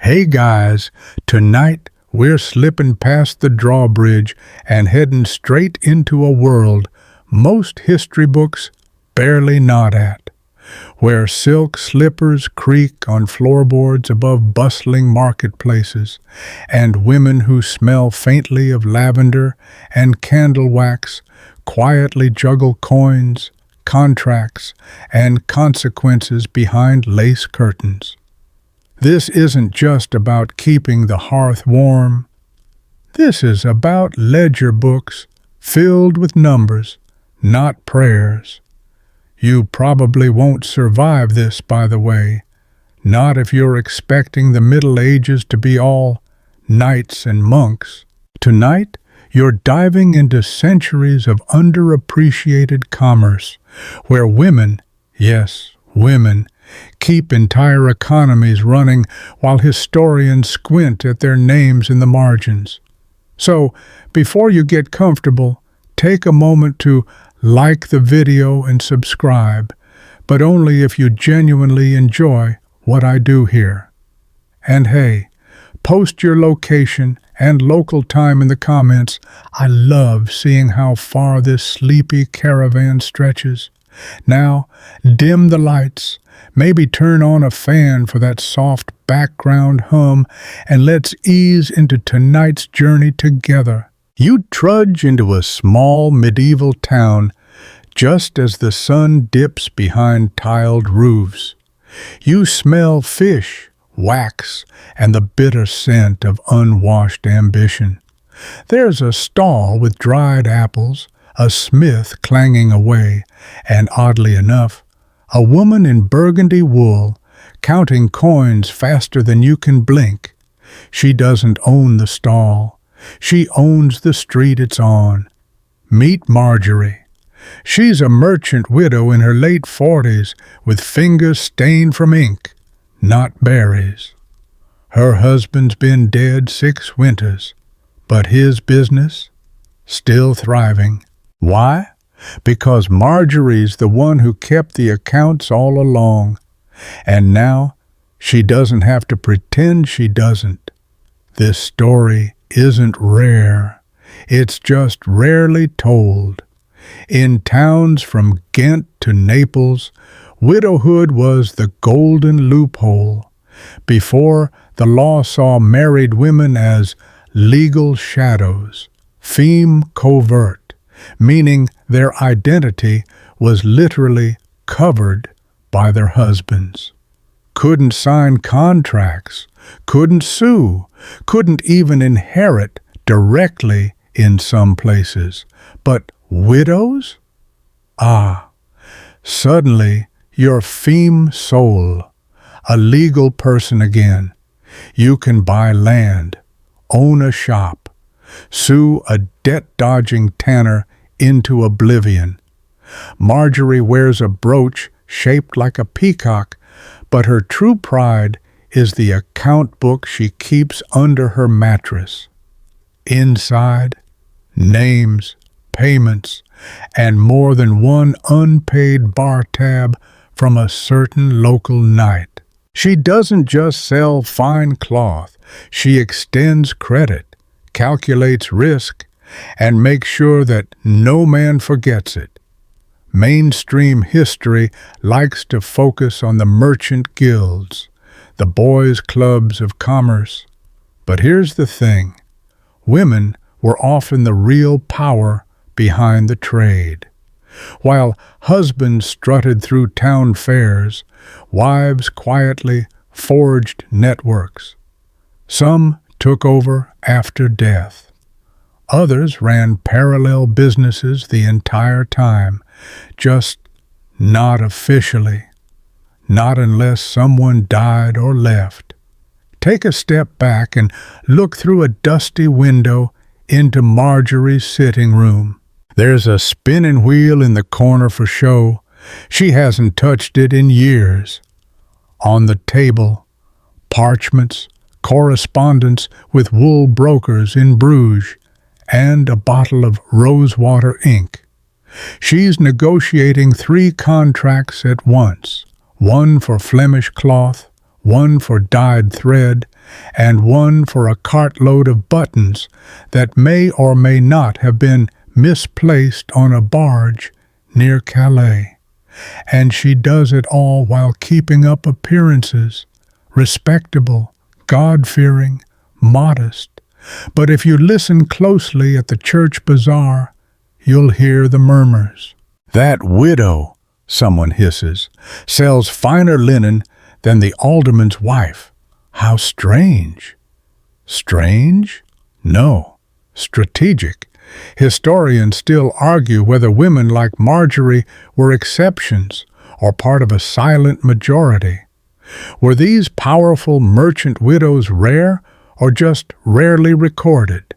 Hey guys, tonight we're slipping past the drawbridge and heading straight into a world most history books barely nod at, where silk slippers creak on floorboards above bustling marketplaces, and women who smell faintly of lavender and candle wax quietly juggle coins, contracts, and consequences behind lace curtains. This isn't just about keeping the hearth warm. This is about ledger books filled with numbers, not prayers. You probably won't survive this, by the way, not if you're expecting the Middle Ages to be all knights and monks. Tonight, you're diving into centuries of underappreciated commerce, where women, yes, women, keep entire economies running while historians squint at their names in the margins. So, before you get comfortable, take a moment to like the video and subscribe, but only if you genuinely enjoy what I do here. And hey, post your location and local time in the comments. I love seeing how far this sleepy caravan stretches. Now, dim the lights, maybe turn on a fan for that soft background hum, and let's ease into tonight's journey together. You trudge into a small medieval town just as the sun dips behind tiled roofs. You smell fish, wax, and the bitter scent of unwashed ambition. There's a stall with dried apples, a smith clanging away, and oddly enough, a woman in burgundy wool, counting coins faster than you can blink. She doesn't own the stall. She owns the street it's on. Meet Marjorie. She's a merchant widow in her late 40s with fingers stained from ink, not berries. Her husband's been dead 6 winters, but his business still thriving. Why? Because Marjorie's the one who kept the accounts all along, and now she doesn't have to pretend she doesn't. This story isn't rare, it's just rarely told. In towns from Ghent to Naples, widowhood was the golden loophole. Before, the law saw married women as legal shadows, femme covert, meaning their identity was literally covered by their husbands. Couldn't sign contracts, couldn't sue, couldn't even inherit directly in some places. But widows? Ah, suddenly you're femme sole, a legal person again. You can buy land, own a shop, sue a debt-dodging tanner into oblivion. Marjorie wears a brooch shaped like a peacock, but her true pride is the account book she keeps under her mattress. Inside, names, payments, and more than one unpaid bar tab from a certain local night. She doesn't just sell fine cloth, she extends credit, calculates risk, and makes sure that no man forgets it. Mainstream history likes to focus on the merchant guilds, the boys' clubs of commerce. But here's the thing. Women were often the real power behind the trade. While husbands strutted through town fairs, wives quietly forged networks. Some took over after death. Others ran parallel businesses the entire time, just not officially, not unless someone died or left. Take a step back and look through a dusty window into Marjorie's sitting room. There's a spinning wheel in the corner for show. She hasn't touched it in years. On the table, parchments, correspondence with wool brokers in Bruges, and a bottle of rosewater ink. She's negotiating 3 contracts at once, one for Flemish cloth, one for dyed thread, and one for a cartload of buttons that may or may not have been misplaced on a barge near Calais. And she does it all while keeping up appearances, respectable, God-fearing, modest. But if you listen closely at the church bazaar, you'll hear the murmurs. "That widow," someone hisses, "sells finer linen than the alderman's wife. How strange." Strange? No. Strategic. Historians still argue whether women like Marjorie were exceptions or part of a silent majority. Were these powerful merchant widows rare or just rarely recorded?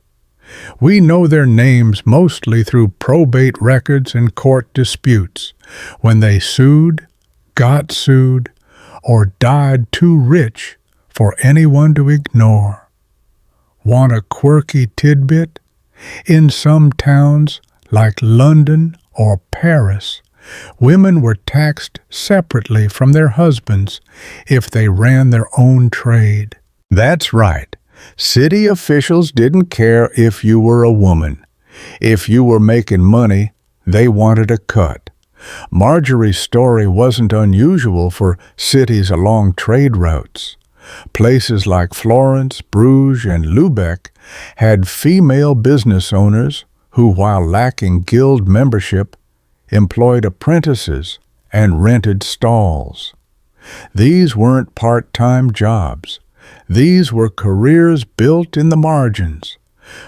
We know their names mostly through probate records and court disputes, when they sued, got sued, or died too rich for anyone to ignore. Want a quirky tidbit? In some towns, like London or Paris, women were taxed separately from their husbands if they ran their own trade. That's right. City officials didn't care if you were a woman. If you were making money, they wanted a cut. Marjorie's story wasn't unusual for cities along trade routes. Places like Florence, Bruges, and Lubeck had female business owners who, while lacking guild membership, employed apprentices and rented stalls. These weren't part-time jobs. These were careers built in the margins.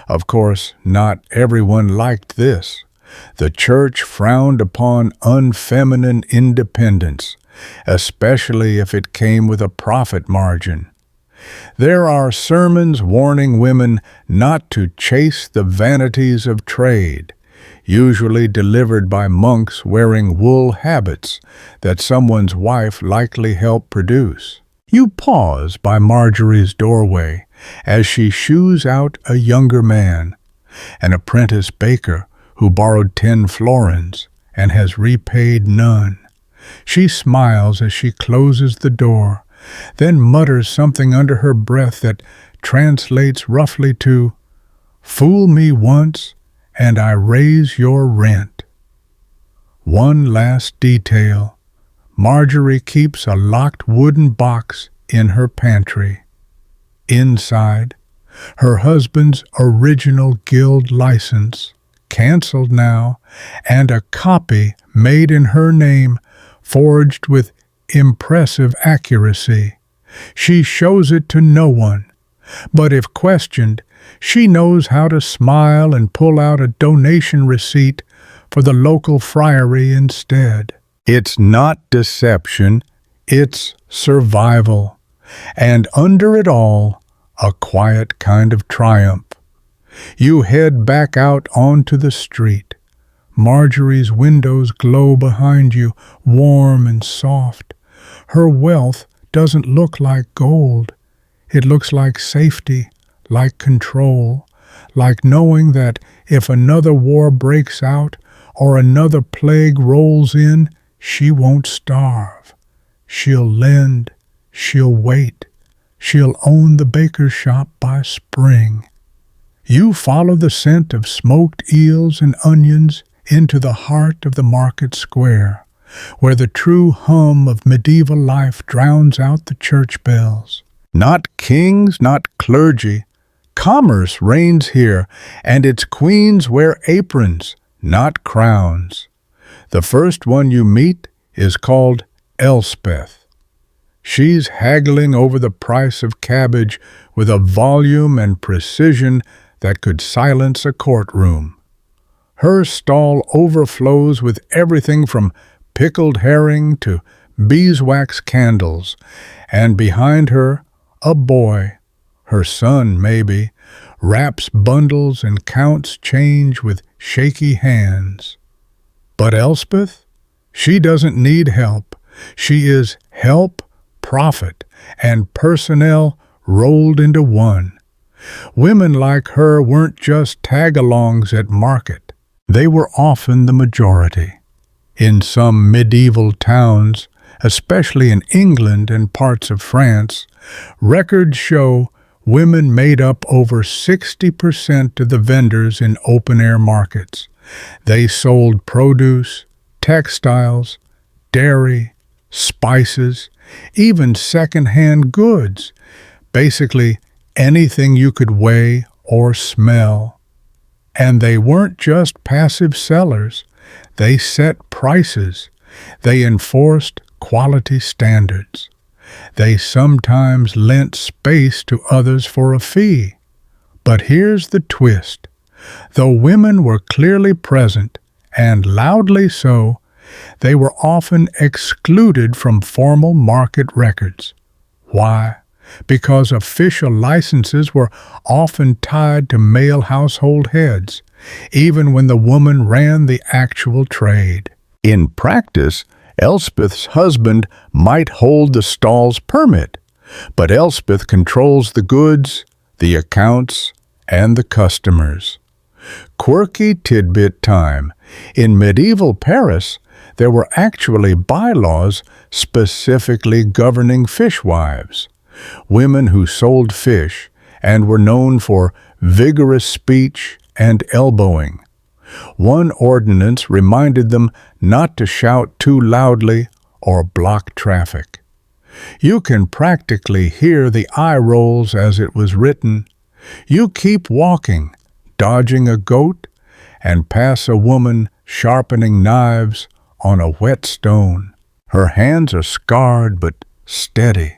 Of course, not everyone liked this. The church frowned upon unfeminine independence, especially if it came with a profit margin. There are sermons warning women not to chase the vanities of trade, usually delivered by monks wearing wool habits that someone's wife likely helped produce. You pause by Marjorie's doorway as she shoos out a younger man, an apprentice baker who borrowed 10 florins and has repaid none. She smiles as she closes the door, then mutters something under her breath that translates roughly to, "Fool me once, and I raise your rent." One last detail. Marjorie keeps a locked wooden box in her pantry. Inside, her husband's original guild license, canceled now, and a copy made in her name, forged with impressive accuracy. She shows it to no one, but if questioned, she knows how to smile and pull out a donation receipt for the local friary instead. It's not deception, it's survival. And under it all, a quiet kind of triumph. You head back out onto the street. Marjorie's windows glow behind you, warm and soft. Her wealth doesn't look like gold. It looks like safety, like control, like knowing that if another war breaks out or another plague rolls in, she won't starve. She'll lend. She'll wait. She'll own the baker's shop by spring. You follow the scent of smoked eels and onions into the heart of the market square, where the true hum of medieval life drowns out the church bells. Not kings, not clergy. Commerce reigns here, and its queens wear aprons, not crowns. The first one you meet is called Elspeth. She's haggling over the price of cabbage with a volume and precision that could silence a courtroom. Her stall overflows with everything from pickled herring to beeswax candles, and behind her, a boy, her son maybe, wraps bundles and counts change with shaky hands. But Elspeth? She doesn't need help. She is help, profit, and personnel rolled into one. Women like her weren't just tag-alongs at market. They were often the majority. In some medieval towns, especially in England and parts of France, records show women made up over 60% of the vendors in open-air markets. They sold produce, textiles, dairy, spices, even second-hand goods, basically anything you could weigh or smell. And they weren't just passive sellers. They set prices. They enforced quality standards. They sometimes lent space to others for a fee. But here's the twist. Though women were clearly present, and loudly so, they were often excluded from formal market records. Why? Because official licenses were often tied to male household heads, even when the woman ran the actual trade. In practice, Elspeth's husband might hold the stall's permit, but Elspeth controls the goods, the accounts, and the customers. Quirky tidbit time. In medieval Paris, there were actually bylaws specifically governing fishwives. Women who sold fish and were known for vigorous speech and elbowing. One ordinance reminded them not to shout too loudly or block traffic. You can practically hear the eye rolls as it was written. You keep walking, dodging a goat, and pass a woman sharpening knives on a wet stone. Her hands are scarred but steady.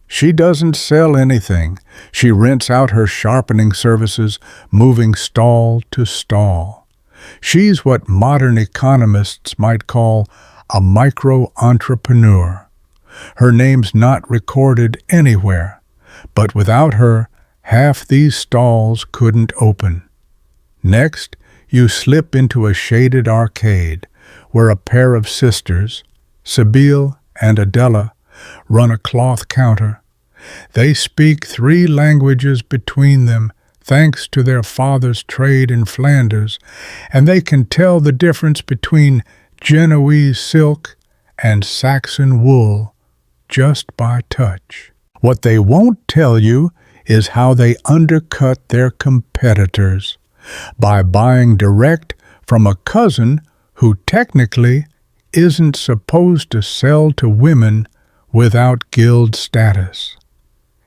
She doesn't sell anything. She rents out her sharpening services, moving stall to stall. She's what modern economists might call a micro-entrepreneur. Her name's not recorded anywhere, but without her, half these stalls couldn't open. Next, you slip into a shaded arcade where a pair of sisters, Sibylle and Adela, run a cloth counter. They speak 3 languages between them, thanks to their father's trade in Flanders, and they can tell the difference between Genoese silk and Saxon wool just by touch. What they won't tell you is how they undercut their competitors by buying direct from a cousin who technically isn't supposed to sell to women without guild status.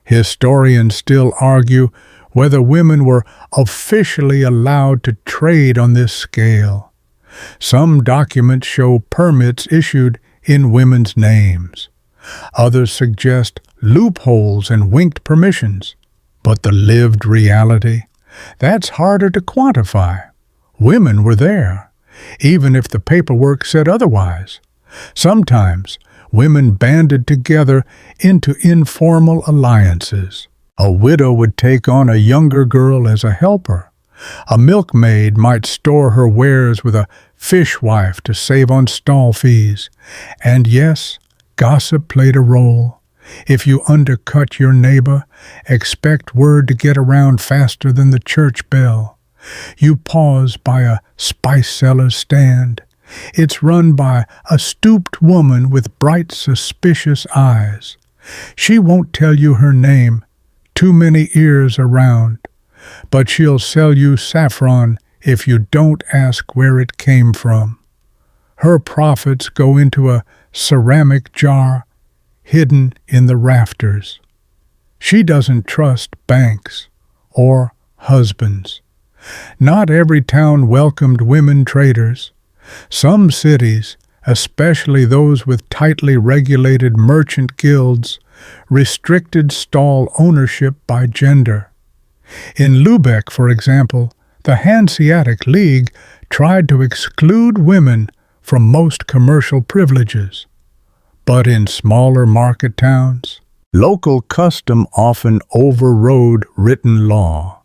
Historians still argue whether women were officially allowed to trade on this scale. Some documents show permits issued in women's names. Others suggest loopholes and winked permissions. But the lived reality? That's harder to quantify. Women were there, even if the paperwork said otherwise. Sometimes, women banded together into informal alliances. A widow would take on a younger girl as a helper. A milkmaid might store her wares with a fishwife to save on stall fees. And yes, gossip played a role. If you undercut your neighbor, expect word to get around faster than the church bell. You pause by a spice seller's stand. It's run by a stooped woman with bright, suspicious eyes. She won't tell you her name, too many ears around, but she'll sell you saffron if you don't ask where it came from. Her profits go into a ceramic jar hidden in the rafters. She doesn't trust banks or husbands. Not every town welcomed women traders. Some cities, especially those with tightly regulated merchant guilds, restricted stall ownership by gender. In Lübeck, for example, the Hanseatic League tried to exclude women from most commercial privileges. But in smaller market towns, local custom often overrode written law.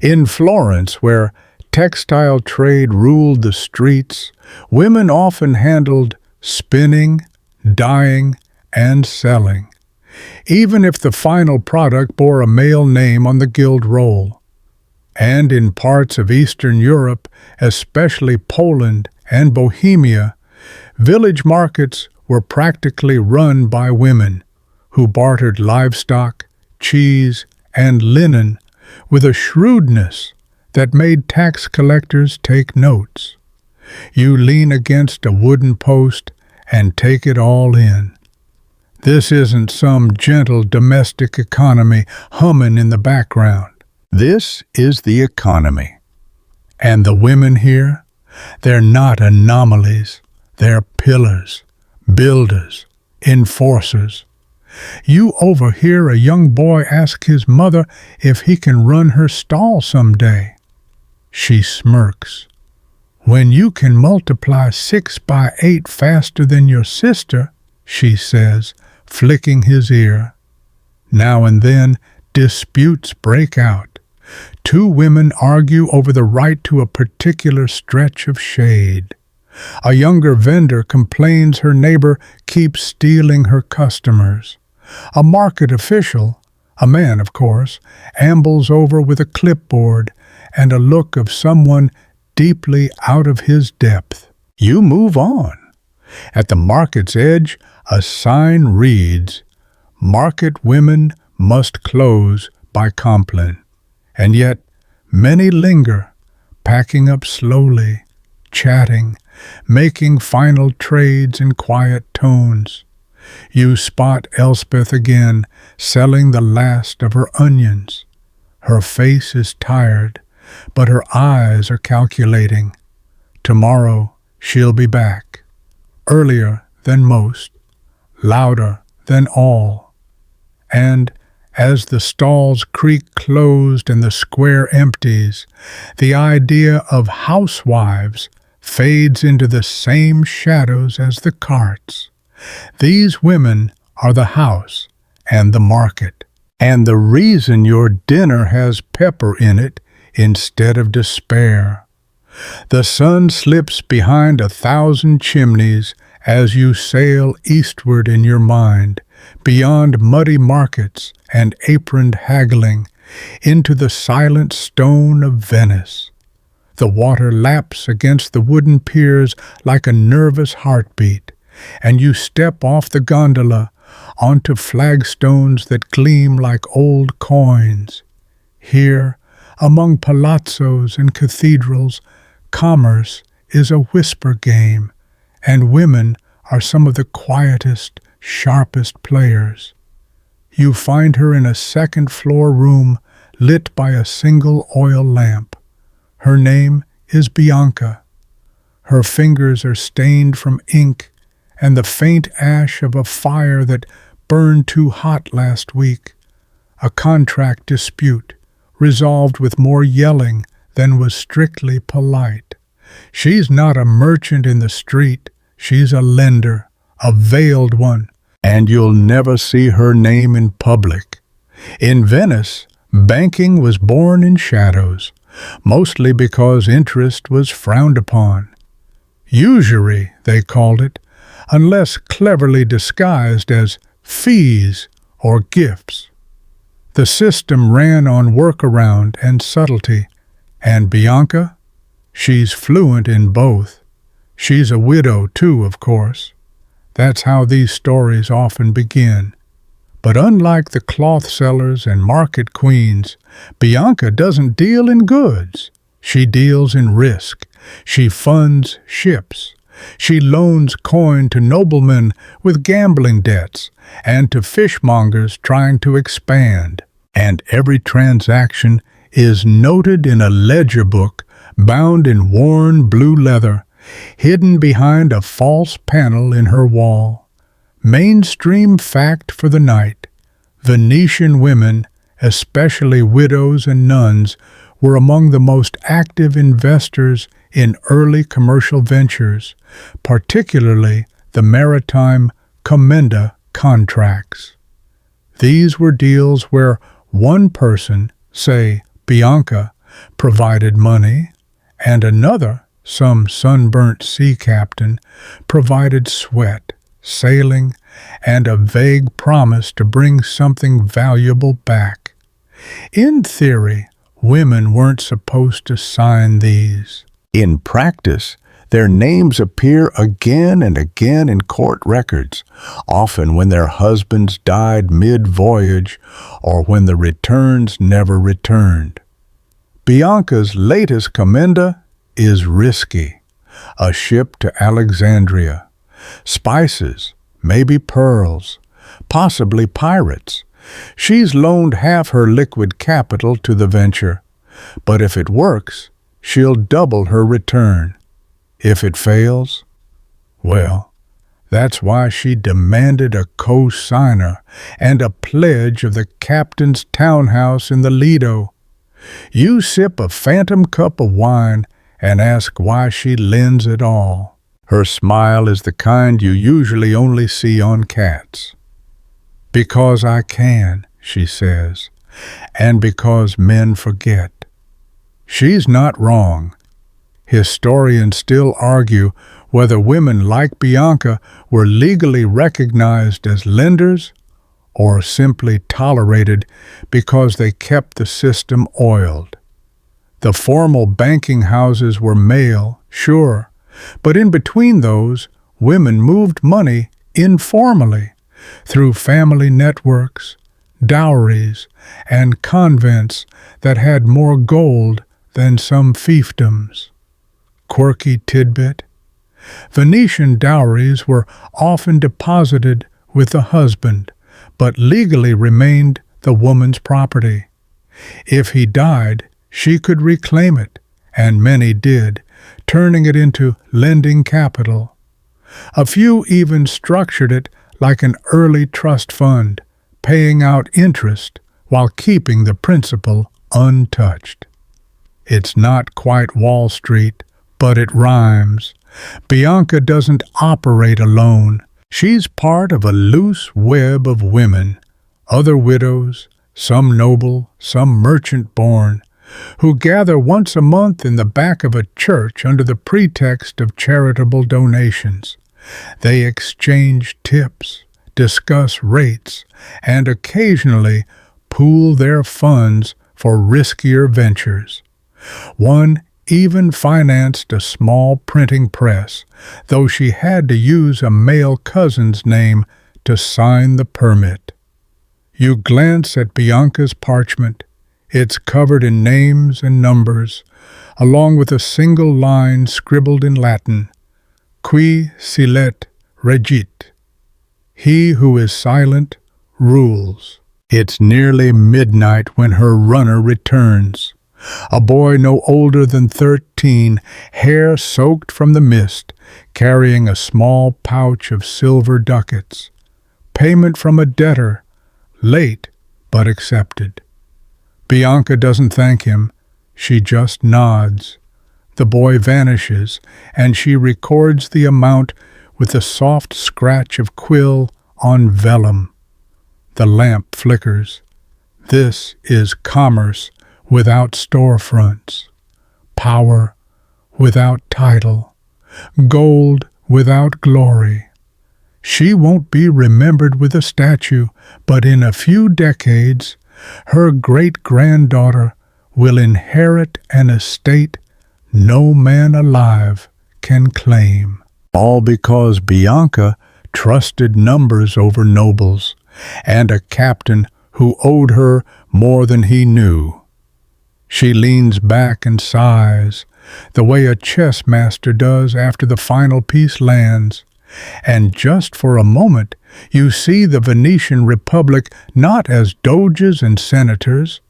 In Florence, where textile trade ruled the streets, women often handled spinning, dyeing, and selling, even if the final product bore a male name on the guild roll. And in parts of Eastern Europe, especially Poland and Bohemia, village markets were practically run by women, who bartered livestock, cheese, and linen with a shrewdness that made tax collectors take notes. You lean against a wooden post and take it all in. This isn't some gentle domestic economy humming in the background. This is the economy. And the women here, they're not anomalies. They're pillars, builders, enforcers. You overhear a young boy ask his mother if he can run her stall someday. She smirks. When you can multiply 6 by 8 faster than your sister, she says, flicking his ear. Now and then, disputes break out. Two women argue over the right to a particular stretch of shade. A younger vendor complains her neighbor keeps stealing her customers. A market official, a man of course, ambles over with a clipboard and a look of someone deeply out of his depth. You move on. At the market's edge, a sign reads, "Market women must close by Compline." And yet, many linger, packing up slowly, chatting, making final trades in quiet tones. You spot Elspeth again, selling the last of her onions. Her face is tired, but her eyes are calculating. Tomorrow she'll be back, earlier than most, louder than all. And as the stalls creak closed and the square empties, the idea of housewives fades into the same shadows as the carts. These women are the house and the market, and the reason your dinner has pepper in it instead of despair. The sun slips behind 1,000 chimneys as you sail eastward in your mind, beyond muddy markets and aproned haggling, into the silent stone of Venice. The water laps against the wooden piers like a nervous heartbeat, and you step off the gondola onto flagstones that gleam like old coins. Here, among palazzos and cathedrals, commerce is a whisper game, and women are some of the quietest, sharpest players. You find her in a second-floor room lit by a single oil lamp. Her name is Bianca. Her fingers are stained from ink and the faint ash of a fire that burned too hot last week. A contract dispute, resolved with more yelling than was strictly polite. She's not a merchant in the street. She's a lender, a veiled one, and you'll never see her name in public. In Venice, banking was born in shadows, mostly because interest was frowned upon. Usury, they called it, unless cleverly disguised as fees or gifts. The system ran on workaround and subtlety, and Bianca, she's fluent in both. She's a widow too, of course. That's how these stories often begin. But unlike the cloth sellers and market queens, Bianca doesn't deal in goods. She deals in risk. She funds ships. She loans coin to noblemen with gambling debts and to fishmongers trying to expand. And every transaction is noted in a ledger book bound in worn blue leather, hidden behind a false panel in her wall. Mainstream fact for the night: Venetian women, especially widows and nuns, were among the most active investors in early commercial ventures, particularly the maritime commenda contracts. These were deals where one person, say Bianca, provided money, and another, some sunburnt sea captain, provided sweat, sailing, and a vague promise to bring something valuable back. In theory, women weren't supposed to sign these. In practice, Their names appear again and again in court records, often when their husbands died mid-voyage or when the returns never returned. Bianca's latest commenda is risky. A ship to Alexandria. Spices, maybe pearls, possibly pirates. She's loaned half her liquid capital to the venture, but if it works, she'll double her return. If it fails, well, that's why she demanded a co-signer and a pledge of the captain's townhouse in the Lido. You sip a phantom cup of wine and ask why she lends it all. Her smile is the kind you usually only see on cats. "Because I can," she says, "and because men forget." She's not wrong. Historians still argue whether women like Bianca were legally recognized as lenders or simply tolerated because they kept the system oiled. The formal banking houses were male, sure, but in between those, women moved money informally through family networks, dowries, and convents that had more gold than some fiefdoms. Quirky tidbit: Venetian dowries were often deposited with the husband, but legally remained the woman's property. If he died, she could reclaim it, and many did, turning it into lending capital. A few even structured it like an early trust fund, paying out interest while keeping the principal untouched. It's not quite Wall Street, but it rhymes. Bianca doesn't operate alone. She's part of a loose web of women, other widows, some noble, some merchant-born, who gather once a month in the back of a church under the pretext of charitable donations. They exchange tips, discuss rates, and occasionally pool their funds for riskier ventures. One even financed a small printing press, though she had to use a male cousin's name to sign the permit. You glance at Bianca's parchment. It's covered in names and numbers, along with a single line scribbled in Latin: Qui silet regit. He who is silent rules. It's nearly midnight when her runner returns. A boy no older than 13, hair soaked from the mist, carrying a small pouch of silver ducats. Payment from a debtor, late but accepted. Bianca doesn't thank him, she just nods. The boy vanishes, and she records the amount with the soft scratch of quill on vellum. The lamp flickers. This is commerce without storefronts, power without title, gold without glory. She won't be remembered with a statue, but in a few decades, her great-granddaughter will inherit an estate no man alive can claim. All because Bianca trusted numbers over nobles, and a captain who owed her more than he knew. She leans back and sighs, the way a chess master does after the final piece lands, and just for a moment you see the Venetian Republic not as doges and senators,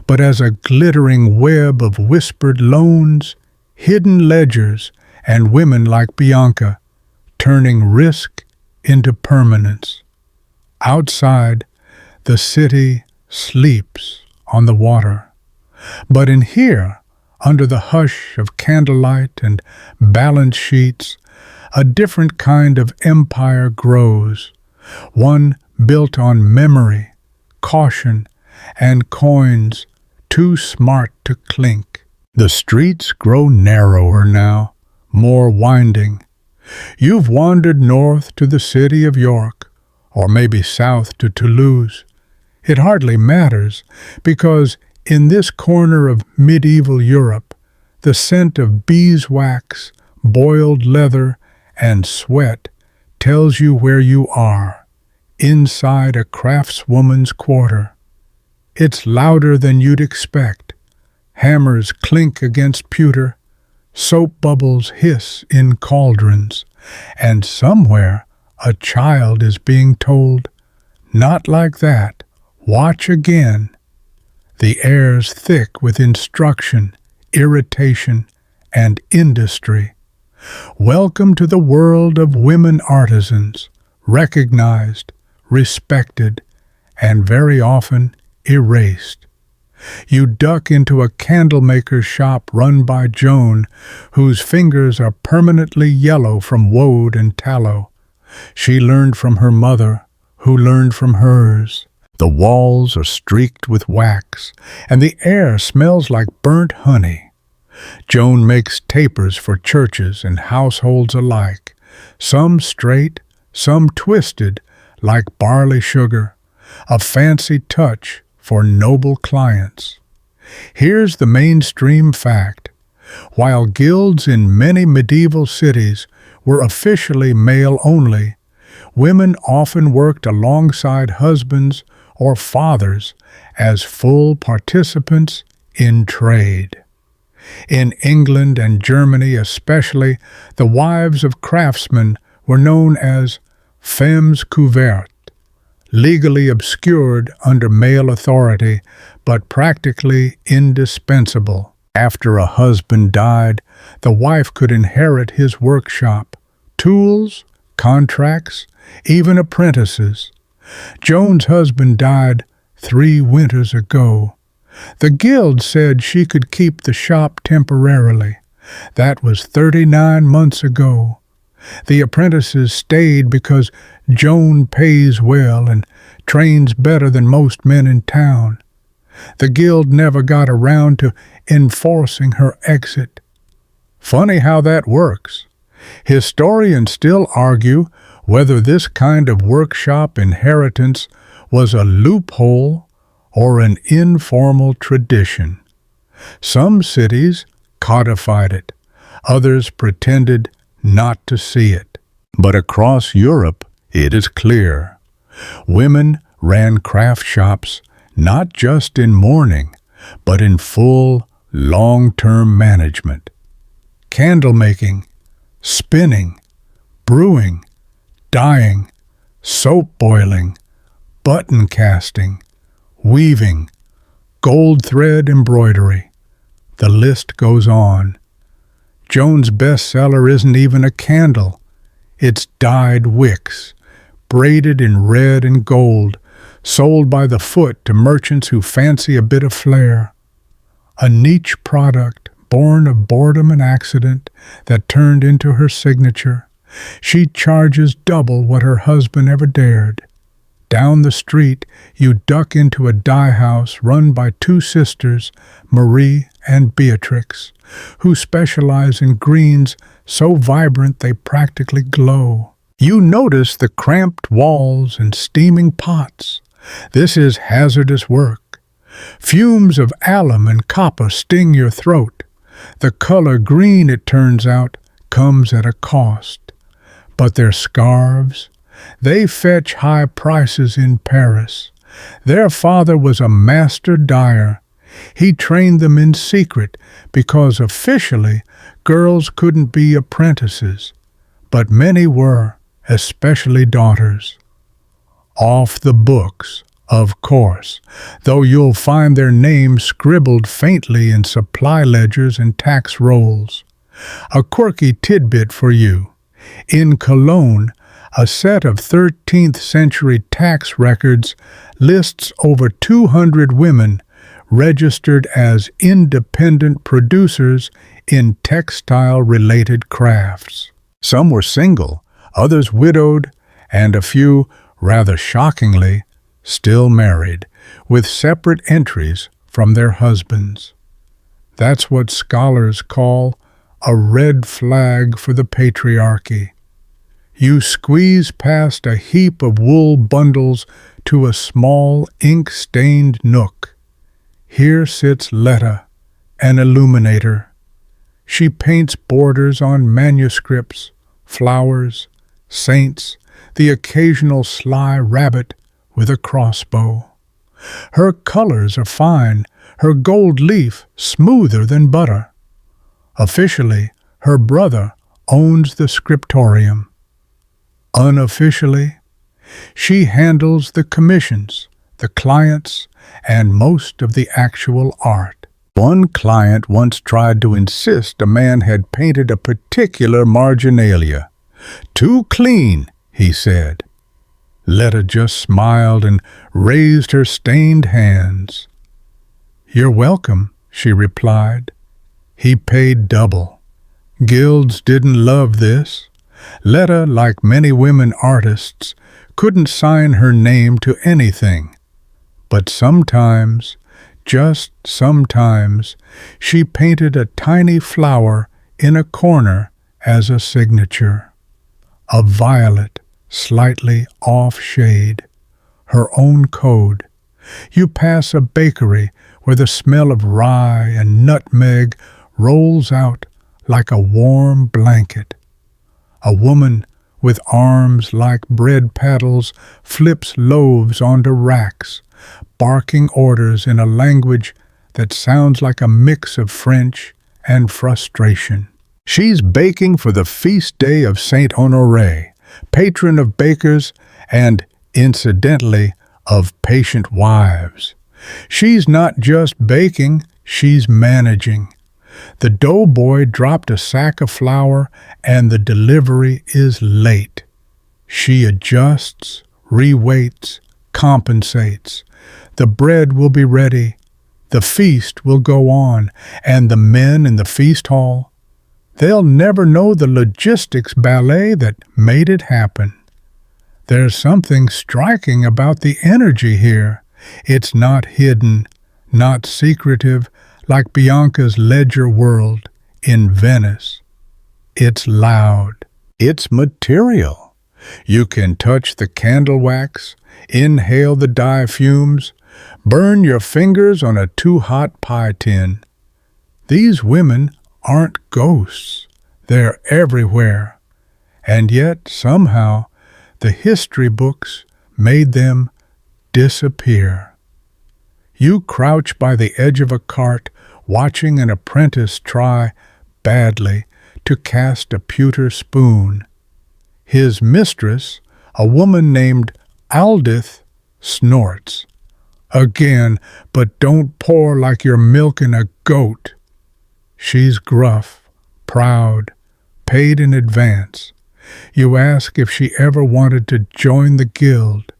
but as a glittering web of whispered loans, hidden ledgers, and women like Bianca, turning risk into permanence. Outside, the city sleeps on the water. But in here, under the hush of candlelight and balance sheets, a different kind of empire grows, one built on memory, caution, and coins too smart to clink. The streets grow narrower now, more winding. You've wandered north to the city of York, or maybe south to Toulouse. It hardly matters, because in this corner of medieval Europe, the scent of beeswax, boiled leather, and sweat tells you where you are, inside a craftswoman's quarter. It's louder than you'd expect. Hammers clink against pewter, soap bubbles hiss in cauldrons, and somewhere a child is being told, "Not like that, watch again." The air's thick with instruction, irritation, and industry. Welcome to the world of women artisans, recognized, respected, and very often erased. You duck into a candlemaker's shop run by Joan, whose fingers are permanently yellow from woad and tallow. She learned from her mother, who learned from hers. The walls are streaked with wax, and the air smells like burnt honey. Joan makes tapers for churches and households alike, some straight, some twisted like barley sugar, a fancy touch for noble clients. Here's the mainstream fact. While guilds in many medieval cities were officially male-only, women often worked alongside husbands or fathers as full participants in trade. In England and Germany especially, the wives of craftsmen were known as femmes couvertes, legally obscured under male authority, but practically indispensable. After a husband died, the wife could inherit his workshop, tools, contracts, even apprentices. Joan's husband died 3 winters ago. The guild said she could keep the shop temporarily. That was 39 months ago. The apprentices stayed because Joan pays well and trains better than most men in town. The guild never got around to enforcing her exit. Funny how that works. Historians still argue whether this kind of workshop inheritance was a loophole or an informal tradition. Some cities codified it, others pretended not to see it. But across Europe, it is clear. Women ran craft shops not just in mourning, but in full, long-term management. Candle making, spinning, brewing, dyeing, soap boiling, button casting, weaving, gold thread embroidery. The list goes on. Joan's bestseller isn't even a candle. It's dyed wicks, braided in red and gold, sold by the foot to merchants who fancy a bit of flair. A niche product born of boredom and accident that turned into her signature. She charges double what her husband ever dared. Down the street, you duck into a dye house run by 2 sisters, Marie and Beatrix, who specialize in greens so vibrant they practically glow. You notice the cramped walls and steaming pots. This is hazardous work. Fumes of alum and copper sting your throat. The color green, it turns out, comes at a cost. But their scarves, they fetch high prices in Paris. Their father was a master dyer. He trained them in secret because officially girls couldn't be apprentices, but many were, especially daughters. Off the books, of course, though you'll find their names scribbled faintly in supply ledgers and tax rolls. A quirky tidbit for you. In Cologne, a set of 13th century tax records lists over 200 women registered as independent producers in textile-related crafts. Some were single, others widowed, and a few, rather shockingly, still married, with separate entries from their husbands. That's what scholars call a red flag for the patriarchy. You squeeze past a heap of wool bundles to a small, ink-stained nook. Here sits Letta, an illuminator. She paints borders on manuscripts, flowers, saints, the occasional sly rabbit with a crossbow. Her colors are fine, her gold leaf smoother than butter. Officially, her brother owns the scriptorium. Unofficially, she handles the commissions, the clients, and most of the actual art. One client once tried to insist a man had painted a particular marginalia. "Too clean," he said. Letta just smiled and raised her stained hands. "You're welcome," she replied. He paid double. Guilds didn't love this. Letta, like many women artists, couldn't sign her name to anything. But sometimes, just sometimes, she painted a tiny flower in a corner as a signature. A violet, slightly off shade. Her own code. You pass a bakery where the smell of rye and nutmeg rolls out like a warm blanket. A woman with arms like bread paddles flips loaves onto racks, barking orders in a language that sounds like a mix of French and frustration. She's baking for the feast day of Saint Honoré, patron of bakers and, incidentally, of patient wives. She's not just baking, she's managing. The doughboy dropped a sack of flour and the delivery is late. She adjusts, rewaits, compensates. The bread will be ready. The feast will go on, and the men in the feast hall, they'll never know the logistics ballet that made it happen. There's something striking about the energy here. It's not hidden, not secretive, like Bianca's ledger world in Venice. It's loud. It's material. You can touch the candle wax, inhale the dye fumes, burn your fingers on a too-hot pie tin. These women aren't ghosts. They're everywhere. And yet, somehow, the history books made them disappear. You crouch by the edge of a cart, watching an apprentice try, badly, to cast a pewter spoon. His mistress, a woman named Aldith, snorts. "Again, but don't pour like you're milking a goat." She's gruff, proud, paid in advance. You ask if she ever wanted to join the guild.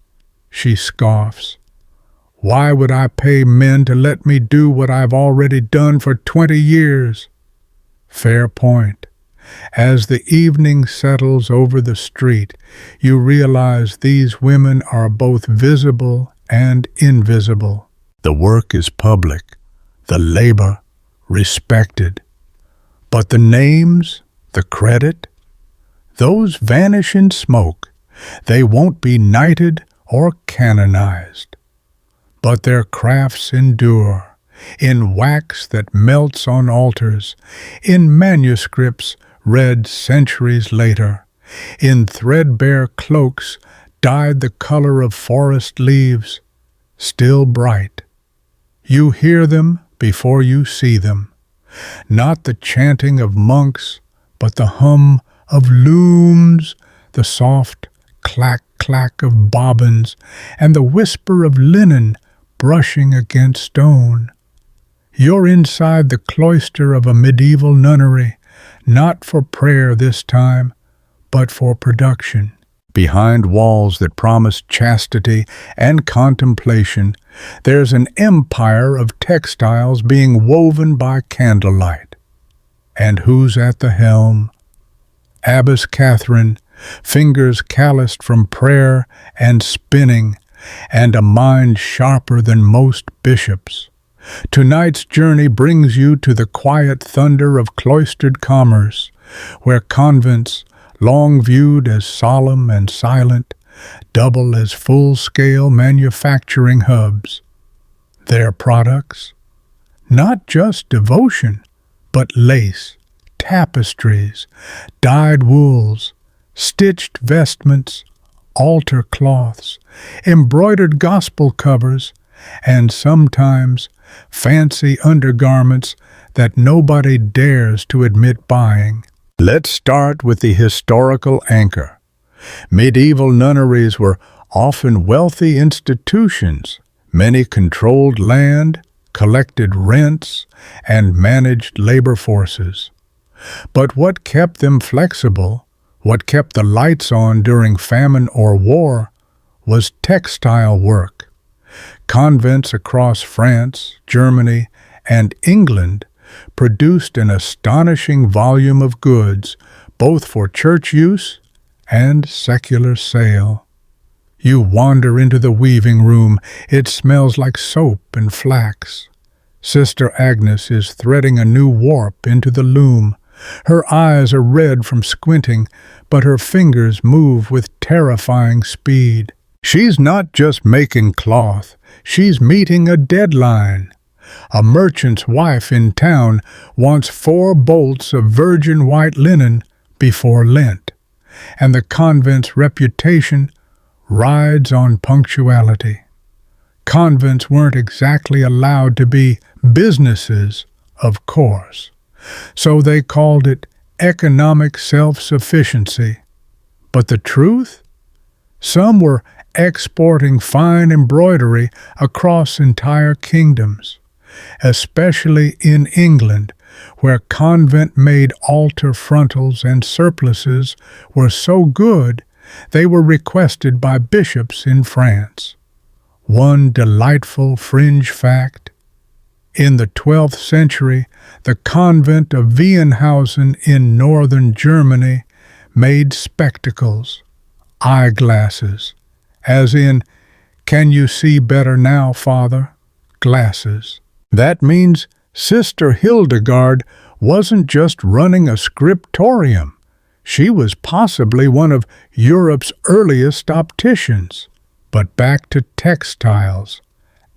She scoffs. "Why would I pay men to let me do what I've already done for 20 years? Fair point. As the evening settles over the street, you realize these women are both visible and invisible. The work is public, the labor respected. But the names, the credit, those vanish in smoke. They won't be knighted or canonized. But their crafts endure, in wax that melts on altars, in manuscripts read centuries later, in threadbare cloaks dyed the color of forest leaves, still bright. You hear them before you see them, not the chanting of monks, but the hum of looms, the soft clack-clack of bobbins, and the whisper of linen brushing against stone. You're inside the cloister of a medieval nunnery, not for prayer this time, but for production. Behind walls that promise chastity and contemplation, there's an empire of textiles being woven by candlelight. And who's at the helm? Abbess Catherine, fingers calloused from prayer and spinning, and a mind sharper than most bishops. Tonight's journey brings you to the quiet thunder of cloistered commerce, where convents, long viewed as solemn and silent, double as full-scale manufacturing hubs. Their products? Not just devotion, but lace, tapestries, dyed wools, stitched vestments, altar cloths, embroidered gospel covers, and sometimes fancy undergarments that nobody dares to admit buying. Let's start with the historical anchor. Medieval nunneries were often wealthy institutions. Many controlled land, collected rents, and managed labor forces. But what kept them flexible, what kept the lights on during famine or war, was textile work. Convents across France, Germany, and England produced an astonishing volume of goods, both for church use and secular sale. You wander into the weaving room, it smells like soap and flax. Sister Agnes is threading a new warp into the loom. Her eyes are red from squinting, but her fingers move with terrifying speed. She's not just making cloth, she's meeting a deadline. A merchant's wife in town wants 4 bolts of virgin white linen before Lent, and the convent's reputation rides on punctuality. Convents weren't exactly allowed to be businesses, of course, so they called it economic self-sufficiency. But the truth? Some were exporting fine embroidery across entire kingdoms, especially in England, where convent-made altar frontals and surplices were so good they were requested by bishops in France. One delightful fringe fact: in the 12th century, the convent of Wienhausen in northern Germany made spectacles, eyeglasses, as in, "Can you see better now, Father?" glasses. That means Sister Hildegard wasn't just running a scriptorium. She was possibly one of Europe's earliest opticians. But back to textiles.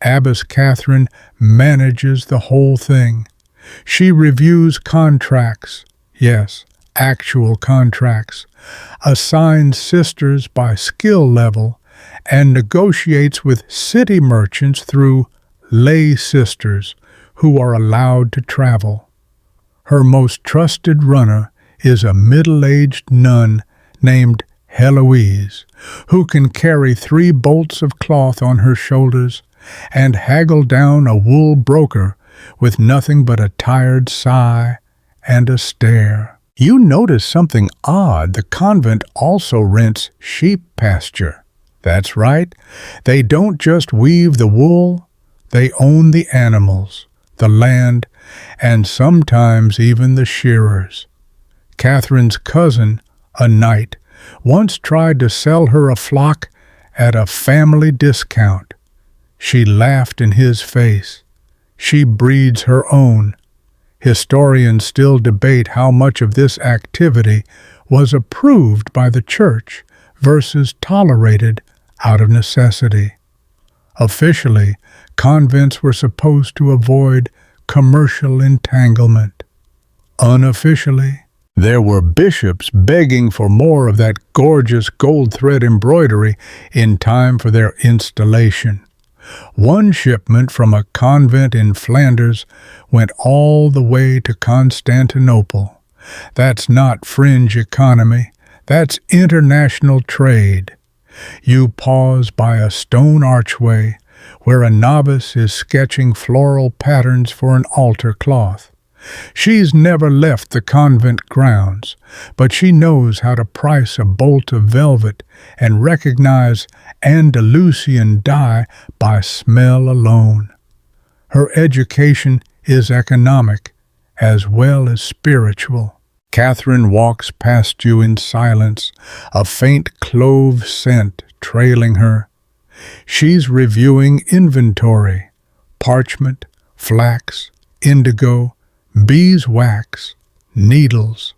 Abbess Catherine manages the whole thing. She reviews contracts, yes, actual contracts, assigns sisters by skill level, and negotiates with city merchants through lay sisters who are allowed to travel. Her most trusted runner is a middle-aged nun named Heloise, who can carry 3 bolts of cloth on her shoulders and haggle down a wool broker with nothing but a tired sigh and a stare. You notice something odd. The convent also rents sheep pasture. That's right. They don't just weave the wool, they own the animals, the land, and sometimes even the shearers. Catherine's cousin, a knight, once tried to sell her a flock at a family discount. She laughed in his face. She breeds her own. Historians still debate how much of this activity was approved by the church versus tolerated out of necessity. Officially, convents were supposed to avoid commercial entanglement. Unofficially, there were bishops begging for more of that gorgeous gold thread embroidery in time for their installation. One shipment from a convent in Flanders went all the way to Constantinople. That's not fringe economy, that's international trade. You pause by a stone archway where a novice is sketching floral patterns for an altar cloth. She's never left the convent grounds, but she knows how to price a bolt of velvet and recognize Andalusian dye by smell alone. Her education is economic as well as spiritual. Catherine walks past you in silence, a faint clove scent trailing her. She's reviewing inventory: parchment, flax, indigo, beeswax, needles.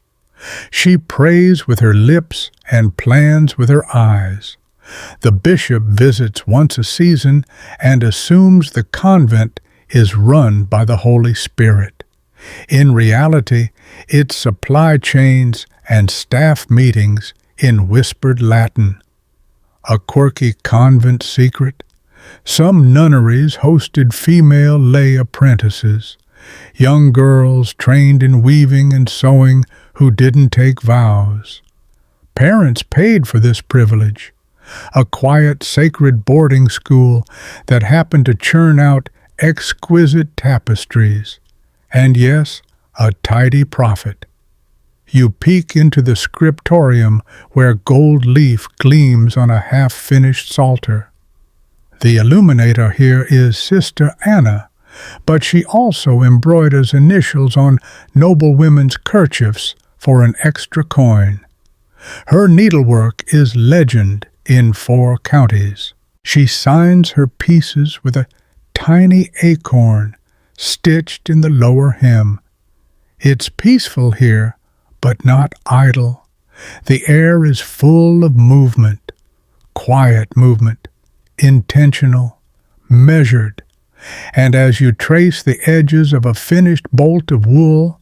She prays with her lips and plans with her eyes. The bishop visits once a season and assumes the convent is run by the Holy Spirit. In reality, it's supply chains and staff meetings in whispered Latin. A quirky convent secret? Some nunneries hosted female lay apprentices, young girls trained in weaving and sewing who didn't take vows. Parents paid for this privilege, a quiet, sacred boarding school that happened to churn out exquisite tapestries, and yes, a tidy profit. You peek into the scriptorium where gold leaf gleams on a half-finished psalter. The illuminator here is Sister Anna, but she also embroiders initials on noblewomen's kerchiefs for an extra coin. Her needlework is legend in 4 counties. She signs her pieces with a tiny acorn stitched in the lower hem. It's peaceful here, but not idle. The air is full of movement, quiet movement, intentional, measured. And as you trace the edges of a finished bolt of wool,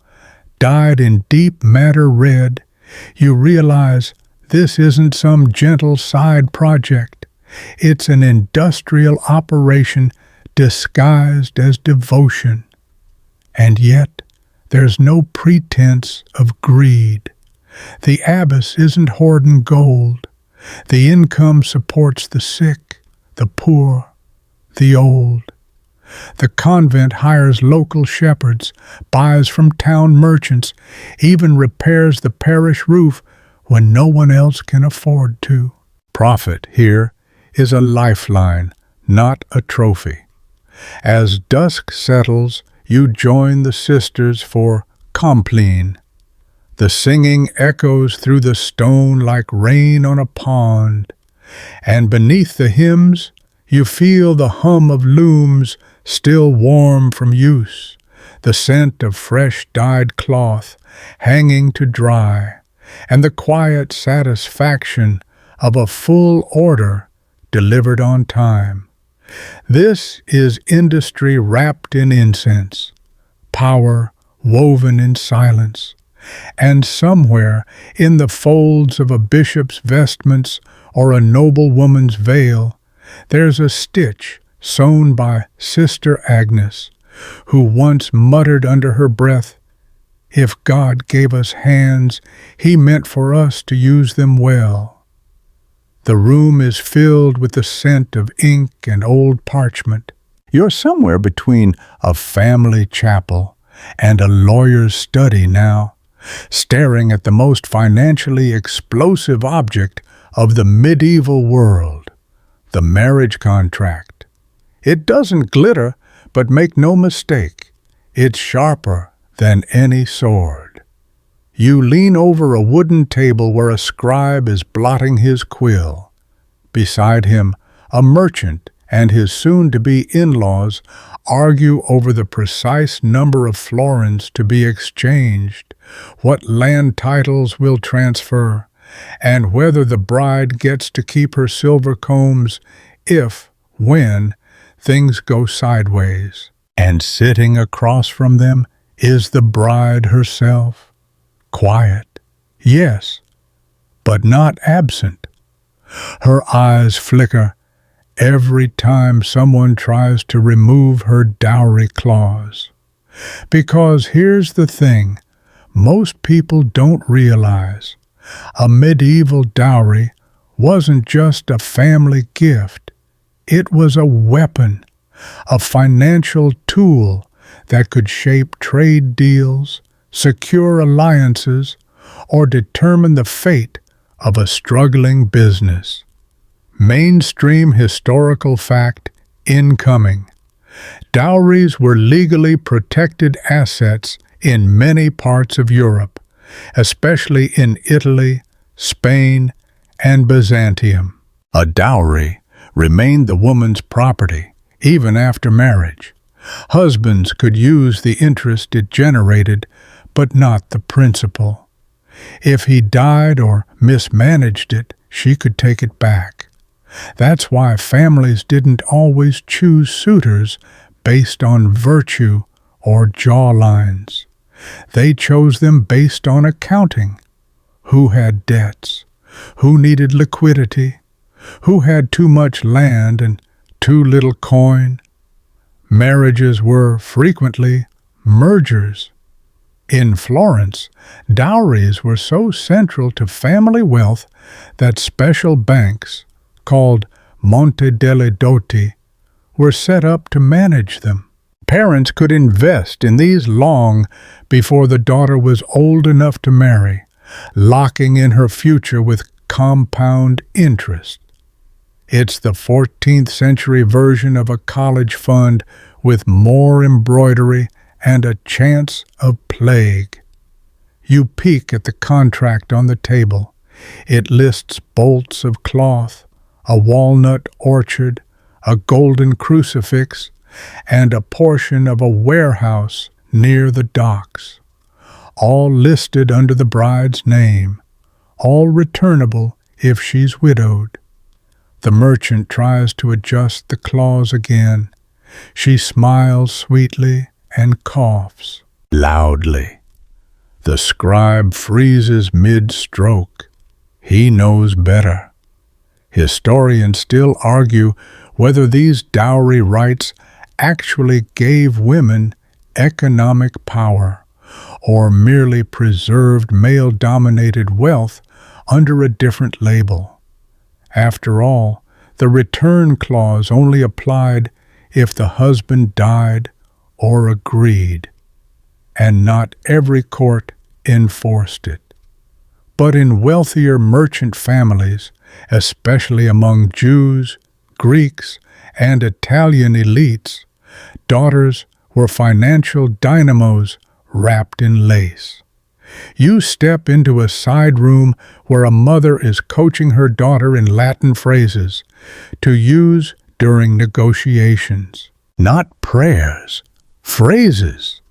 dyed in deep madder red, you realize this isn't some gentle side project. It's an industrial operation disguised as devotion. And yet, there's no pretense of greed. The abbess isn't hoarding gold. The income supports the sick, the poor, the old. The convent hires local shepherds, buys from town merchants, even repairs the parish roof when no one else can afford to. Profit here is a lifeline, not a trophy. As dusk settles, you join the sisters for compline. The singing echoes through the stone like rain on a pond, and beneath the hymns you feel the hum of looms still warm from use, the scent of fresh dyed cloth hanging to dry, and the quiet satisfaction of a full order delivered on time. This is industry wrapped in incense, power woven in silence, and somewhere in the folds of a bishop's vestments or a noblewoman's veil, there's a stitch sewn by Sister Agnes, who once muttered under her breath, "If God gave us hands, He meant for us to use them well." The room is filled with the scent of ink and old parchment. You're somewhere between a family chapel and a lawyer's study now, staring at the most financially explosive object of the medieval world, the marriage contract. It doesn't glitter, but make no mistake, it's sharper than any sword. You lean over a wooden table where a scribe is blotting his quill. Beside him, a merchant and his soon-to-be in-laws argue over the precise number of florins to be exchanged, what land titles will transfer, and whether the bride gets to keep her silver combs when things go sideways. And sitting across from them is the bride herself. Quiet, yes, but not absent. Her eyes flicker every time someone tries to remove her dowry clause. Because here's the thing, most people don't realize. A medieval dowry wasn't just a family gift. It was a weapon, a financial tool that could shape trade deals, secure alliances, or determine the fate of a struggling business. Mainstream historical fact incoming. Dowries were legally protected assets in many parts of Europe, especially in Italy, Spain, and Byzantium. A dowry remained the woman's property, even after marriage. Husbands could use the interest it generated, but not the principal. If he died or mismanaged it, she could take it back. That's why families didn't always choose suitors based on virtue or jawlines. They chose them based on accounting. Who had debts? Who needed liquidity? Who had too much land and too little coin? Marriages were frequently mergers. In Florence, dowries were so central to family wealth that special banks, called Monte delle Doti, were set up to manage them. Parents could invest in these long before the daughter was old enough to marry, locking in her future with compound interest. It's the 14th century version of a college fund with more embroidery and a chance of plague. You peek at the contract on the table. It lists bolts of cloth, a walnut orchard, a golden crucifix, and a portion of a warehouse near the docks. All listed under the bride's name, all returnable if she's widowed. The merchant tries to adjust the clause again. She smiles sweetly and coughs loudly. The scribe freezes mid-stroke. He knows better. Historians still argue whether these dowry rights actually gave women economic power or merely preserved male-dominated wealth under a different label. After all, the return clause only applied if the husband died or agreed, and not every court enforced it. But in wealthier merchant families, especially among Jews, Greeks, and Italian elites, daughters were financial dynamos wrapped in lace. You step into a side room where a mother is coaching her daughter in Latin phrases to use during negotiations. Not prayers, phrases.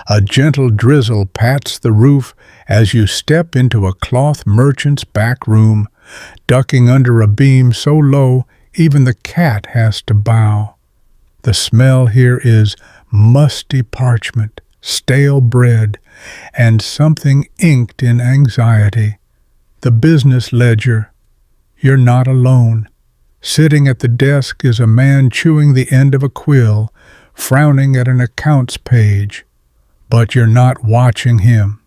A gentle drizzle pats the roof as you step into a cloth merchant's back room, ducking under a beam so low even the cat has to bow. The smell here is musty parchment, stale bread, and something inked in anxiety. The business ledger. You're not alone. Sitting at the desk is a man chewing the end of a quill, frowning at an accounts page. But you're not watching him.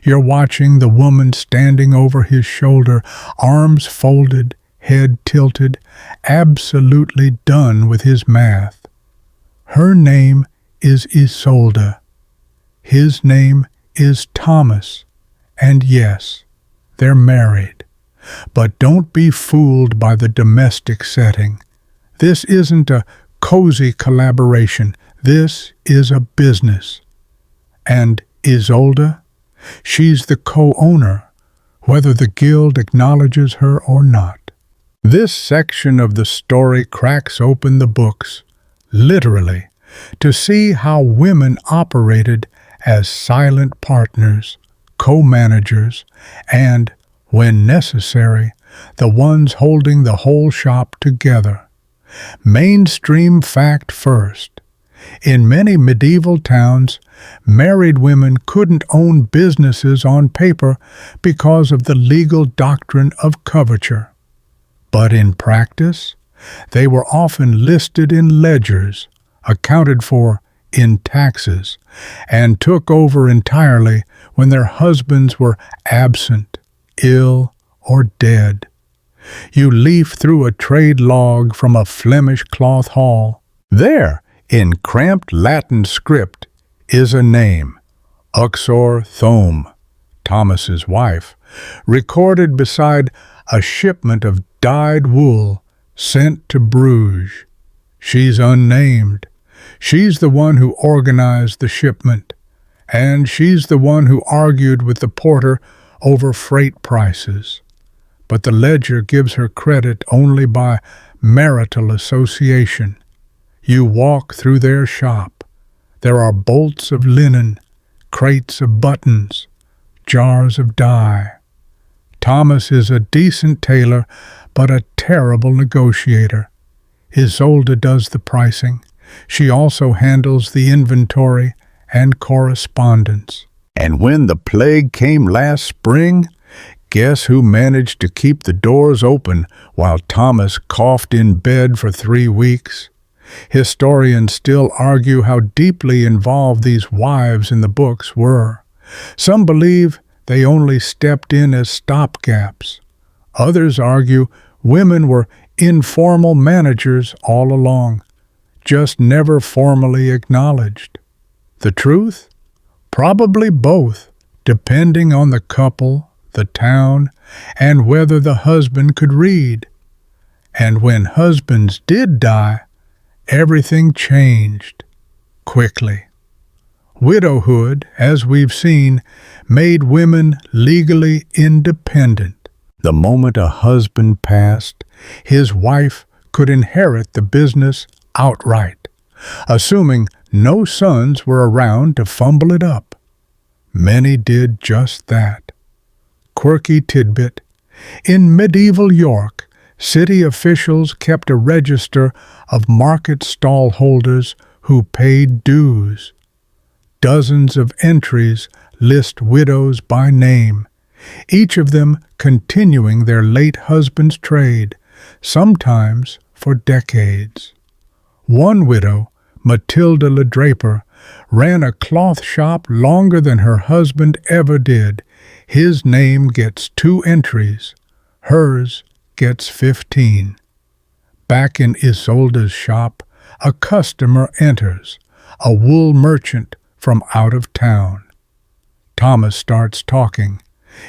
You're watching the woman standing over his shoulder, arms folded, head tilted, absolutely done with his math. Her name is Isolde. His name is Thomas. And yes, they're married. But don't be fooled by the domestic setting. This isn't a cozy collaboration. This is a business. And Isolde? She's the co-owner, whether the guild acknowledges her or not. This section of the story cracks open the books, literally, to see how women operated as silent partners, co-managers, and, when necessary, the ones holding the whole shop together. Mainstream fact first. In many medieval towns, married women couldn't own businesses on paper because of the legal doctrine of coverture. But in practice, they were often listed in ledgers, accounted for in taxes, and took over entirely when their husbands were absent, ill, or dead. You leaf through a trade log from a Flemish cloth hall. There, in cramped Latin script, is a name, Uxor Thome, Thomas's wife, recorded beside a shipment of dyed wool sent to Bruges. She's unnamed. She's the one who organized the shipment, and she's the one who argued with the porter over freight prices. But the ledger gives her credit only by marital association. You walk through their shop. There are bolts of linen, crates of buttons, jars of dye. Thomas is a decent tailor, but a terrible negotiator. Isolde does the pricing. She also handles the inventory and correspondence. And when the plague came last spring, guess who managed to keep the doors open while Thomas coughed in bed for 3 weeks? Historians still argue how deeply involved these wives in the books were. Some believe they only stepped in as stopgaps. Others argue women were informal managers all along, just never formally acknowledged. The truth? Probably both, depending on the couple, the town, and whether the husband could read. And when husbands did die, everything changed quickly. Widowhood, as we've seen, made women legally independent. The moment a husband passed, his wife could inherit the business outright, assuming no sons were around to fumble it up. Many did just that. Quirky tidbit: in medieval York, city officials kept a register of market stall holders who paid dues. Dozens of entries list widows by name, each of them continuing their late husband's trade, sometimes for decades. One widow, Matilda Le Draper, ran a cloth shop longer than her husband ever did. His name gets 2 entries. Hers gets 15. Back in Isolde's shop, a customer enters, a wool merchant from out of town. Thomas starts talking.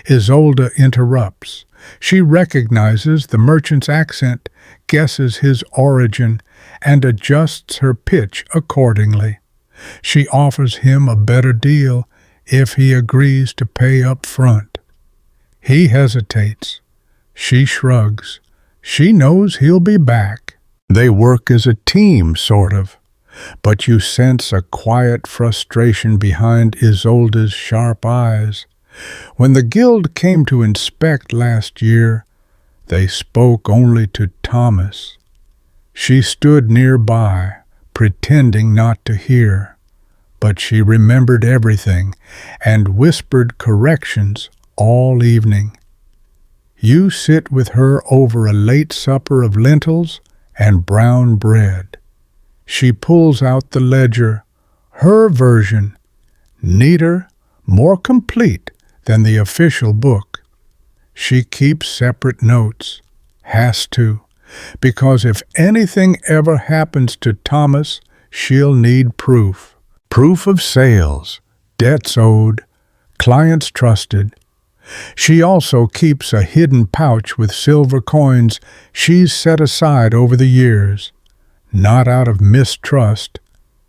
Isolde interrupts. She recognizes the merchant's accent, guesses his origin, and adjusts her pitch accordingly. She offers him a better deal if he agrees to pay up front. He hesitates. She shrugs. She knows he'll be back. They work as a team, sort of. But you sense a quiet frustration behind Isolde's sharp eyes. When the guild came to inspect last year, they spoke only to Thomas. She stood nearby, pretending not to hear, but she remembered everything and whispered corrections all evening. You sit with her over a late supper of lentils and brown bread. She pulls out the ledger, her version, neater, more complete than the official book. She keeps separate notes, has to, because if anything ever happens to Thomas, she'll need proof. Proof of sales, debts owed, clients trusted. She also keeps a hidden pouch with silver coins she's set aside over the years, not out of mistrust.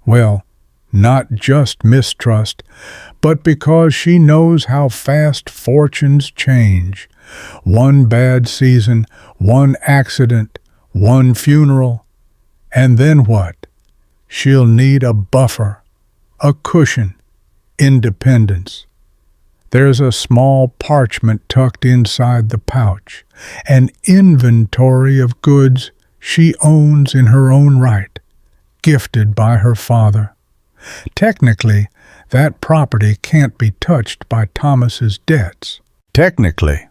Well, not just mistrust, but because she knows how fast fortunes change. One bad season, one accident, one funeral, and then what? She'll need a buffer, a cushion, independence. There's a small parchment tucked inside the pouch, an inventory of goods she owns in her own right, gifted by her father. Technically, that property can't be touched by Thomas's debts. Technically.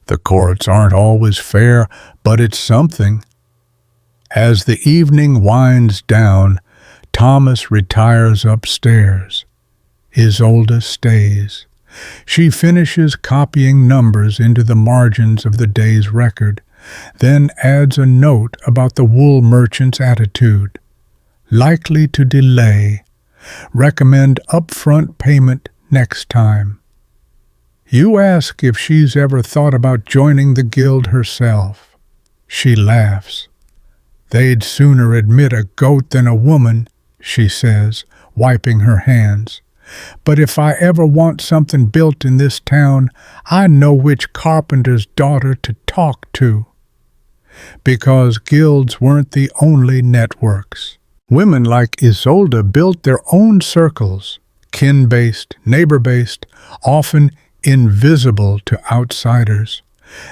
The courts aren't always fair, but it's something. As the evening winds down, Thomas retires upstairs. Isolde stays. She finishes copying numbers into the margins of the day's record, then adds a note about the wool merchant's attitude. Likely to delay. Recommend upfront payment next time. You ask if she's ever thought about joining the guild herself. She laughs. They'd sooner admit a goat than a woman, she says, wiping her hands. But if I ever want something built in this town, I know which carpenter's daughter to talk to. Because guilds weren't the only networks. Women like Isolde built their own circles, kin-based, neighbor-based, often invisible to outsiders.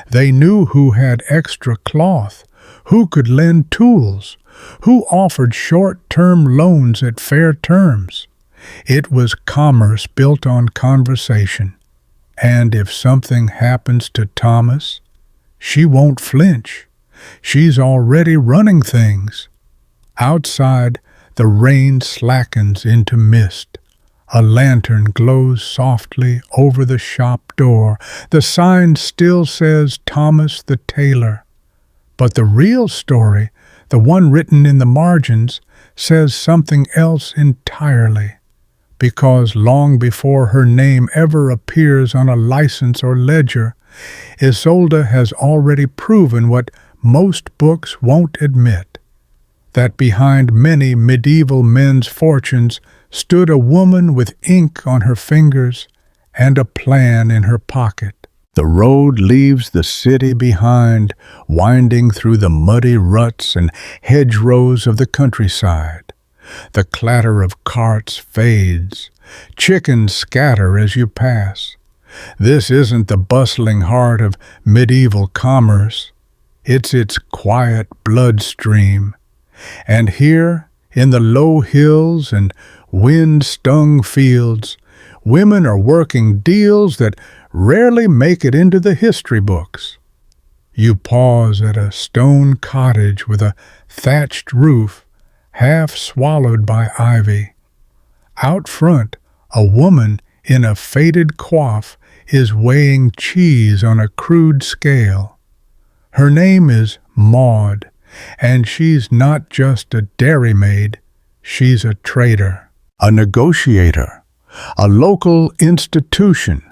They knew who had extra cloth, who could lend tools, who offered short-term loans at fair terms. It was commerce built on conversation. And if something happens to Thomas, she won't flinch. She's already running things. Outside, the rain slackens into mist. A lantern glows softly over the shop door. The sign still says Thomas the tailor. But the real story, the one written in the margins, says something else entirely. Because long before her name ever appears on a license or ledger, Isolde has already proven what most books won't admit, that behind many medieval men's fortunes stood a woman with ink on her fingers and a plan in her pocket. The road leaves the city behind, winding through the muddy ruts and hedgerows of the countryside. The clatter of carts fades. Chickens scatter as you pass. This isn't the bustling heart of medieval commerce. It's its quiet bloodstream. And here, in the low hills and wind-stung fields, women are working deals that rarely make it into the history books. You pause at a stone cottage with a thatched roof, half swallowed by ivy. Out front, a woman in a faded coif is weighing cheese on a crude scale. Her name is Maud, and she's not just a dairymaid, she's a trader, a negotiator, a local institution.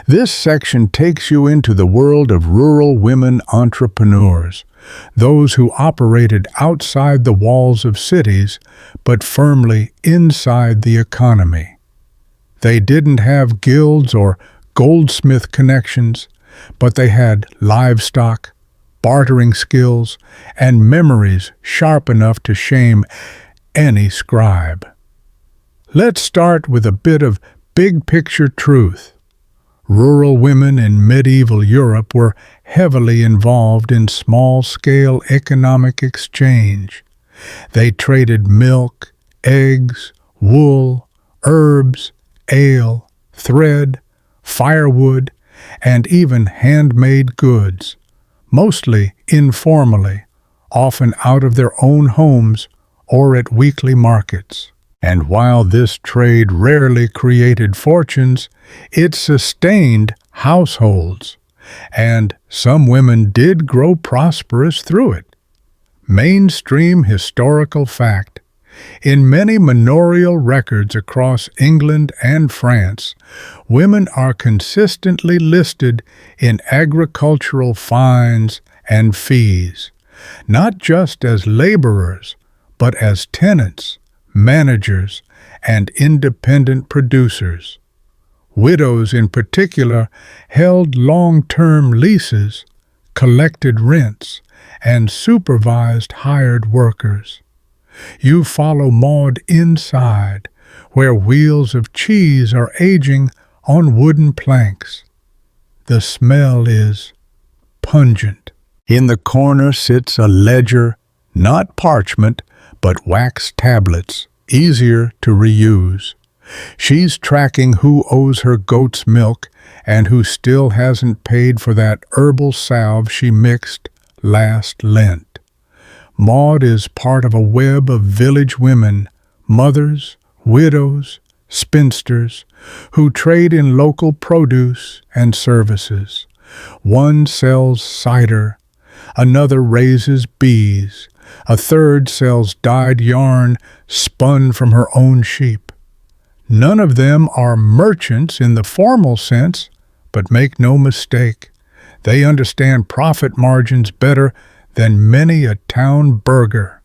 This section takes you into the world of rural women entrepreneurs, those who operated outside the walls of cities, but firmly inside the economy. They didn't have guilds or goldsmith connections, but they had livestock, bartering skills, and memories sharp enough to shame any scribe. Let's start with a bit of big-picture truth. Rural women in medieval Europe were heavily involved in small-scale economic exchange. They traded milk, eggs, wool, herbs, ale, thread, firewood, and even handmade goods, mostly informally, often out of their own homes or at weekly markets. And while this trade rarely created fortunes, it sustained households, and some women did grow prosperous through it. Mainstream historical fact. In many manorial records across England and France, women are consistently listed in agricultural fines and fees, not just as laborers, but as tenants, managers, and independent producers. Widows in particular held long-term leases, collected rents, and supervised hired workers. You follow Maud inside, where wheels of cheese are aging on wooden planks. The smell is pungent. In the corner sits a ledger, not parchment, but wax tablets, easier to reuse. She's tracking who owes her goat's milk and who still hasn't paid for that herbal salve she mixed last Lent. Maud is part of a web of village women, mothers, widows, spinsters, who trade in local produce and services. One sells cider, another raises bees, a third sells dyed yarn spun from her own sheep. None of them are merchants in the formal sense, but make no mistake, they understand profit margins better than many a town burgher.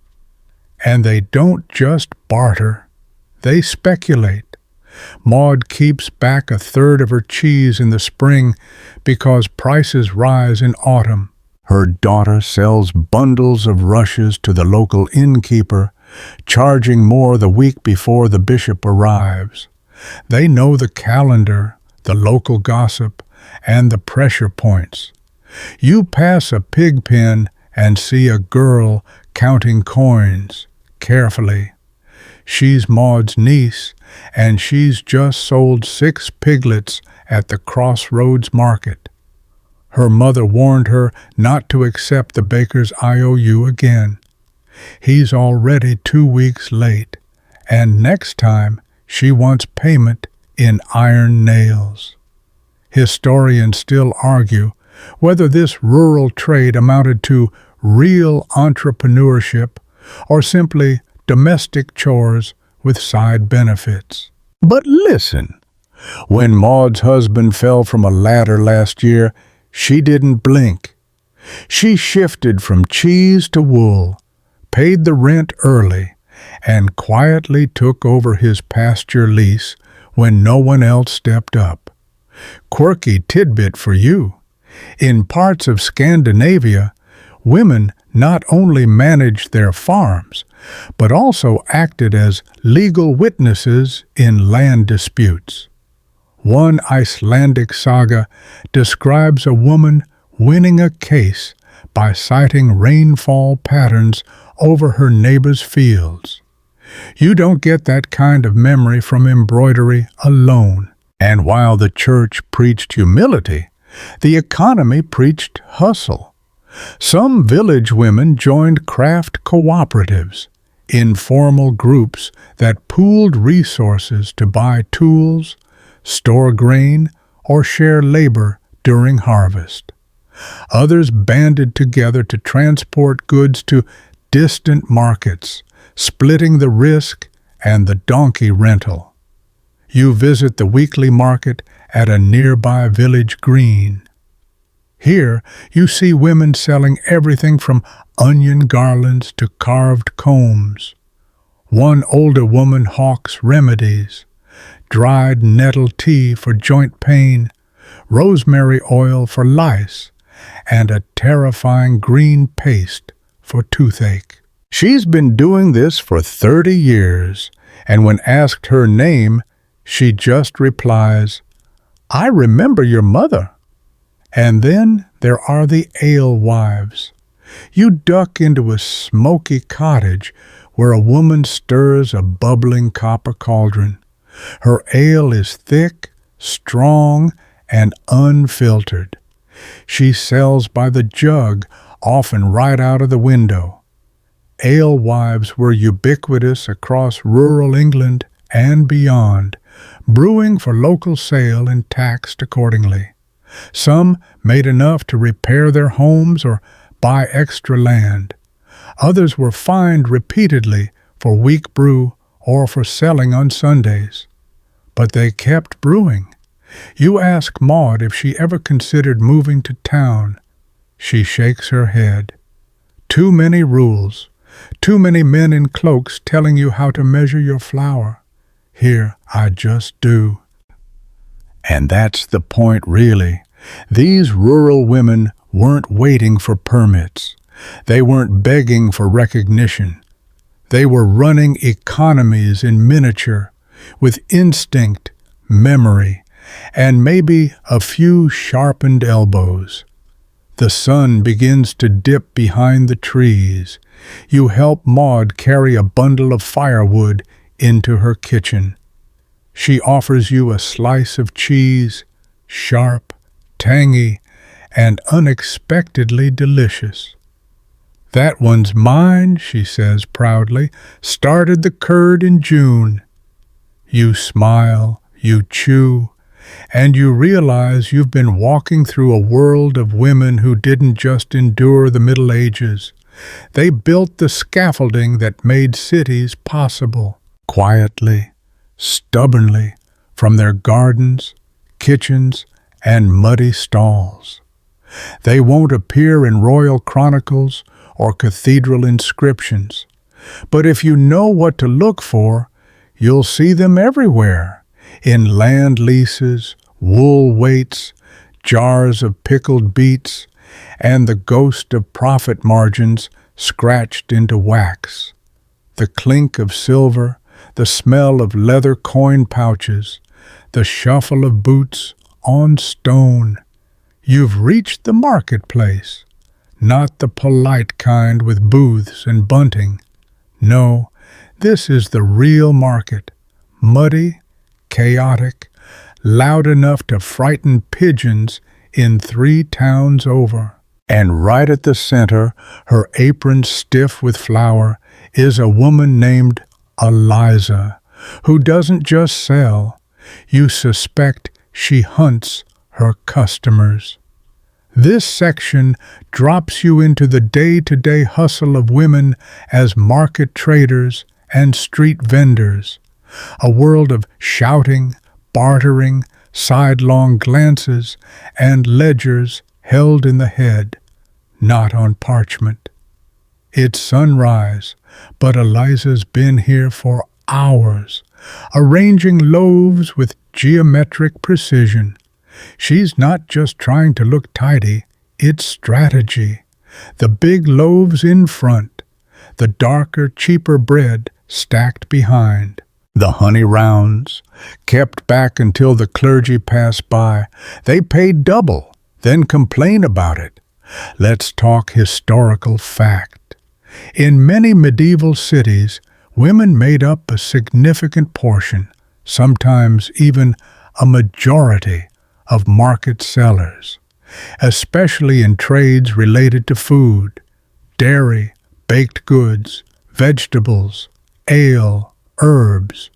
And they don't just barter, they speculate. Maud keeps back a third of her cheese in the spring because prices rise in autumn. Her daughter sells bundles of rushes to the local innkeeper, charging more the week before the bishop arrives. They know the calendar, the local gossip, and the pressure points. You pass a pig pen and see a girl counting coins, carefully. She's Maud's niece, and she's just sold 6 piglets at the Crossroads Market. Her mother warned her not to accept the baker's IOU again. He's already 2 weeks late, and next time she wants payment in iron nails. Historians still argue whether this rural trade amounted to real entrepreneurship or simply domestic chores with side benefits. But listen, when Maud's husband fell from a ladder last year, she didn't blink. She shifted from cheese to wool, paid the rent early, and quietly took over his pasture lease when no one else stepped up. Quirky tidbit for you. In parts of Scandinavia, women not only managed their farms, but also acted as legal witnesses in land disputes. One Icelandic saga describes a woman winning a case by citing rainfall patterns over her neighbor's fields. You don't get that kind of memory from embroidery alone. And while the church preached humility, the economy preached hustle. Some village women joined craft cooperatives, informal groups that pooled resources to buy tools, store grain, or share labor during harvest. Others banded together to transport goods to distant markets, splitting the risk and the donkey rental. You visit the weekly market at a nearby village green. Here you see women selling everything from onion garlands to carved combs. One older woman hawks remedies: dried nettle tea for joint pain, rosemary oil for lice, and a terrifying green paste for toothache. She's been doing this for 30 years, and when asked her name, she just replies, "I remember your mother." And then there are the alewives. You duck into a smoky cottage where a woman stirs a bubbling copper cauldron. Her ale is thick, strong, and unfiltered. She sells by the jug, often right out of the window. Alewives were ubiquitous across rural England and beyond, brewing for local sale and taxed accordingly. Some made enough to repair their homes or buy extra land. Others were fined repeatedly for weak brew or for selling on Sundays. But they kept brewing. You ask Maud if she ever considered moving to town. She shakes her head. Too many rules. Too many men in cloaks telling you how to measure your flour. Here, I just do. And that's the point, really. These rural women weren't waiting for permits. They weren't begging for recognition. They were running economies in miniature, with instinct, memory, and maybe a few sharpened elbows. The sun begins to dip behind the trees. You help Maud carry a bundle of firewood into her kitchen. She offers you a slice of cheese, sharp, tangy, and unexpectedly delicious. "That one's mine," she says proudly. "Started the curd in June." You smile, you chew, and you realize you've been walking through a world of women who didn't just endure the Middle Ages. They built the scaffolding that made cities possible, quietly, stubbornly, from their gardens, kitchens, and muddy stalls. They won't appear in royal chronicles or cathedral inscriptions, but if you know what to look for, you'll see them everywhere, in land leases, wool weights, jars of pickled beets, and the ghost of profit margins scratched into wax. The clink of silver, the smell of leather coin pouches, the shuffle of boots on stone. You've reached the marketplace, not the polite kind with booths and bunting. No, this is the real market, muddy, chaotic, loud enough to frighten pigeons in 3 towns over. And right at the center, her apron stiff with flour, is a woman named Eliza, who doesn't just sell. You suspect she hunts her customers. This section drops you into the day-to-day hustle of women as market traders and street vendors, a world of shouting, bartering, sidelong glances, and ledgers held in the head, not on parchment. It's sunrise, but Eliza's been here for hours, arranging loaves with geometric precision. She's not just trying to look tidy, it's strategy. The big loaves in front, the darker, cheaper bread stacked behind. The honey rounds, kept back until the clergy passed by. They pay double, then complain about it. Let's talk historical fact. In many medieval cities, women made up a significant portion, sometimes even a majority, of market sellers, especially in trades related to food, dairy, baked goods, vegetables, ale, herbs.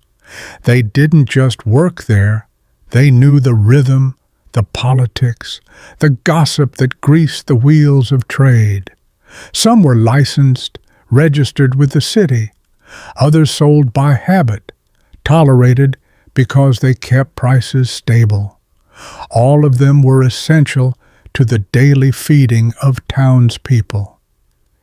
They didn't just work there, they knew the rhythm, the politics, the gossip that greased the wheels of trade. Some were licensed, registered with the city. Others sold by habit, tolerated because they kept prices stable. All of them were essential to the daily feeding of townspeople.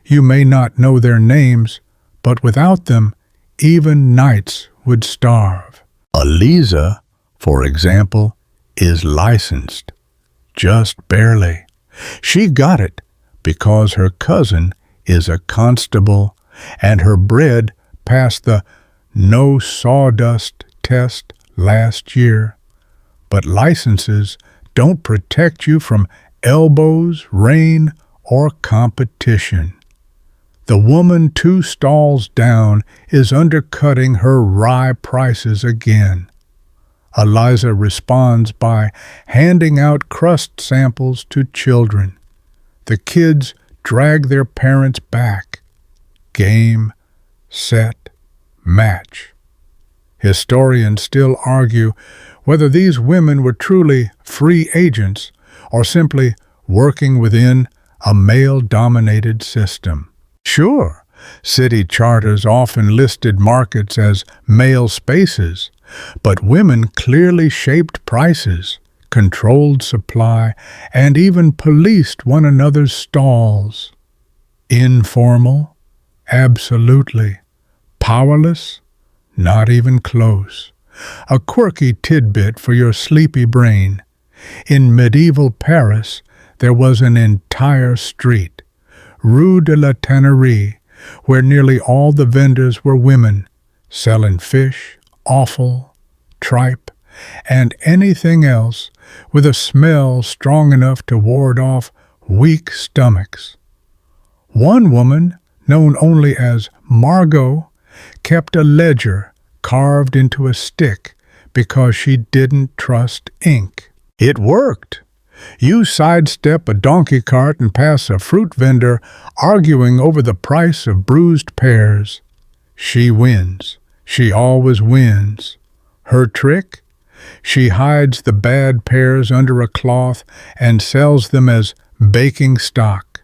You may not know their names, but without them, even knights would starve. Eliza, for example, is licensed, just barely. She got it because her cousin is a constable and her bread passed the no sawdust test last year. But licenses don't protect you from elbows, rain, or competition. The woman 2 stalls down is undercutting her rye prices again. Eliza responds by handing out crust samples to children. The kids drag their parents back. Game, set, match. Historians still argue whether these women were truly free agents or simply working within a male-dominated system. Sure, city charters often listed markets as male spaces, but women clearly shaped prices, controlled supply, and even policed one another's stalls. Informal? Absolutely. Powerless? Not even close. A quirky tidbit for your sleepy brain. In medieval Paris, there was an entire street, Rue de la Tannerie, where nearly all the vendors were women, selling fish, offal, tripe, and anything else with a smell strong enough to ward off weak stomachs. One woman, known only as Margot, kept a ledger carved into a stick because she didn't trust ink. It worked. You sidestep a donkey cart and pass a fruit vendor arguing over the price of bruised pears. She wins. She always wins. Her trick? She hides the bad pears under a cloth and sells them as baking stock.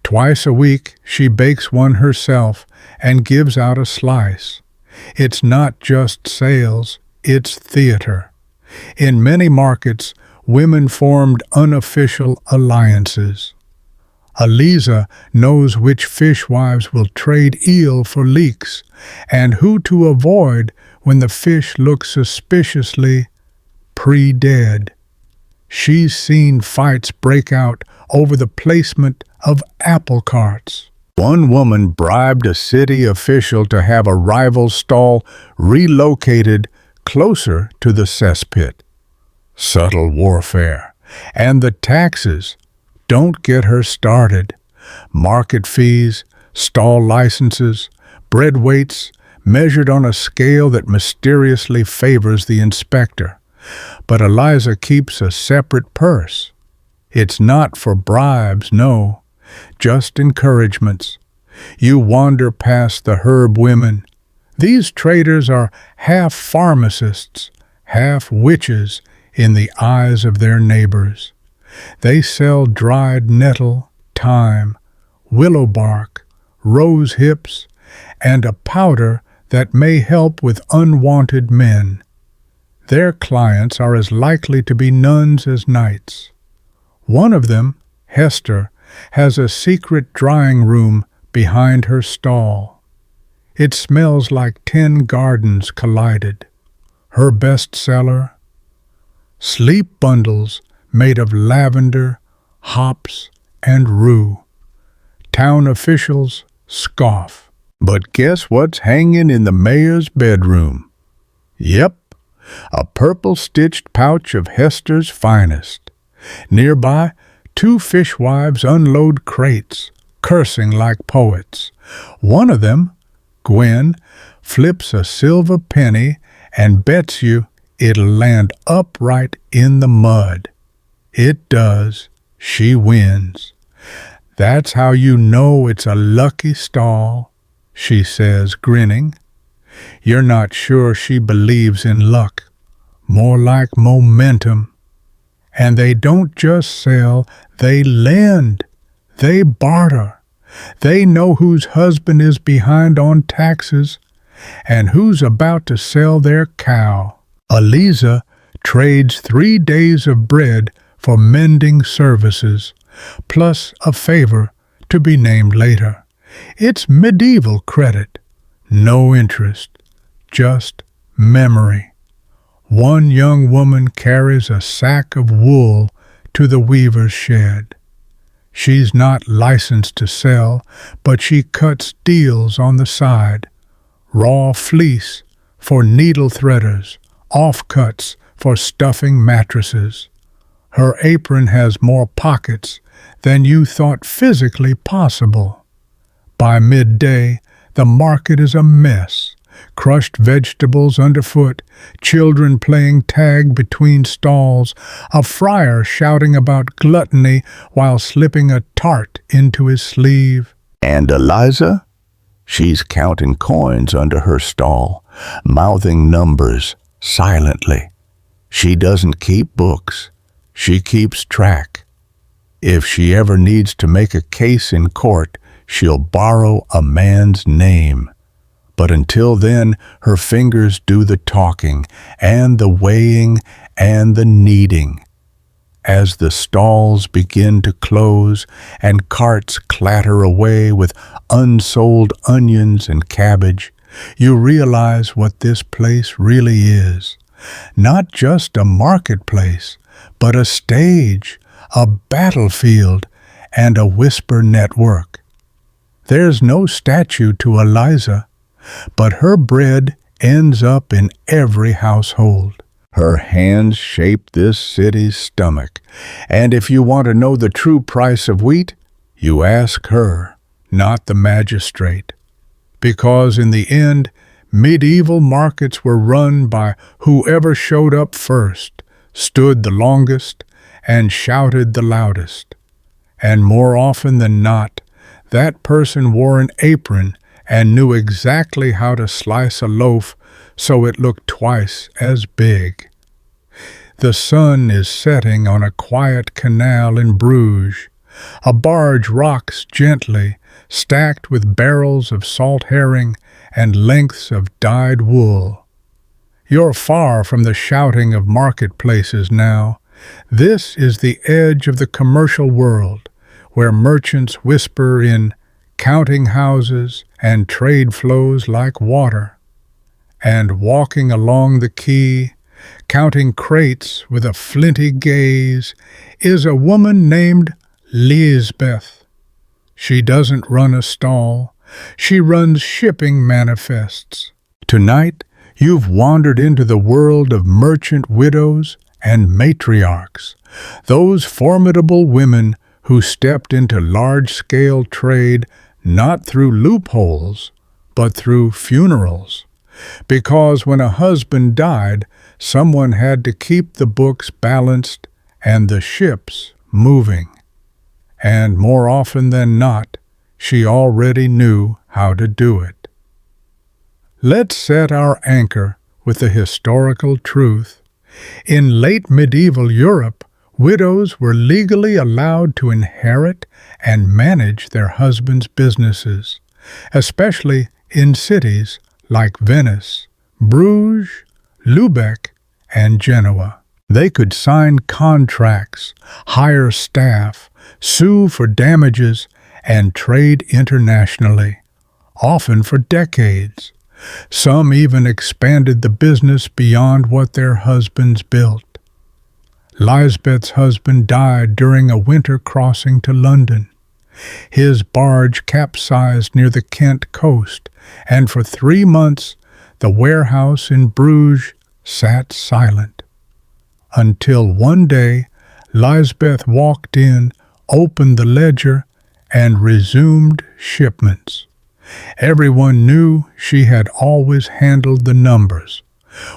Twice a week she bakes one herself and gives out a slice. It's not just sales, it's theater. In many markets, women formed unofficial alliances. Eliza knows which fishwives will trade eel for leeks and who to avoid when the fish looks suspiciously pre-dead. She's seen fights break out over the placement of apple carts. One woman bribed a city official to have a rival stall relocated closer to the cesspit. Subtle warfare. And the taxes. Don't get her started. Market fees, stall licenses, bread weights, measured on a scale that mysteriously favors the inspector. But Eliza keeps a separate purse. It's not for bribes, no, just encouragements. You wander past the herb women. These traders are half pharmacists, half witches in the eyes of their neighbors. They sell dried nettle, thyme, willow bark, rose hips, and a powder that may help with unwanted men. Their clients are as likely to be nuns as knights. One of them, Hester, has a secret drying room behind her stall. It smells like 10 gardens collided. Her bestseller? Sleep bundles made of lavender, hops, and rue. Town officials scoff. But guess what's hanging in the mayor's bedroom? Yep, a purple-stitched pouch of Hester's finest. Nearby, 2 fishwives unload crates, cursing like poets. One of them, Gwen, flips a silver penny and bets you it'll land upright in the mud. It does. She wins. That's how you know it's a lucky stall, she says, grinning. You're not sure she believes in luck. More like momentum. And they don't just sell, they lend. They barter. They know whose husband is behind on taxes and who's about to sell their cow. Eliza trades 3 days of bread for mending services, plus a favor to be named later. It's medieval credit. No interest, just memory. One young woman carries a sack of wool to the weaver's shed. She's not licensed to sell, but she cuts deals on the side. Raw fleece for needle threaders, offcuts for stuffing mattresses. Her apron has more pockets than you thought physically possible. By midday, the market is a mess. Crushed vegetables underfoot, children playing tag between stalls, a friar shouting about gluttony while slipping a tart into his sleeve. And Eliza? She's counting coins under her stall, mouthing numbers silently. She doesn't keep books. She keeps track. If she ever needs to make a case in court, she'll borrow a man's name. But until then, her fingers do the talking and the weighing and the kneading. As the stalls begin to close and carts clatter away with unsold onions and cabbage, you realize what this place really is. Not just a marketplace, but a stage, a battlefield, and a whisper network. There's no statue to Eliza, but her bread ends up in every household. Her hands shape this city's stomach, and if you want to know the true price of wheat, you ask her, not the magistrate. Because in the end, medieval markets were run by whoever showed up first, stood the longest, and shouted the loudest. And more often than not, that person wore an apron and knew exactly how to slice a loaf so it looked twice as big. The sun is setting on a quiet canal in Bruges. A barge rocks gently, stacked with barrels of salt herring and lengths of dyed wool. You're far from the shouting of marketplaces now. This is the edge of the commercial world, where merchants whisper in counting houses and trade flows like water. And walking along the quay, counting crates with a flinty gaze, is a woman named Lisbeth. She doesn't run a stall. She runs shipping manifests. Tonight, you've wandered into the world of merchant widows and matriarchs, those formidable women who stepped into large-scale trade not through loopholes, but through funerals. Because when a husband died, someone had to keep the books balanced and the ships moving. And more often than not, she already knew how to do it. Let's set our anchor with the historical truth. In late medieval Europe, widows were legally allowed to inherit and manage their husbands' businesses, especially in cities like Venice, Bruges, Lübeck, and Genoa. They could sign contracts, hire staff, sue for damages, and trade internationally, often for decades. Some even expanded the business beyond what their husbands built. Lisbeth's husband died during a winter crossing to London. His barge capsized near the Kent coast, and for 3 months the warehouse in Bruges sat silent. Until one day Lisbeth walked in, opened the ledger, and resumed shipments. Everyone knew she had always handled the numbers.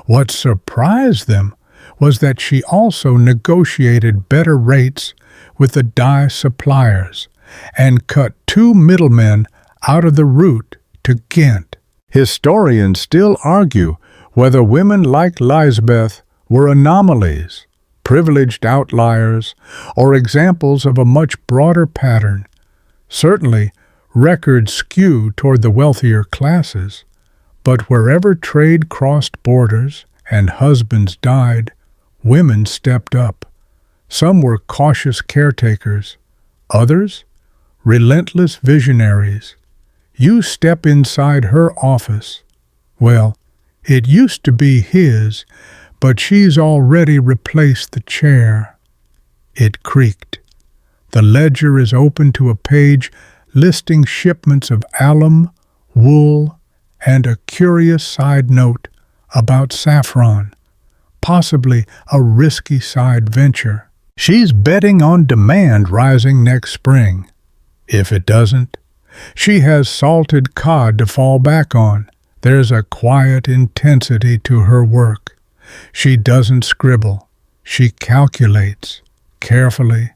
What surprised them was that she also negotiated better rates with the dye suppliers and cut 2 middlemen out of the route to Ghent. Historians still argue whether women like Lisbeth were anomalies, privileged outliers, or examples of a much broader pattern. Certainly, records skew toward the wealthier classes, but wherever trade crossed borders and husbands died, women stepped up. Some were cautious caretakers, others, relentless visionaries. You step inside her office. Well, it used to be his, but she's already replaced the chair. It creaked. The ledger is open to a page listing shipments of alum, wool, and a curious side note about saffron, possibly a risky side venture. She's betting on demand rising next spring. If it doesn't, she has salted cod to fall back on. There's a quiet intensity to her work. She doesn't scribble. She calculates, carefully,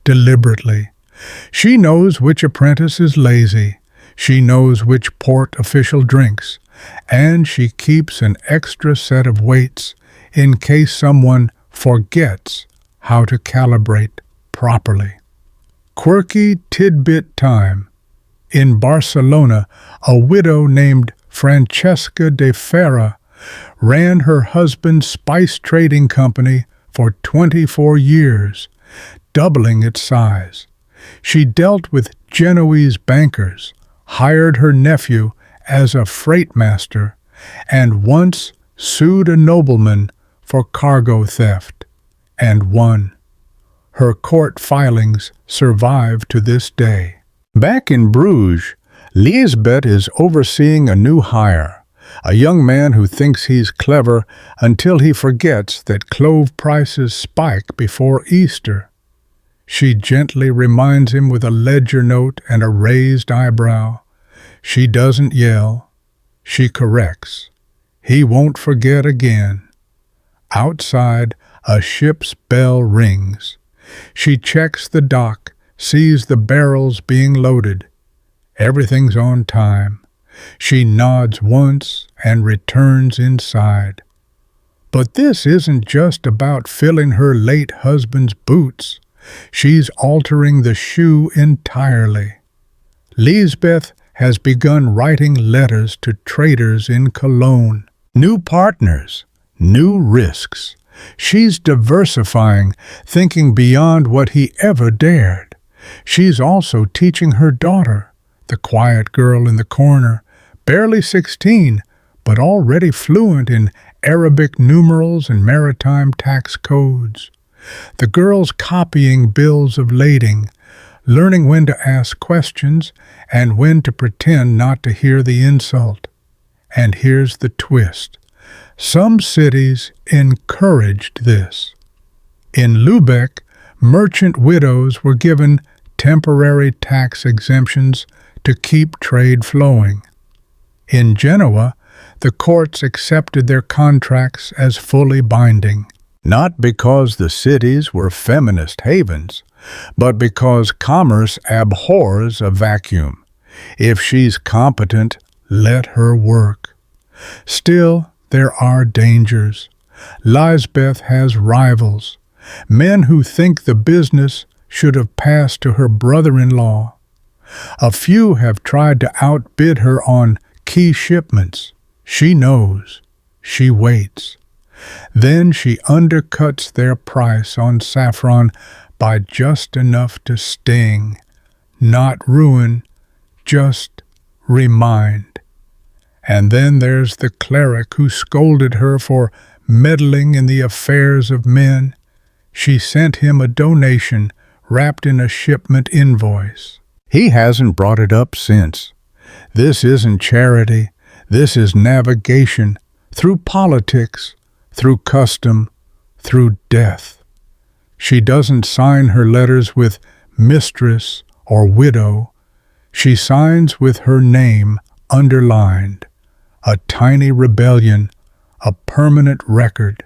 deliberately. She knows which apprentice is lazy. She knows which port official drinks. And she keeps an extra set of weights in case someone forgets how to calibrate properly. Quirky tidbit time. In Barcelona, a widow named Francesca de Ferra ran her husband's spice trading company for 24 years, doubling its size. She dealt with Genoese bankers, hired her nephew as a freight master, and once sued a nobleman for cargo theft, and won. Her court filings survive to this day. Back in Bruges, Lisbeth is overseeing a new hire, a young man who thinks he's clever until he forgets that clove prices spike before Easter. She gently reminds him with a ledger note and a raised eyebrow. She doesn't yell. She corrects. He won't forget again. Outside, a ship's bell rings. She checks the dock, sees the barrels being loaded. Everything's on time. She nods once and returns inside. But this isn't just about filling her late husband's boots. She's altering the shoe entirely. Lisbeth has begun writing letters to traders in Cologne. New partners, new risks. She's diversifying, thinking beyond what he ever dared. She's also teaching her daughter, the quiet girl in the corner, barely 16, but already fluent in Arabic numerals and maritime tax codes. The girl's copying bills of lading, learning when to ask questions and when to pretend not to hear the insult. And here's the twist. Some cities encouraged this. In Lübeck, merchant widows were given temporary tax exemptions to keep trade flowing. In Genoa, the courts accepted their contracts as fully binding, not because the cities were feminist havens, but because commerce abhors a vacuum. If she's competent, let her work. Still, there are dangers. Lisbeth has rivals, men who think the business should have passed to her brother-in-law. A few have tried to outbid her on key shipments. She knows. She waits. Then she undercuts their price on saffron by just enough to sting, not ruin, just remind. And then there's the cleric who scolded her for meddling in the affairs of men. She sent him a donation wrapped in a shipment invoice. He hasn't brought it up since. This isn't charity. This is navigation through politics, through custom, through death. She doesn't sign her letters with mistress or widow. She signs with her name underlined, a tiny rebellion, a permanent record.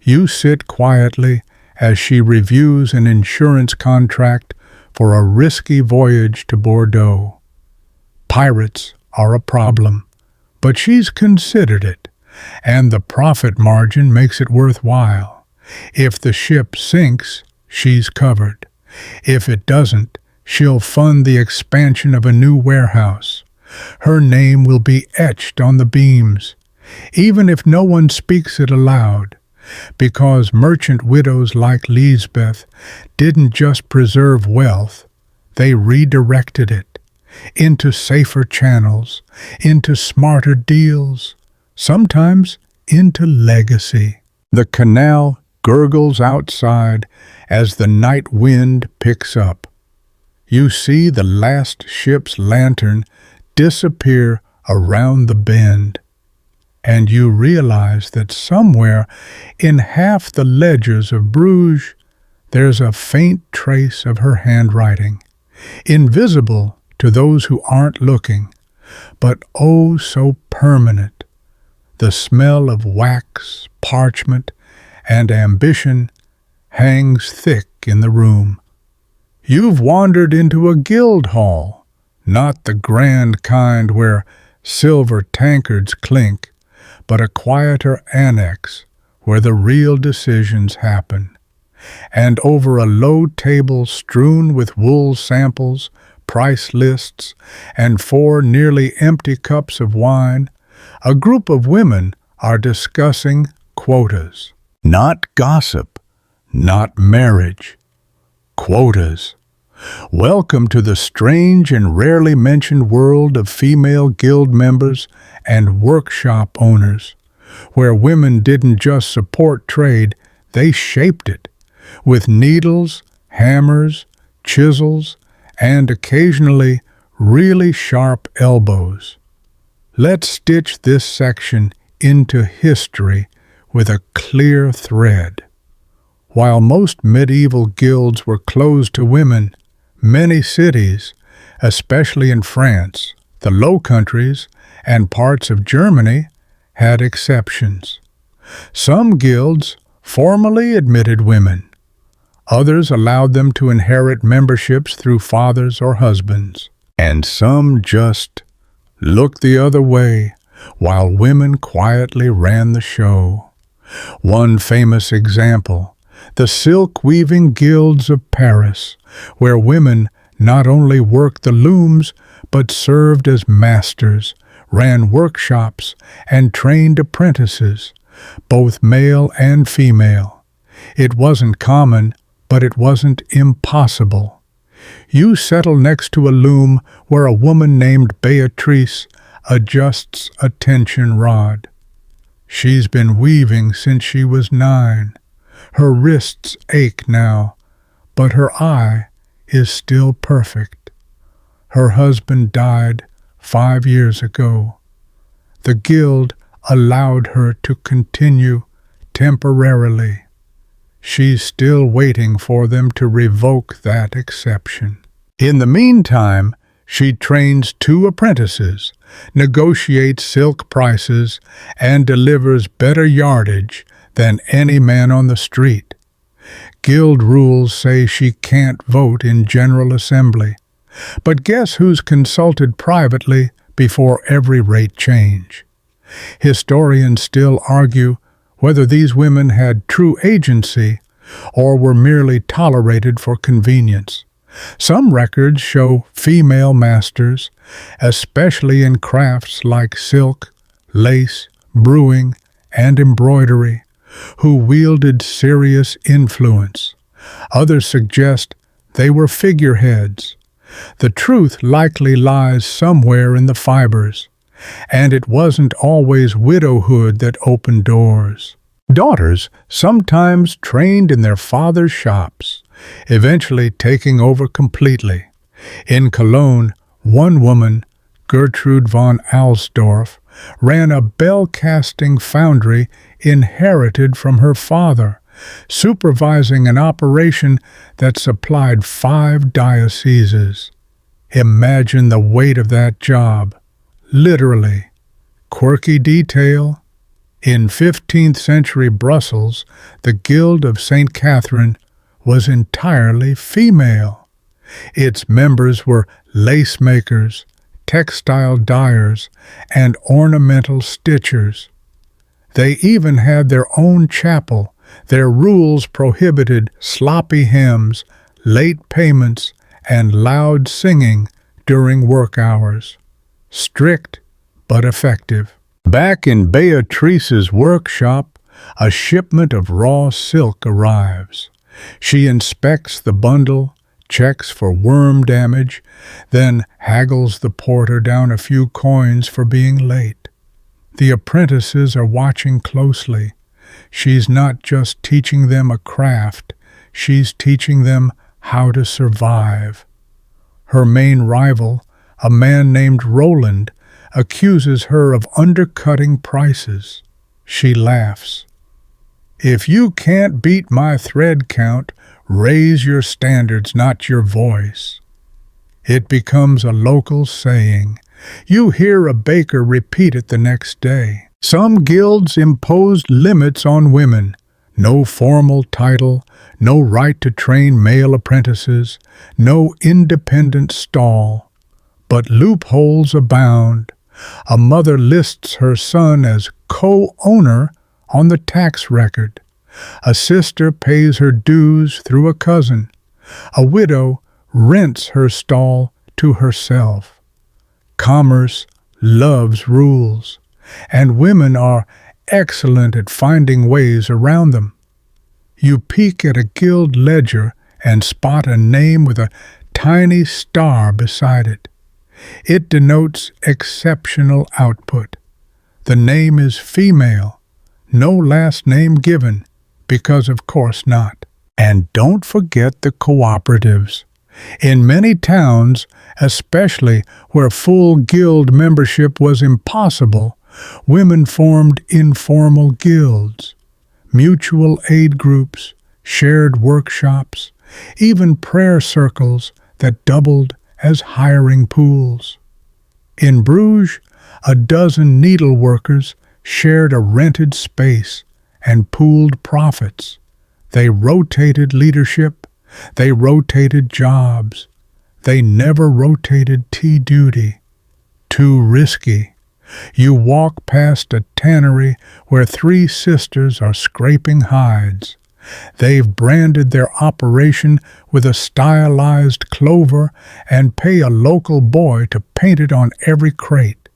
You sit quietly as she reviews an insurance contract for a risky voyage to Bordeaux. Pirates are a problem, but she's considered it, and the profit margin makes it worthwhile. If the ship sinks, she's covered. If it doesn't, she'll fund the expansion of a new warehouse. Her name will be etched on the beams, even if no one speaks it aloud, because merchant widows like Lisbeth didn't just preserve wealth, they redirected it into safer channels, into smarter deals, sometimes into legacy. The canal gurgles outside as the night wind picks up. You see the last ship's lantern disappear around the bend, and you realize that somewhere in half the ledgers of Bruges there's a faint trace of her handwriting, invisible to those who aren't looking, but oh so permanent. The smell of wax, parchment, and ambition hangs thick in the room. You've wandered into a guild hall, not the grand kind where silver tankards clink, but a quieter annex where the real decisions happen. And over a low table strewn with wool samples, price lists, and 4 nearly empty cups of wine, a group of women are discussing quotas. Not gossip, not marriage. Quotas. Welcome to the strange and rarely mentioned world of female guild members and workshop owners, where women didn't just support trade, they shaped it, with needles, hammers, chisels, and occasionally really sharp elbows. Let's stitch this section into history with a clear thread. While most medieval guilds were closed to women, many cities, especially in France, the Low Countries, and parts of Germany, had exceptions. Some guilds formally admitted women. Others allowed them to inherit memberships through fathers or husbands. And some just looked the other way, while women quietly ran the show. One famous example, the silk-weaving guilds of Paris, where women not only worked the looms, but served as masters, ran workshops, and trained apprentices, both male and female. It wasn't common, but it wasn't impossible. You settle next to a loom where a woman named Beatrice adjusts a tension rod. She's been weaving since she was 9. Her wrists ache now, but her eye is still perfect. Her husband died 5 years ago. The guild allowed her to continue temporarily. She's still waiting for them to revoke that exception. In the meantime, She trains 2 apprentices, negotiates silk prices, and delivers better yardage than any man on the street. Guild rules say she can't vote in General Assembly. But guess who's consulted privately before every rate change? Historians still argue whether these women had true agency or were merely tolerated for convenience. Some records show female masters, especially in crafts like silk, lace, brewing, and embroidery, who wielded serious influence. Others suggest they were figureheads. The truth likely lies somewhere in the fibers, and it wasn't always widowhood that opened doors. Daughters sometimes trained in their father's shops, eventually taking over completely. In Cologne, one woman, Gertrude von Alsdorf, ran a bell-casting foundry inherited from her father, supervising an operation that supplied 5 dioceses. Imagine the weight of that job. Literally. Quirky detail. In 15th century Brussels, the Guild of St. Catherine was entirely female. Its members were lace makers, textile dyers, and ornamental stitchers. They even had their own chapel. Their rules prohibited sloppy hymns, late payments, and loud singing during work hours. Strict but effective. Back in Beatrice's workshop, a shipment of raw silk arrives. She inspects the bundle, checks for worm damage, then haggles the porter down a few coins for being late. The apprentices are watching closely. She's not just teaching them a craft, she's teaching them how to survive. Her main rival, a man named Roland, accuses her of undercutting prices. She laughs. "If you can't beat my thread count, raise your standards, not your voice." It becomes a local saying. You hear a baker repeat it the next day. Some guilds imposed limits on women. No formal title, no right to train male apprentices, no independent stall. But loopholes abound. A mother lists her son as co-owner on the tax record. A sister pays her dues through a cousin. A widow rents her stall to herself. Commerce loves rules, and women are excellent at finding ways around them. You peek at a guild ledger and spot a name with a tiny star beside it. It denotes exceptional output. The name is female, no last name given, because of course not. And don't forget the cooperatives. In many towns, especially where full guild membership was impossible, women formed informal guilds, mutual aid groups, shared workshops, even prayer circles that doubled as hiring pools. In Bruges, a dozen needleworkers shared a rented space and pooled profits. They rotated leadership, they rotated jobs, they never rotated tea duty. Too risky. You walk past a tannery where 3 sisters are scraping hides. They've branded their operation with a stylized clover and pay a local boy to paint it on every crate.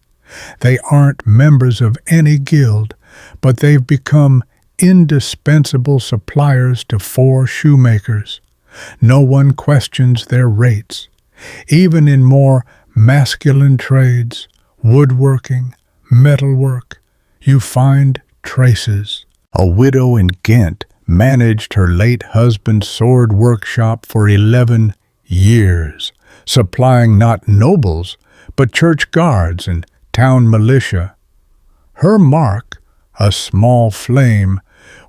They aren't members of any guild, but they've become indispensable suppliers to 4 shoemakers. No one questions their rates. Even in more masculine trades, woodworking, metalwork, you find traces. A widow in Ghent managed her late husband's sword workshop for 11 years, supplying not nobles, but church guards and town militia. Her mark, a small flame,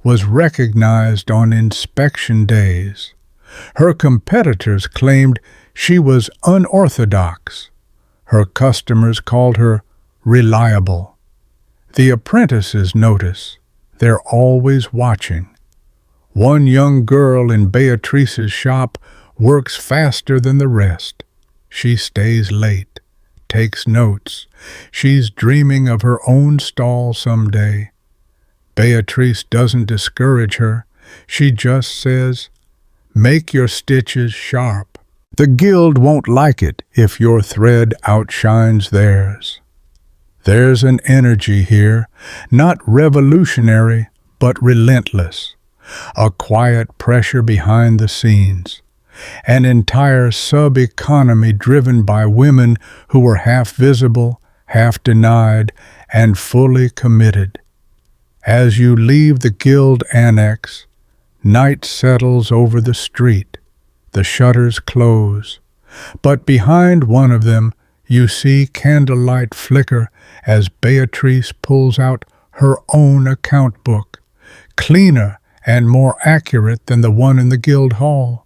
was recognized on inspection days. Her competitors claimed she was unorthodox. Her customers called her reliable. The apprentices notice they're always watching. One young girl in Beatrice's shop works faster than the rest. She stays late, takes notes. She's dreaming of her own stall someday. Beatrice doesn't discourage her. She just says, "Make your stitches sharp. The guild won't like it if your thread outshines theirs." There's an energy here, not revolutionary, but relentless. A quiet pressure behind the scenes. An entire sub-economy driven by women who were half visible, half denied, and fully committed. As you leave the guild annex, night settles over the street. The shutters close. But behind one of them, you see candlelight flicker as Beatrice pulls out her own account book, cleaner and more accurate than the one in the guild hall.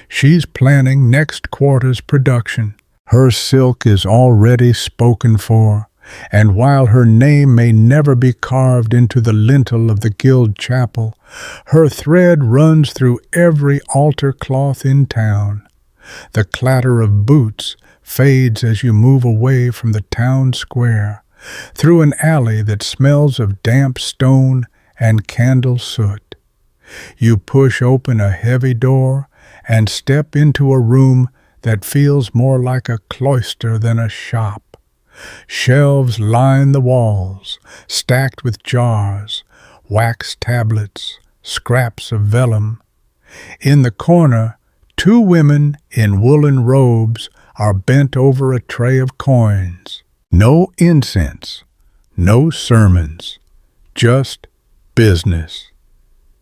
She's planning next quarter's production. Her silk is already spoken for, and while her name may never be carved into the lintel of the guild chapel, her thread runs through every altar cloth in town. The clatter of boots fades as you move away from the town square, through an alley that smells of damp stone and candle soot. You push open a heavy door and step into a room that feels more like a cloister than a shop. Shelves line the walls, stacked with jars, wax tablets, scraps of vellum. In the corner, two women in woolen robes are bent over a tray of coins. No incense, no sermons, just business.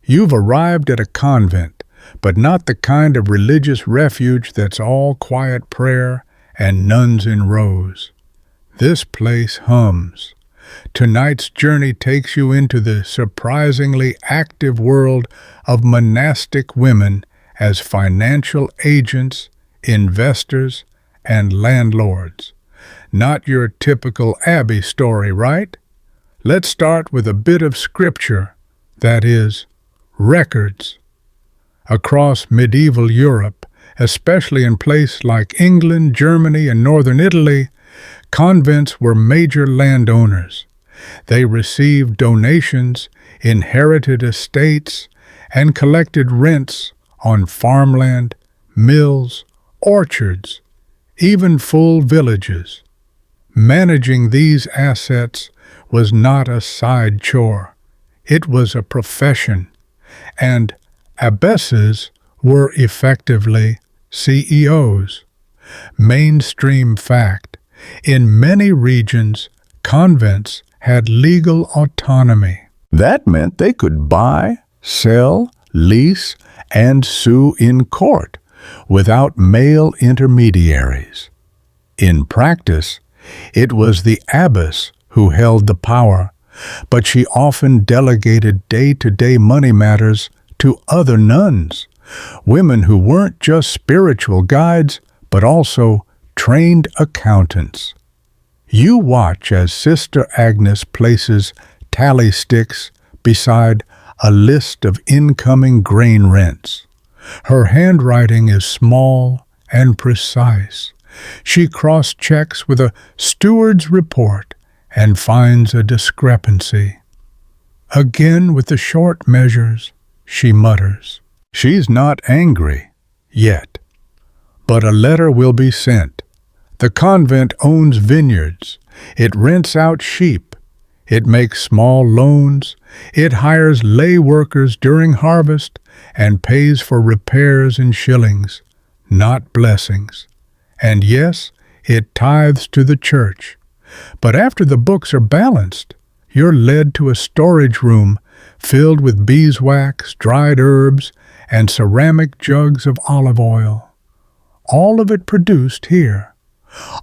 You've arrived at a convent, but not the kind of religious refuge that's all quiet prayer and nuns in rows. This place hums. Tonight's journey takes you into the surprisingly active world of monastic women as financial agents, investors, and landlords. Not your typical abbey story, right? Let's start with a bit of scripture, that is, records. Across medieval Europe, especially in places like England, Germany, and northern Italy, convents were major landowners. They received donations, inherited estates, and collected rents on farmland, mills, orchards, even full villages. Managing these assets was not a side chore. It was a profession, and abbesses were effectively CEOs. Mainstream fact: in many regions, convents had legal autonomy. That meant they could buy, sell, lease, and sue in court without male intermediaries. In practice, it was the abbess who held the power, but she often delegated day-to-day money matters to other nuns, women who weren't just spiritual guides, but also trained accountants. You watch as Sister Agnes places tally sticks beside a list of incoming grain rents. Her handwriting is small and precise. She cross-checks with a steward's report and finds a discrepancy. Again with the short measures, she mutters. She's not angry yet, but a letter will be sent. The convent owns vineyards. It rents out sheep. It makes small loans. It hires lay workers during harvest and pays for repairs in shillings, not blessings. And yes, it tithes to the church. But after the books are balanced, you're led to a storage room filled with beeswax, dried herbs, and ceramic jugs of olive oil. All of it produced here.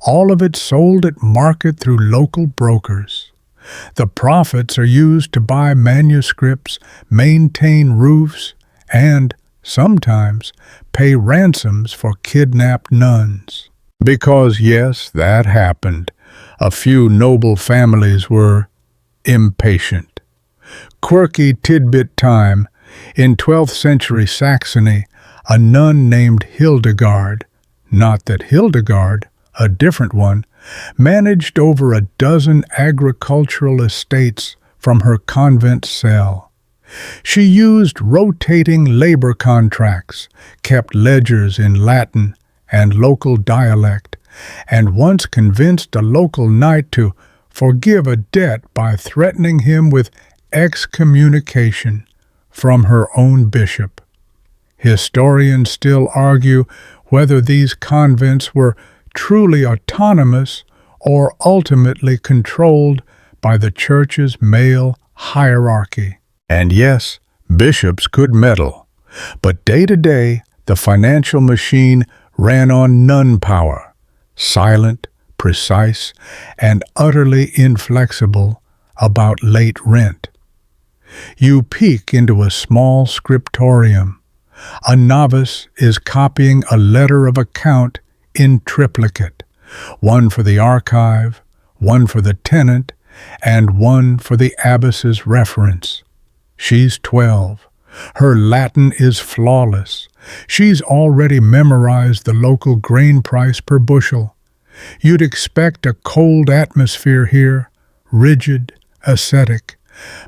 All of it sold at market through local brokers. The profits are used to buy manuscripts, maintain roofs, and, sometimes, pay ransoms for kidnapped nuns. Because, yes, that happened. A few noble families were impatient. Quirky tidbit time. In 12th century Saxony, a nun named Hildegard, not that Hildegard, a different one, managed over a dozen agricultural estates from her convent cell. She used rotating labor contracts, kept ledgers in Latin and local dialect, and once convinced a local knight to forgive a debt by threatening him with excommunication from her own bishop. Historians still argue whether these convents were truly autonomous or ultimately controlled by the church's male hierarchy. And yes, bishops could meddle, but day to day, the financial machine ran on nun power, silent, precise, and utterly inflexible about late rent. You peek into a small scriptorium. A novice is copying a letter of account in triplicate, one for the archive, one for the tenant, and one for the abbess's reference. She's 12. Her Latin is flawless. She's already memorized the local grain price per bushel. You'd expect a cold atmosphere here, rigid, ascetic,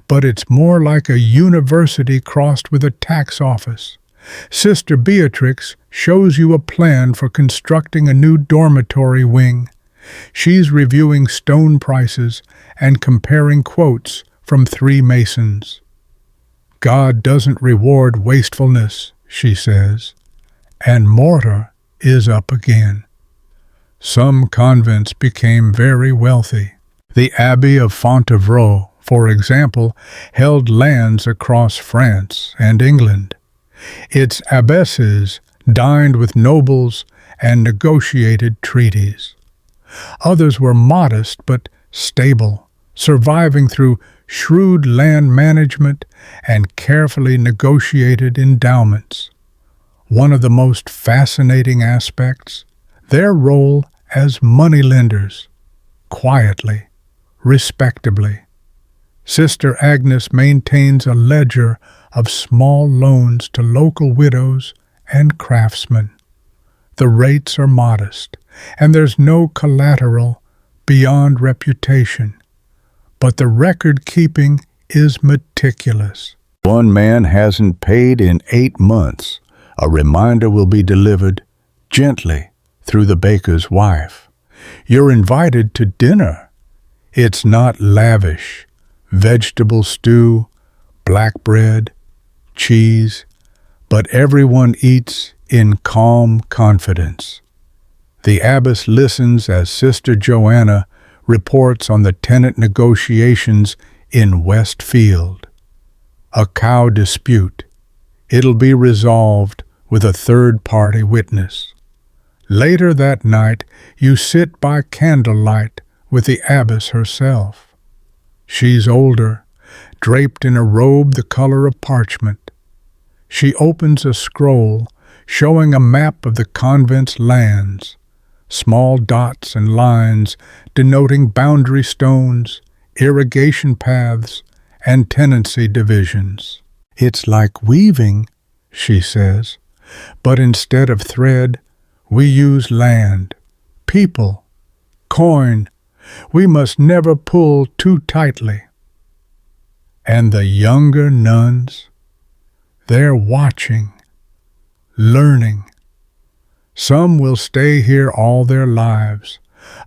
but it's more like a university crossed with a tax office. Sister Beatrix shows you a plan for constructing a new dormitory wing. She's reviewing stone prices and comparing quotes from 3 masons. God doesn't reward wastefulness, she says, and mortar is up again. Some convents became very wealthy. The Abbey of Fontevraud, for example, held lands across France and England. Its abbesses dined with nobles and negotiated treaties. Others were modest but stable, surviving through shrewd land management and carefully negotiated endowments. One of the most fascinating aspects, their role as moneylenders, quietly, respectably. Sister Agnes maintains a ledger of small loans to local widows and craftsmen. The rates are modest, and there's no collateral beyond reputation. But the record-keeping is meticulous. One man hasn't paid in 8 months. A reminder will be delivered gently through the baker's wife. You're invited to dinner. It's not lavish. Vegetable stew, black bread, cheese, but everyone eats in calm confidence. The abbess listens as Sister Joanna reports on the tenant negotiations in Westfield. A cow dispute. It'll be resolved with a third-party witness. Later that night, you sit by candlelight with the abbess herself. She's older, draped in a robe the color of parchment. She opens a scroll showing a map of the convent's lands, small dots and lines denoting boundary stones, irrigation paths, and tenancy divisions. It's like weaving, she says, but instead of thread, we use land, people, coin. We must never pull too tightly. And the younger nuns, they're watching, learning. Some will stay here all their lives.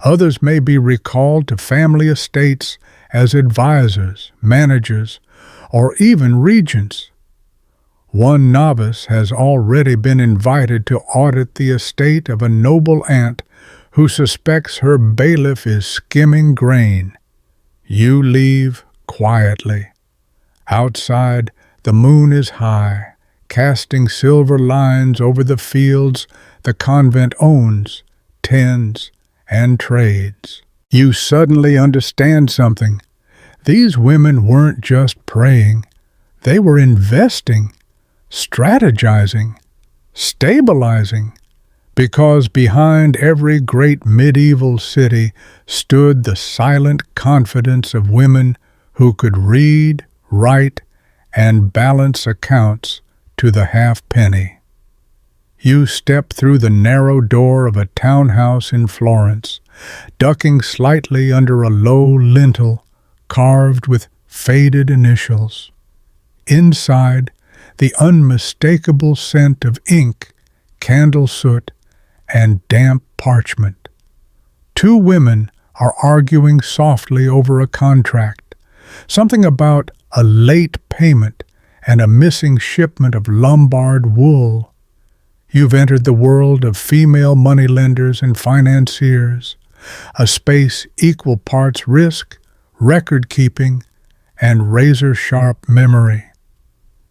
Others may be recalled to family estates as advisors, managers, or even regents. One novice has already been invited to audit the estate of a noble aunt who suspects her bailiff is skimming grain. You leave quietly. Outside, the moon is high, casting silver lines over the fields the convent owns, tends, and trades. You suddenly understand something. These women weren't just praying. They were investing, strategizing, stabilizing, because behind every great medieval city stood the silent confidence of women who could read, write, and balance accounts to the halfpenny. You step through the narrow door of a townhouse in Florence, ducking slightly under a low lintel carved with faded initials. Inside, the unmistakable scent of ink, candle soot, and damp parchment. Two women are arguing softly over a contract, something about a late payment and a missing shipment of Lombard wool. You've entered the world of female moneylenders and financiers, a space equal parts risk, record-keeping, and razor-sharp memory.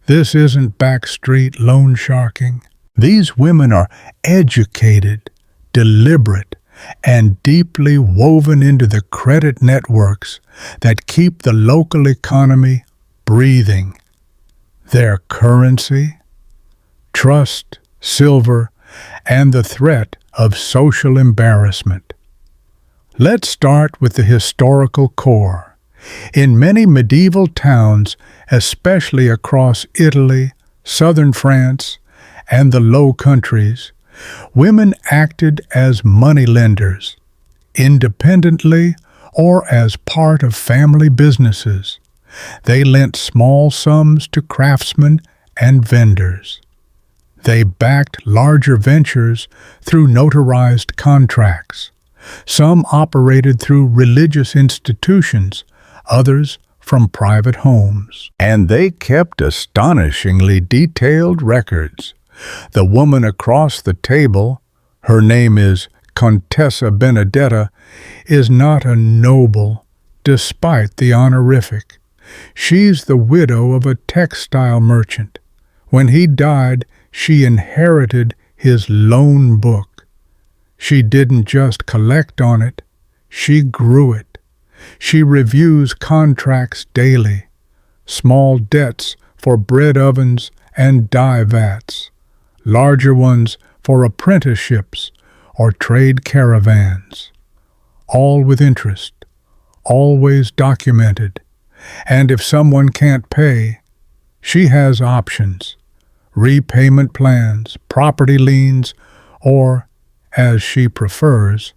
This isn't backstreet loan sharking. These women are educated, deliberate, and deeply woven into the credit networks that keep the local economy breathing. Their currency? Trust, silver, and the threat of social embarrassment. Let's start with the historical core. In many medieval towns, especially across Italy, southern France, and the Low Countries, women acted as moneylenders, independently or as part of family businesses. They lent small sums to craftsmen and vendors. They backed larger ventures through notarized contracts. Some operated through religious institutions, others from private homes. And they kept astonishingly detailed records. The woman across the table, her name is Contessa Benedetta, is not a noble, despite the honorific. She's the widow of a textile merchant. When he died, she inherited his loan book. She didn't just collect on it, she grew it. She reviews contracts daily, small debts for bread ovens and dye vats, larger ones for apprenticeships or trade caravans, all with interest, always documented. And if someone can't pay, she has options, repayment plans, property liens, or, as she prefers,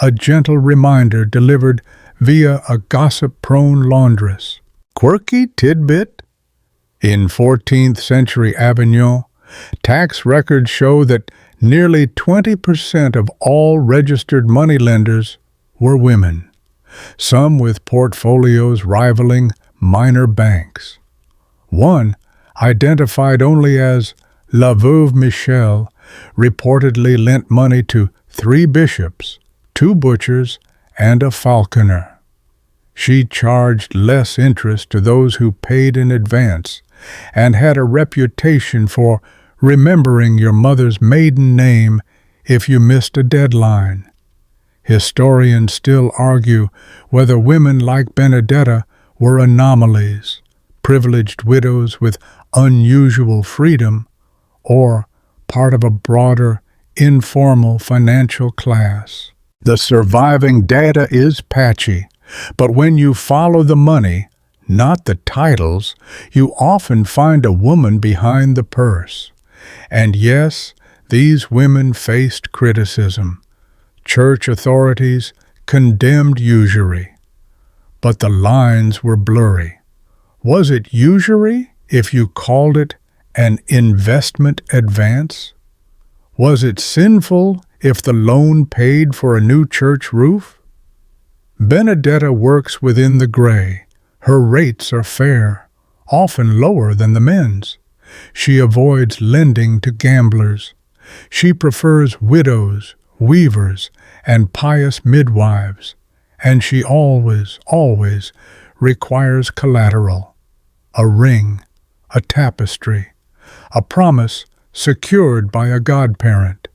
a gentle reminder delivered via a gossip-prone laundress. Quirky tidbit? In 14th century Avignon, tax records show that nearly 20% of all registered moneylenders were women, some with portfolios rivaling minor banks. One, identified only as La Veuve Michel, reportedly lent money to 3 bishops, 2 butchers, and a falconer. She charged less interest to those who paid in advance and had a reputation for remembering your mother's maiden name if you missed a deadline. Historians still argue whether women like Benedetta were anomalies, privileged widows with unusual freedom, or part of a broader, informal financial class. The surviving data is patchy, but when you follow the money, not the titles, you often find a woman behind the purse. And yes, these women faced criticism. Church authorities condemned usury, but the lines were blurry. Was it usury if you called it an investment advance? Was it sinful if the loan paid for a new church roof? Benedetta works within the gray. Her rates are fair, often lower than the men's. She avoids lending to gamblers. She prefers widows, weavers, and pious midwives, and she always requires collateral. A ring, a tapestry, a promise secured by a godparent.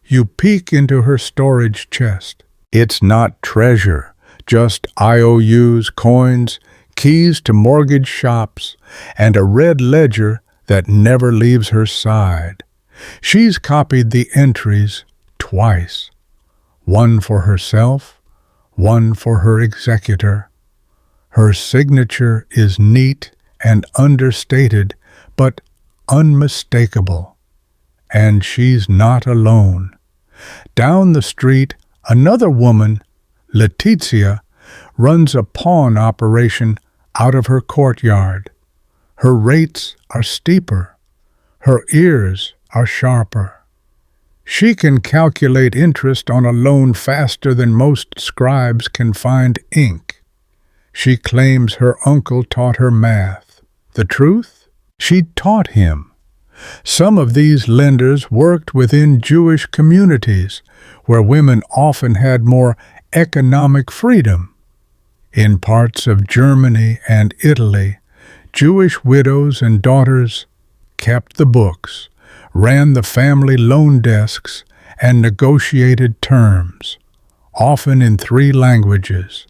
You peek into her storage chest. It's not treasure, just IOUs, coins, keys to mortgage shops, and a red ledger that never leaves her side. She's copied the entries twice, one for herself, one for her executor. Her signature is neat and understated, but unmistakable. And she's not alone. Down the street, another woman, Letizia, runs a pawn operation out of her courtyard. Her rates are steeper. Her ears are sharper. She can calculate interest on a loan faster than most scribes can find ink. She claims her uncle taught her math. The truth? She taught him. Some of these lenders worked within Jewish communities, where women often had more economic freedom. In parts of Germany and Italy, Jewish widows and daughters kept the books, ran the family loan desks, and negotiated terms, often in 3 languages.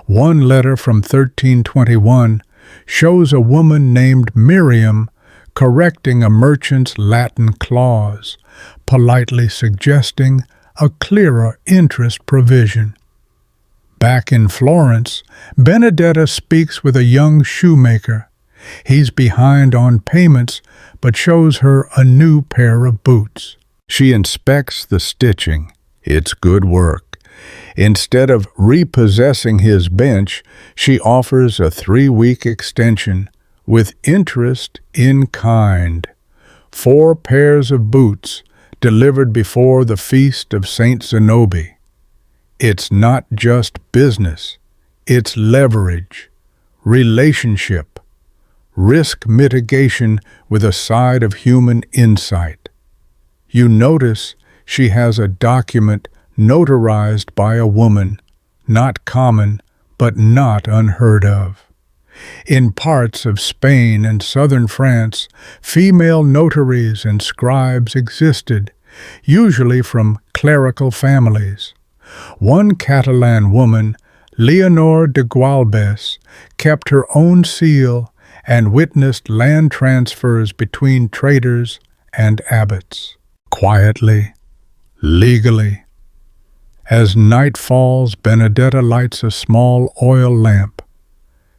One letter from 1321 shows a woman named Miriam correcting a merchant's Latin clause, politely suggesting a clearer interest provision. Back in Florence, Benedetta speaks with a young shoemaker. He's behind on payments, but shows her a new pair of boots. She inspects the stitching. It's good work. Instead of repossessing his bench, she offers a 3-week extension with interest in kind. 4 pairs of boots delivered before the feast of Saint Zenobi. It's not just business. It's leverage, relationship, risk mitigation with a side of human insight. You notice she has a document notarized by a woman, not common, but not unheard of. In parts of Spain and southern France, female notaries and scribes existed, usually from clerical families. One Catalan woman, Leonor de Gualbes, kept her own seal and witnessed land transfers between traders and abbots. Quietly, legally. As night falls, Benedetta lights a small oil lamp.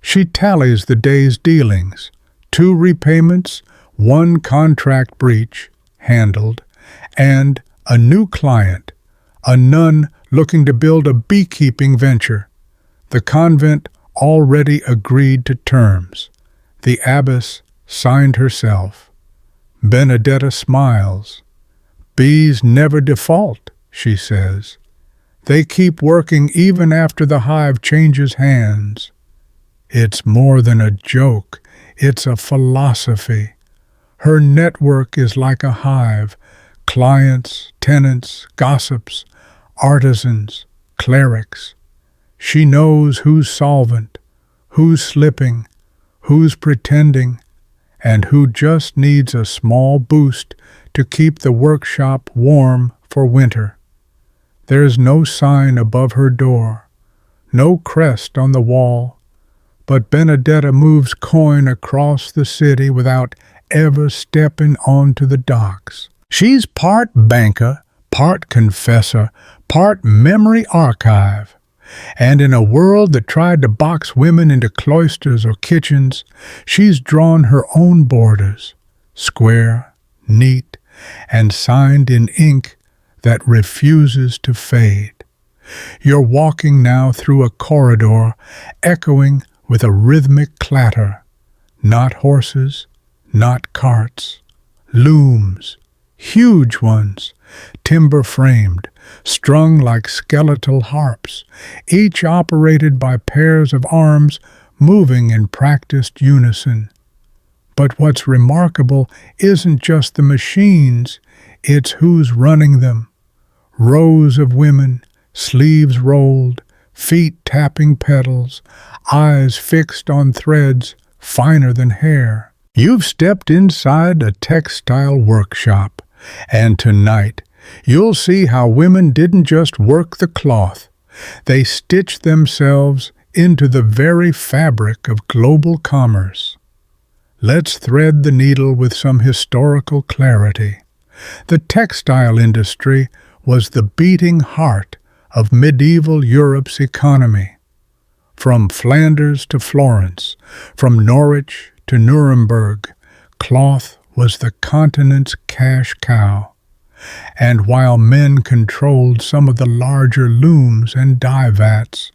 She tallies the day's dealings, 2 repayments, 1 contract breach, handled, and a new client, a nun looking to build a beekeeping venture. The convent already agreed to terms. The abbess signed herself. Benedetta smiles. Bees never default, she says. They keep working even after the hive changes hands. It's more than a joke. It's a philosophy. Her network is like a hive. Clients, tenants, gossips, artisans, clerics. She knows who's solvent, who's slipping, who's pretending, and who just needs a small boost to keep the workshop warm for winter. There's no sign above her door, no crest on the wall, but Benedetta moves coin across the city without ever stepping onto the docks. She's part banker, part confessor, part memory archive. And in a world that tried to box women into cloisters or kitchens, she's drawn her own borders, square, neat, and signed in ink that refuses to fade. You're walking now through a corridor echoing with a rhythmic clatter. Not horses, not carts, looms, huge ones, timber-framed, strung like skeletal harps, each operated by pairs of arms moving in practiced unison. But what's remarkable isn't just the machines, it's who's running them. Rows of women, sleeves rolled, feet tapping pedals, eyes fixed on threads finer than hair. You've stepped inside a textile workshop, and tonight you'll see how women didn't just work the cloth. They stitched themselves into the very fabric of global commerce. Let's thread the needle with some historical clarity. The textile industry was the beating heart of medieval Europe's economy. From Flanders to Florence, from Norwich to Nuremberg, cloth was the continent's cash cow. And while men controlled some of the larger looms and dye vats,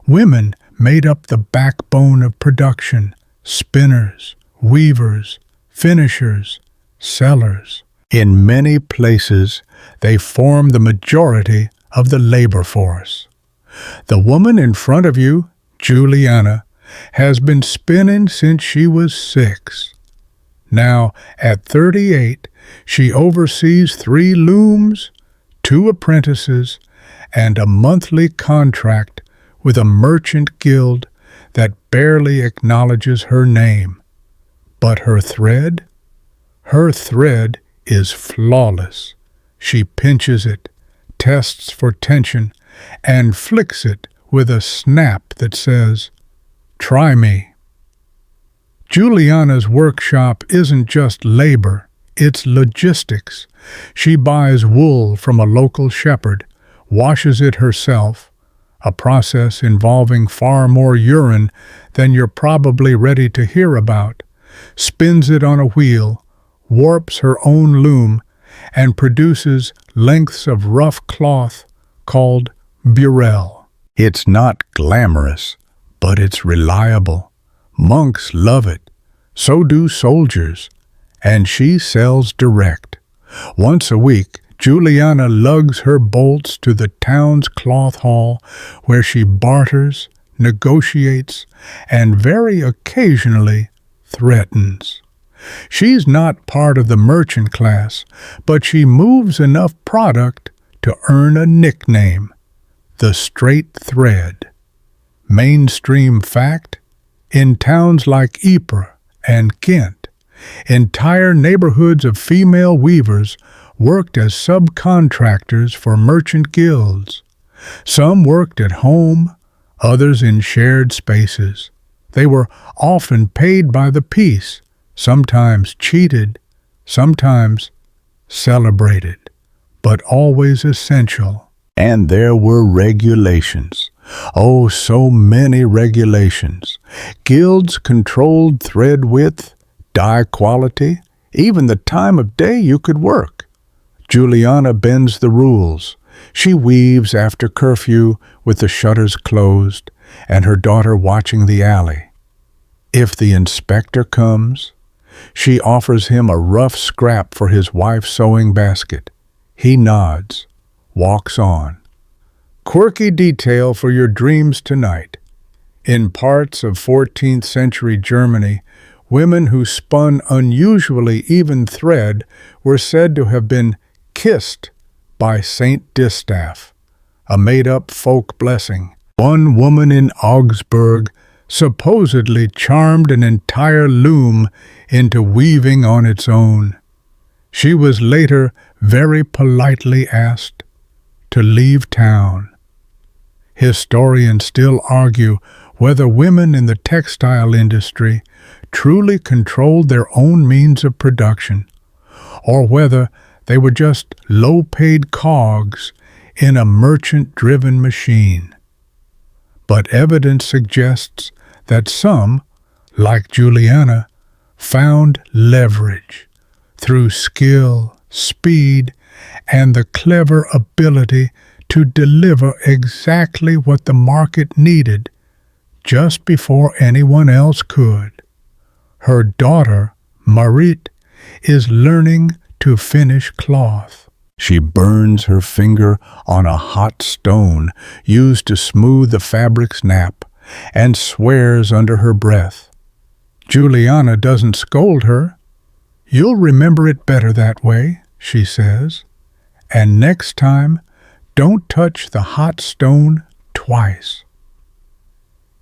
women made up the backbone of production: spinners, weavers, finishers, sellers. In many places, they form the majority of the labor force. The woman in front of you, Juliana, has been spinning since she was 6. Now, at 38, she oversees 3 looms, 2 apprentices, and a monthly contract with a merchant guild that barely acknowledges her name. But her thread? Her thread is flawless. She pinches it, tests for tension, and flicks it with a snap that says, "Try me." Juliana's workshop isn't just labor, it's logistics. She buys wool from a local shepherd, washes it herself, a process involving far more urine than you're probably ready to hear about, spins it on a wheel, warps her own loom, and produces lengths of rough cloth called burrell. It's not glamorous, but it's reliable. Monks love it. So do soldiers. And she sells direct. Once a week, Juliana lugs her bolts to the town's cloth hall, where she barters, negotiates, and very occasionally threatens. She's not part of the merchant class, but she moves enough product to earn a nickname: the straight thread. Mainstream fact: in towns like Ypres and Ghent, entire neighborhoods of female weavers worked as subcontractors for merchant guilds. Some worked at home, others in shared spaces. They were often paid by the piece, sometimes cheated, sometimes celebrated, but always essential. And there were regulations. Oh, so many regulations. Guilds controlled thread width, dye quality, even the time of day you could work. Juliana bends the rules. She weaves after curfew with the shutters closed and her daughter watching the alley. If the inspector comes, she offers him a rough scrap for his wife's sewing basket. He nods, walks on. Quirky detail for your dreams tonight. In parts of 14th century Germany, women who spun unusually even thread were said to have been kissed by Saint Distaff, a made-up folk blessing. One woman in Augsburg supposedly charmed an entire loom into weaving on its own. She was later very politely asked to leave town. Historians still argue whether women in the textile industry truly controlled their own means of production, or whether they were just low-paid cogs in a merchant-driven machine. But evidence suggests that some, like Juliana, found leverage through skill, speed, and the clever ability to deliver exactly what the market needed just before anyone else could. Her daughter, Marit, is learning to finish cloth. She burns her finger on a hot stone used to smooth the fabric's nap and swears under her breath. Juliana doesn't scold her. "You'll remember it better that way," she says. "And next time, don't touch the hot stone twice."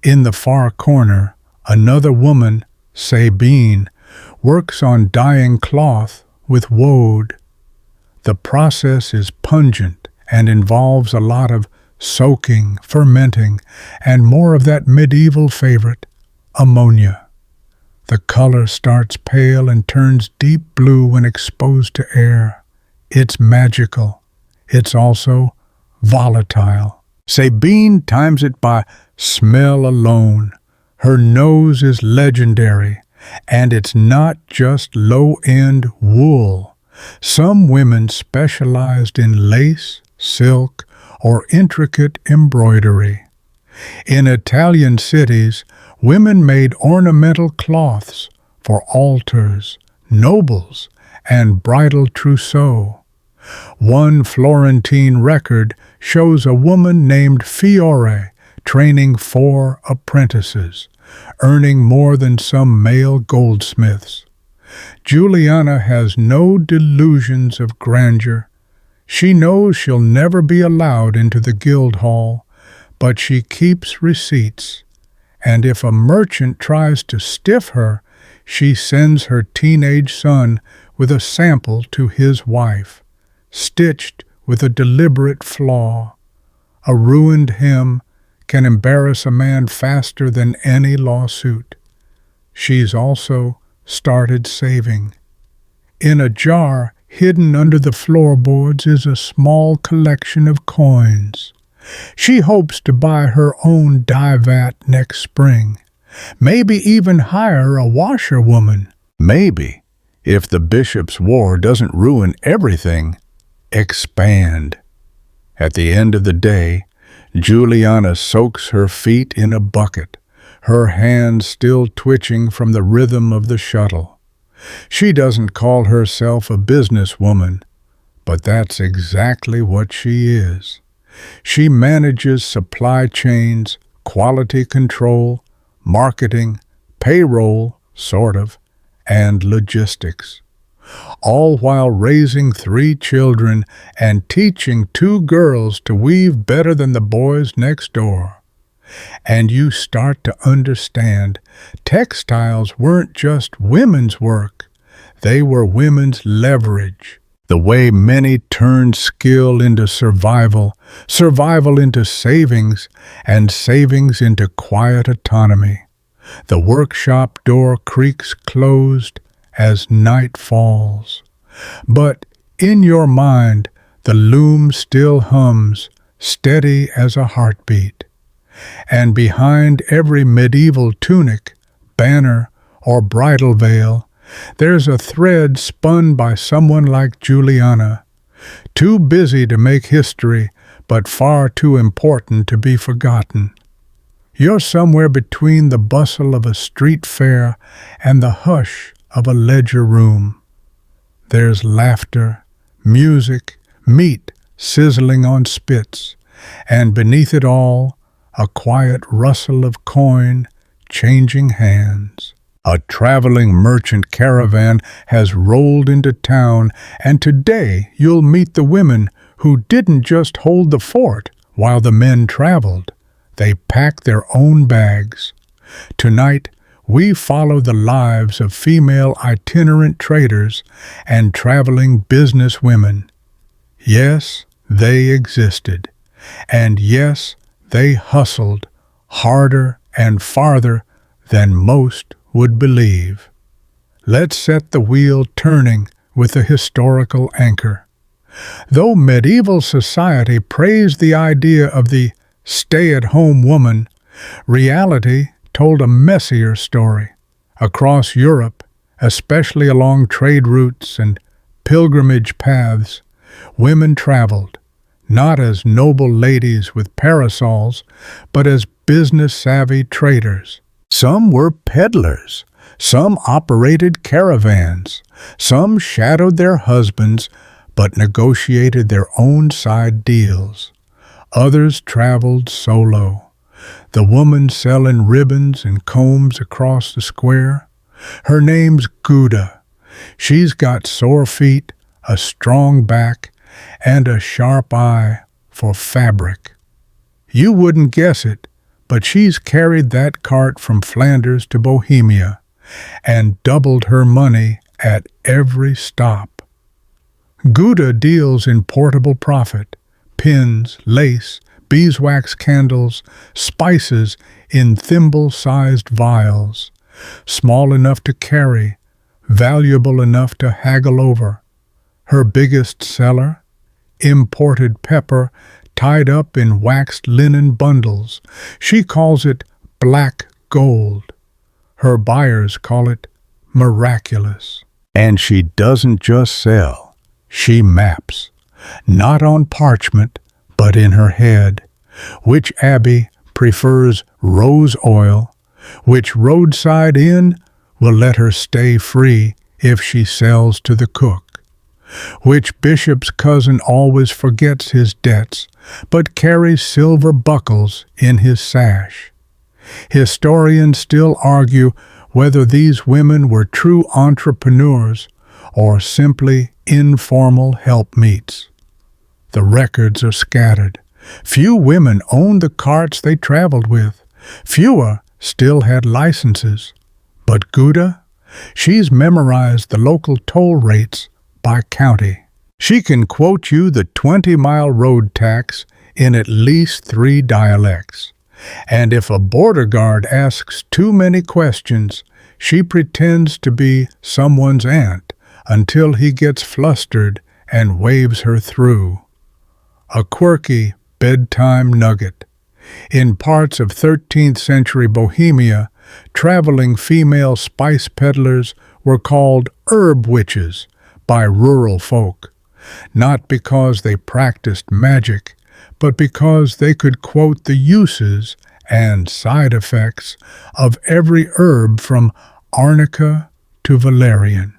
In the far corner, another woman, Sabine, works on dyeing cloth with woad. The process is pungent and involves a lot of soaking, fermenting, and more of that medieval favorite, ammonia. The color starts pale and turns deep blue when exposed to air. It's magical. It's also volatile. Sabine times it by smell alone. Her nose is legendary, and it's not just low-end wool. Some women specialized in lace, silk, or intricate embroidery. In Italian cities, women made ornamental cloths for altars, nobles, and bridal trousseaux. One Florentine record shows a woman named Fiore training 4 apprentices, earning more than some male goldsmiths. Juliana has no delusions of grandeur. She knows she'll never be allowed into the guild hall, but she keeps receipts, and if a merchant tries to stiff her, she sends her teenage son with a sample to his wife, stitched with a deliberate flaw. A ruined hem can embarrass a man faster than any lawsuit. She's also started saving. In a jar hidden under the floorboards is a small collection of coins. She hopes to buy her own dye vat next spring. Maybe even hire a washerwoman. Maybe, if the bishop's war doesn't ruin everything, expand. At the end of the day, Juliana soaks her feet in a bucket, her hands still twitching from the rhythm of the shuttle. She doesn't call herself a businesswoman, but that's exactly what she is. She manages supply chains, quality control, marketing, payroll, sort of, and logistics, all while raising 3 children and teaching 2 girls to weave better than the boys next door. And you start to understand textiles weren't just women's work, they were women's leverage. The way many turned skill into survival, survival into savings, and savings into quiet autonomy. The workshop door creaks closed as night falls. But in your mind, the loom still hums, steady as a heartbeat. And behind every medieval tunic, banner, or bridal veil, there's a thread spun by someone like Juliana, too busy to make history, but far too important to be forgotten. You're somewhere between the bustle of a street fair and the hush of a ledger room. There's laughter, music, meat sizzling on spits, and beneath it all, a quiet rustle of coin changing hands. A traveling merchant caravan has rolled into town, and today you'll meet the women who didn't just hold the fort while the men traveled. They packed their own bags. Tonight, we follow the lives of female itinerant traders and traveling business women. Yes, they existed. And yes, they hustled harder and farther than most would believe. Let's set the wheel turning with a historical anchor. Though medieval society praised the idea of the stay-at-home woman, reality told a messier story. Across Europe, especially along trade routes and pilgrimage paths, women traveled, not as noble ladies with parasols, but as business-savvy traders. Some were peddlers, some operated caravans, some shadowed their husbands but negotiated their own side deals. Others traveled solo. The woman selling ribbons and combs across the square. Her name's Gouda. She's got sore feet, a strong back, and a sharp eye for fabric. You wouldn't guess it, but she's carried that cart from Flanders to Bohemia and doubled her money at every stop. Gouda deals in portable profit, pins, lace, beeswax candles, spices in thimble-sized vials, small enough to carry, valuable enough to haggle over. Her biggest seller? Imported pepper tied up in waxed linen bundles. She calls it black gold. Her buyers call it miraculous. And she doesn't just sell. She maps, not on parchment, but in her head, which abbey prefers rose oil, which roadside inn will let her stay free if she sells to the cook, which bishop's cousin always forgets his debts, but carries silver buckles in his sash. Historians still argue whether these women were true entrepreneurs or simply informal helpmeets. The records are scattered. Few women owned the carts they traveled with. Fewer still had licenses. But Gouda, she's memorized the local toll rates by county. She can quote you the 20-mile road tax in at least 3 dialects. And if a border guard asks too many questions, she pretends to be someone's aunt until he gets flustered and waves her through. A quirky bedtime nugget. In parts of 13th century Bohemia, traveling female spice peddlers were called herb witches by rural folk, not because they practiced magic, but because they could quote the uses and side effects of every herb from arnica to valerian.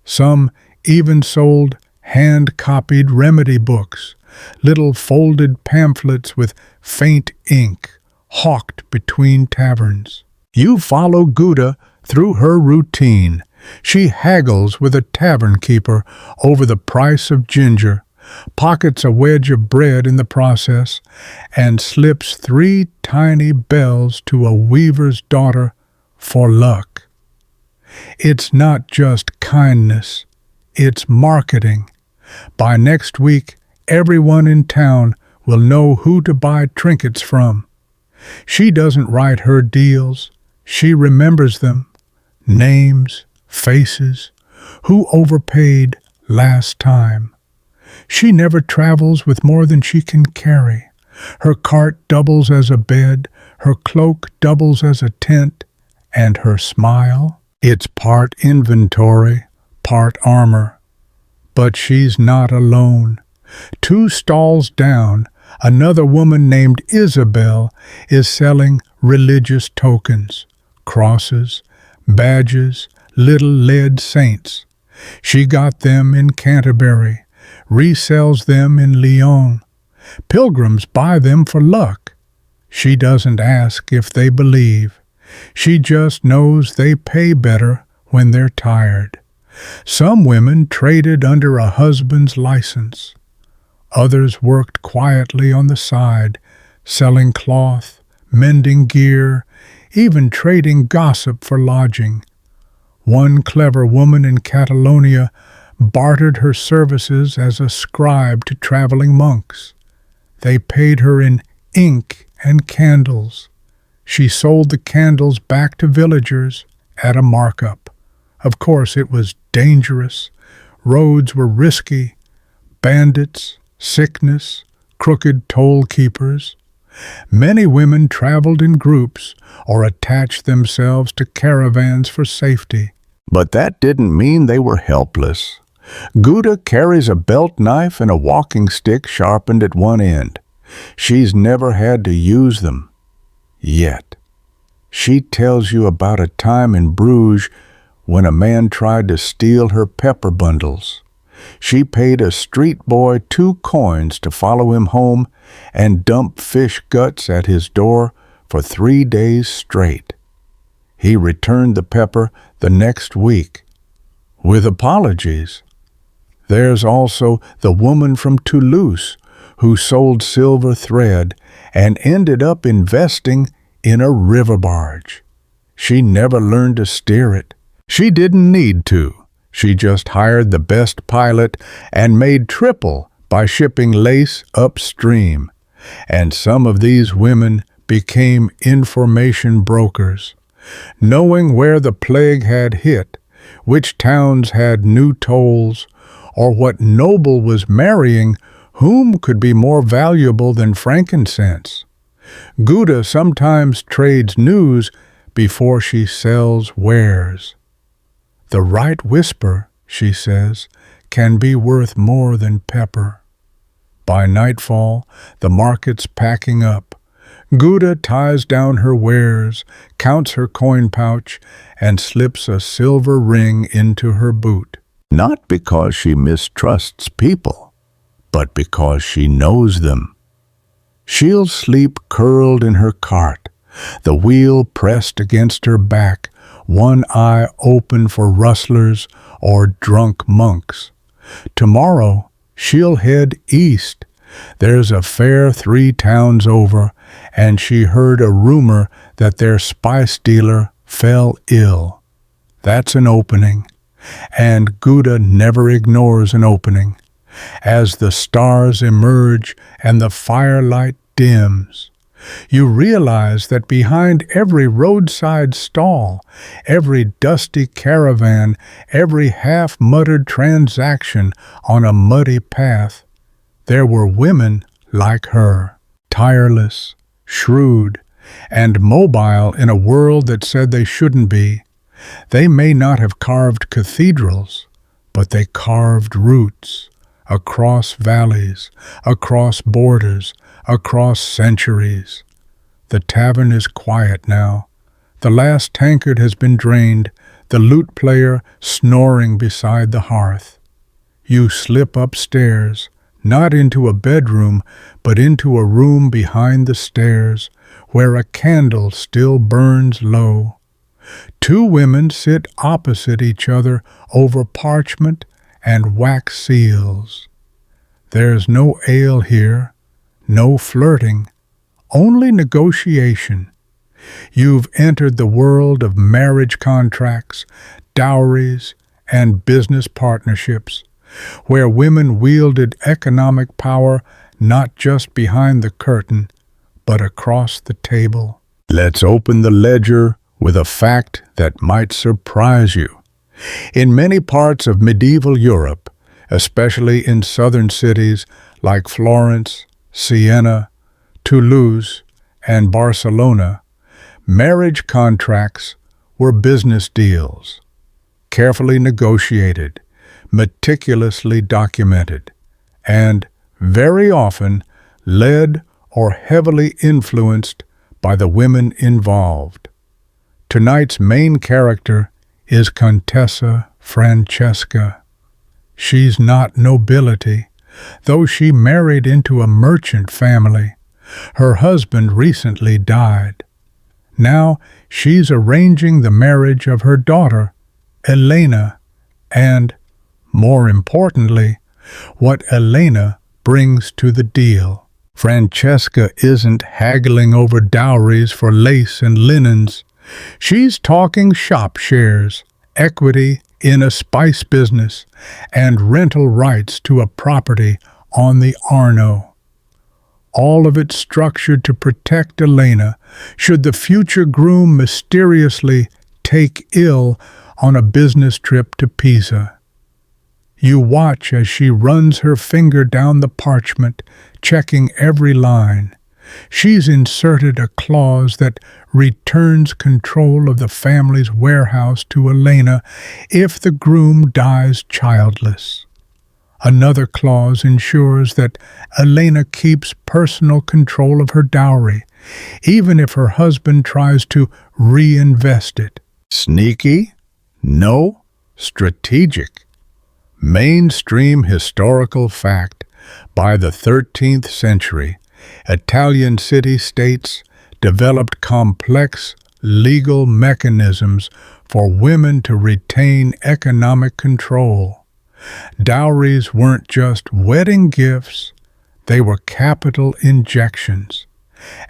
Some even sold hand-copied remedy books, little folded pamphlets with faint ink, hawked between taverns. You follow Gouda through her routine. She haggles with a tavern keeper over the price of ginger, pockets a wedge of bread in the process, and slips 3 tiny bells to a weaver's daughter for luck. It's not just kindness, it's marketing. By next week, everyone in town will know who to buy trinkets from. She doesn't write her deals, she remembers them. Names, faces, who overpaid last time. She never travels with more than she can carry. Her cart doubles as a bed, her cloak doubles as a tent, and her smile, it's part inventory, part armor. But she's not alone. 2 stalls down, another woman named Isabel is selling religious tokens, crosses, badges, little lead saints. She got them in Canterbury, resells them in Lyon. Pilgrims buy them for luck. She doesn't ask if they believe. She just knows they pay better when they're tired. Some women traded under a husband's license. Others worked quietly on the side, selling cloth, mending gear, even trading gossip for lodging. One clever woman in Catalonia bartered her services as a scribe to traveling monks. They paid her in ink and candles. She sold the candles back to villagers at a markup. Of course, it was dangerous. Roads were risky. Bandits, sickness, crooked toll keepers. Many women traveled in groups or attached themselves to caravans for safety. But that didn't mean they were helpless. Gouda carries a belt knife and a walking stick sharpened at one end. She's never had to use them. Yet. She tells you about a time in Bruges when a man tried to steal her pepper bundles. She paid a street boy 2 coins to follow him home and dump fish guts at his door for 3 days straight. He returned the pepper the next week, with apologies. There's also the woman from Toulouse who sold silver thread and ended up investing in a river barge. She never learned to steer it. She didn't need to. She just hired the best pilot and made triple by shipping lace upstream. And some of these women became information brokers, knowing where the plague had hit, which towns had new tolls, or what noble was marrying whom could be more valuable than frankincense. Gouda sometimes trades news before she sells wares. The right whisper, she says, can be worth more than pepper. By nightfall, the market's packing up. Gouda ties down her wares, counts her coin pouch, and slips a silver ring into her boot. Not because she mistrusts people, but because she knows them. She'll sleep curled in her cart, the wheel pressed against her back, one eye open for rustlers or drunk monks. Tomorrow she'll head east. There's a fair 3 towns over, and she heard a rumor that their spice dealer fell ill. That's an opening, and Gouda never ignores an opening. As the stars emerge and the firelight dims, you realize that behind every roadside stall, every dusty caravan, every half-muttered transaction on a muddy path, there were women like her, tireless, shrewd, and mobile in a world that said they shouldn't be. They may not have carved cathedrals, but they carved roots across valleys, across borders, across centuries. The tavern is quiet now. The last tankard has been drained, the lute player snoring beside the hearth. You slip upstairs, not into a bedroom, but into a room behind the stairs, where a candle still burns low. 2 women sit opposite each other over parchment and wax seals. There's no ale here, no flirting, only negotiation. You've entered the world of marriage contracts, dowries, and business partnerships, where women wielded economic power not just behind the curtain, but across the table. Let's open the ledger with a fact that might surprise you. In many parts of medieval Europe, especially in southern cities like Florence, Siena, Toulouse, and Barcelona, marriage contracts were business deals, carefully negotiated, meticulously documented, and very often led or heavily influenced by the women involved. Tonight's main character is Contessa Francesca. She's not nobility, though she married into a merchant family. Her husband recently died. Now she's arranging the marriage of her daughter, Elena, and, more importantly, what Elena brings to the deal. Francesca isn't haggling over dowries for lace and linens. She's talking shop shares, equity in a spice business, and rental rights to a property on the Arno. All of it structured to protect Elena should the future groom mysteriously take ill on a business trip to Pisa. You watch as she runs her finger down the parchment, checking every line. She's inserted a clause that returns control of the family's warehouse to Elena if the groom dies childless. Another clause ensures that Elena keeps personal control of her dowry, even if her husband tries to reinvest it. Sneaky? No. Strategic. Mainstream historical fact. By the 13th century, Italian city-states developed complex legal mechanisms for women to retain economic control. Dowries weren't just wedding gifts, they were capital injections.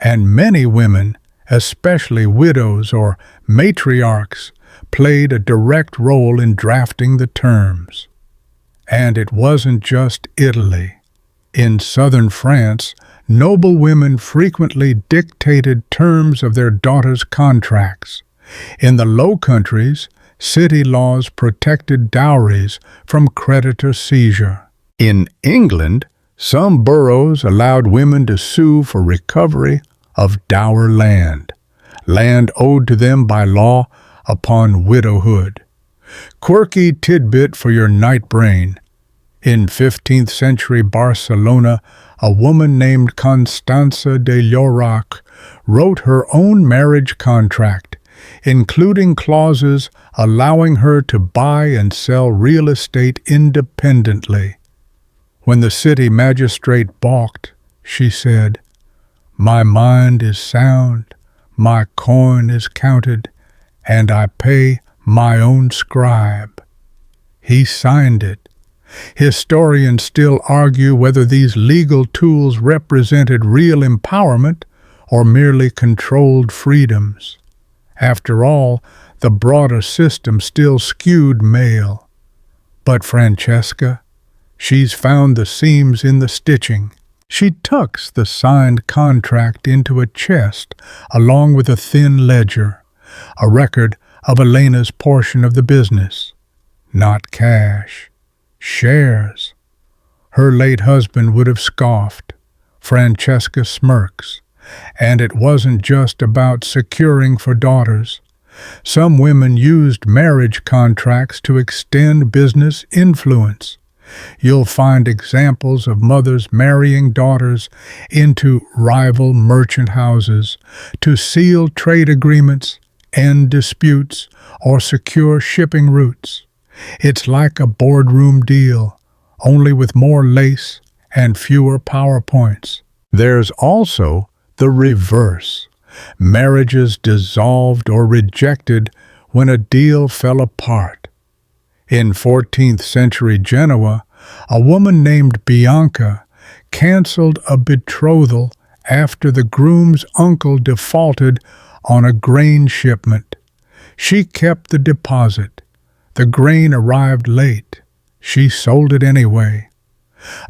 And many women, especially widows or matriarchs, played a direct role in drafting the terms. And it wasn't just Italy. In southern France, noble women frequently dictated terms of their daughters' contracts. In the Low Countries, City laws protected dowries from creditor seizure. In England, some boroughs allowed women to sue for recovery of dower land owed to them by law upon widowhood. Quirky tidbit for your night brain. In 15th century Barcelona, a woman named Constança de Llorac wrote her own marriage contract, including clauses allowing her to buy and sell real estate independently. When the city magistrate balked, she said, "My mind is sound, my coin is counted, and I pay my own scribe." He signed it. Historians still argue whether these legal tools represented real empowerment or merely controlled freedoms. After all, the broader system still skewed male. But Francesca, she's found the seams in the stitching. She tucks the signed contract into a chest along with a thin ledger, a record of Elena's portion of the business. Not cash, shares. Her late husband would have scoffed. Francesca smirks. And it wasn't just about securing for daughters. Some women used marriage contracts to extend business influence. You'll find examples of mothers marrying daughters into rival merchant houses to seal trade agreements, end disputes, or secure shipping routes. It's like a boardroom deal, only with more lace and fewer PowerPoints. There's also the reverse. Marriages dissolved or rejected when a deal fell apart. In 14th century Genoa, a woman named Bianca canceled a betrothal after the groom's uncle defaulted on a grain shipment. She kept the deposit. The grain arrived late. She sold it anyway.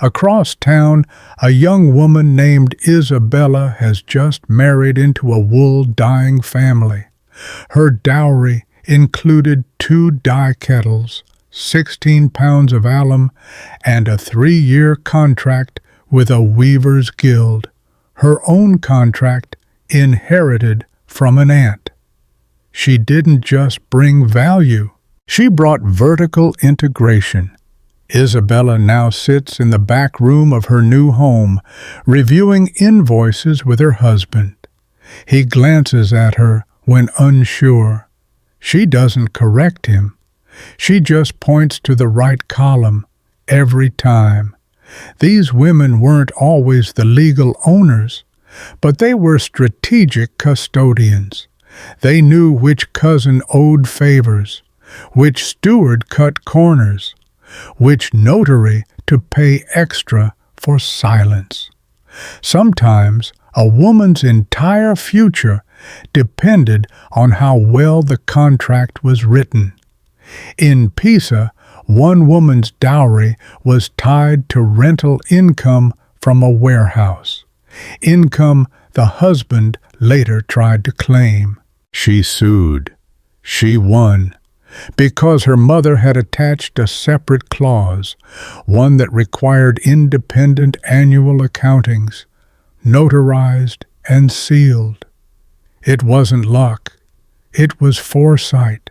Across town, a young woman named Isabella has just married into a wool-dyeing family. Her dowry included 2 dye kettles, 16 pounds of alum, and a 3-year contract with a weaver's guild. Her own contract inherited from an aunt. She didn't just bring value. She brought vertical integration. Isabella now sits in the back room of her new home, reviewing invoices with her husband. He glances at her when unsure. She doesn't correct him. She just points to the right column every time. These women weren't always the legal owners, but they were strategic custodians. They knew which cousin owed favors, which steward cut corners, which notary to pay extra for silence. Sometimes a woman's entire future depended on how well the contract was written. In Pisa, one woman's dowry was tied to rental income from a warehouse, income the husband later tried to claim. She sued. She won, because her mother had attached a separate clause, one that required independent annual accountings, notarized and sealed. It wasn't luck. It was foresight.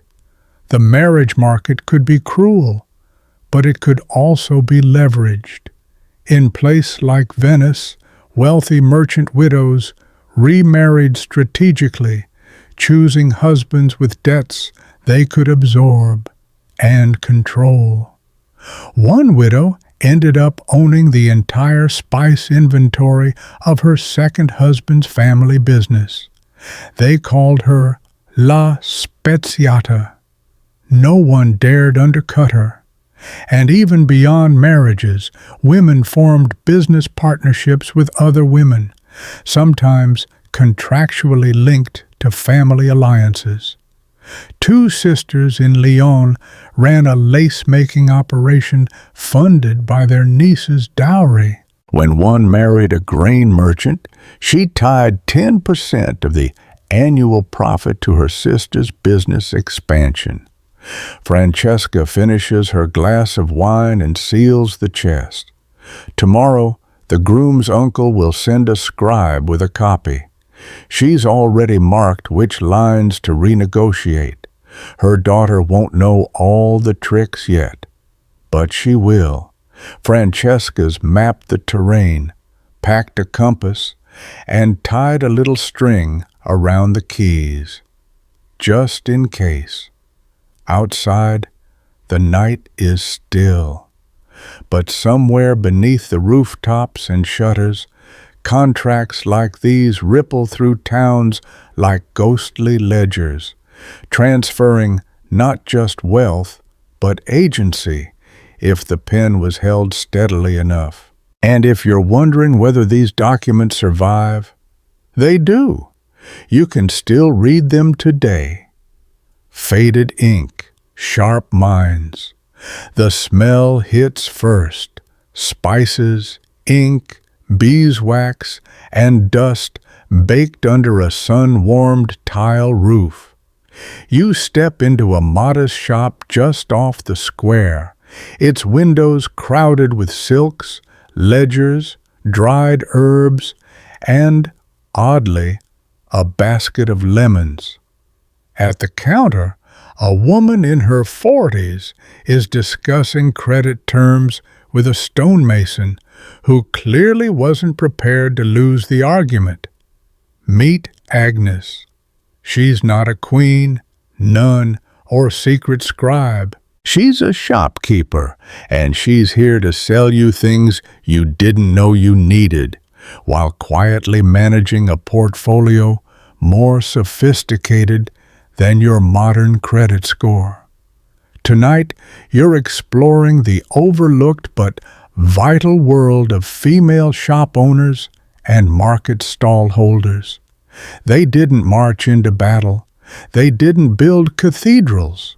The marriage market could be cruel, but it could also be leveraged. In places like Venice, wealthy merchant widows remarried strategically, choosing husbands with debts they could absorb and control. One widow ended up owning the entire spice inventory of her second husband's family business. They called her La Speziata. No one dared undercut her. And even beyond marriages, women formed business partnerships with other women, sometimes contractually linked to family alliances. 2 sisters in Lyon ran a lace-making operation funded by their niece's dowry. When one married a grain merchant, she tied 10% of the annual profit to her sister's business expansion. Francesca finishes her glass of wine and seals the chest. Tomorrow, the groom's uncle will send a scribe with a copy. She's already marked which lines to renegotiate. Her daughter won't know all the tricks yet, but she will. Francesca's mapped the terrain, packed a compass, and tied a little string around the keys, just in case. Outside, the night is still, but somewhere beneath the rooftops and shutters, contracts like these ripple through towns like ghostly ledgers, transferring not just wealth, but agency, if the pen was held steadily enough. And if you're wondering whether these documents survive, they do. You can still read them today. Faded ink, sharp minds. The smell hits first. Spices, ink, beeswax, and dust baked under a sun-warmed tile roof. You step into a modest shop just off the square, its windows crowded with silks, ledgers, dried herbs, and, oddly, a basket of lemons. At the counter, a woman in her 40s is discussing credit terms with a stonemason who clearly wasn't prepared to lose the argument. Meet Agnes. She's not a queen, nun, or secret scribe. She's a shopkeeper, and she's here to sell you things you didn't know you needed, while quietly managing a portfolio more sophisticated than your modern credit score. Tonight, you're exploring the overlooked but vital world of female shop owners and market stall holders. They didn't march into battle. They didn't build cathedrals.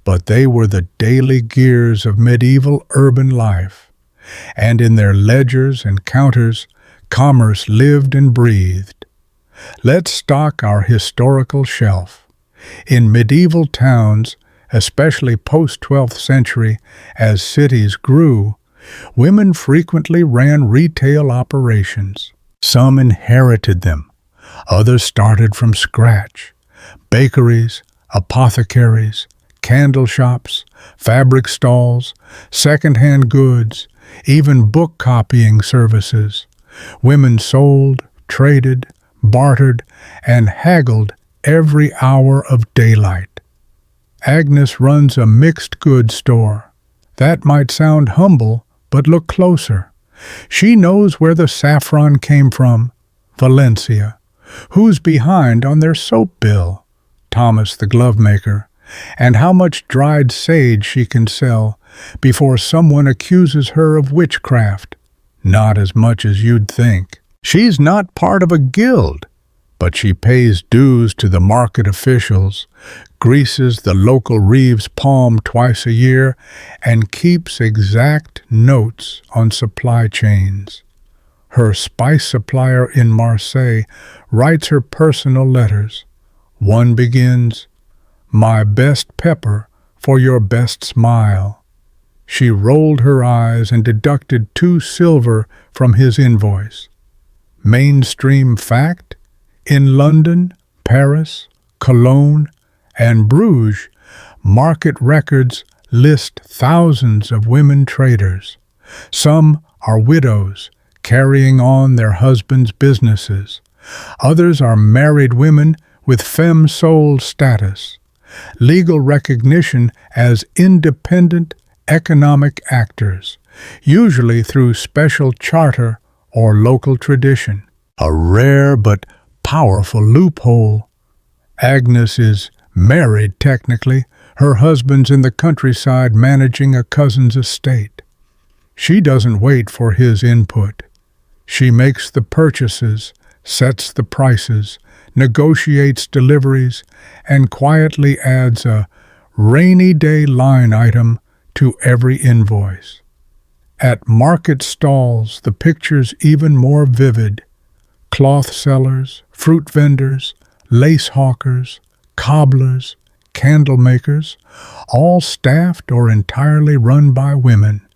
But they were the daily gears of medieval urban life. And in their ledgers and counters, commerce lived and breathed. Let's stock our historical shelf. In medieval towns, especially post-12th century, as cities grew, women frequently ran retail operations. Some inherited them. Others started from scratch. Bakeries, apothecaries, candle shops, fabric stalls, second-hand goods, even book copying services. Women sold, traded, bartered, and haggled every hour of daylight. Agnes runs a mixed goods store. That might sound humble, but look closer. She knows where the saffron came from, Valencia. Who's behind on their soap bill, Thomas the glovemaker, and how much dried sage she can sell before someone accuses her of witchcraft. Not as much as you'd think. She's not part of a guild, but she pays dues to the market officials, greases the local Reeves palm twice a year, and keeps exact notes on supply chains. Her spice supplier in Marseille writes her personal letters. One begins, "My best pepper for your best smile." She rolled her eyes and deducted 2 silver from his invoice. Mainstream fact? In London, Paris, Cologne, and Bruges, market records list thousands of women traders. Some are widows, carrying on their husbands' businesses. Others are married women with femme sole status, legal recognition as independent economic actors, usually through special charter or local tradition. A rare but powerful loophole. Agnes is married technically. Her husband's in the countryside managing a cousin's estate. She doesn't wait for his input. She makes the purchases, sets the prices, negotiates deliveries, and quietly adds a rainy day line item to every invoice. At market stalls, the picture's even more vivid. Cloth sellers, fruit vendors, lace hawkers, cobblers, candle makers, all staffed or entirely run by women.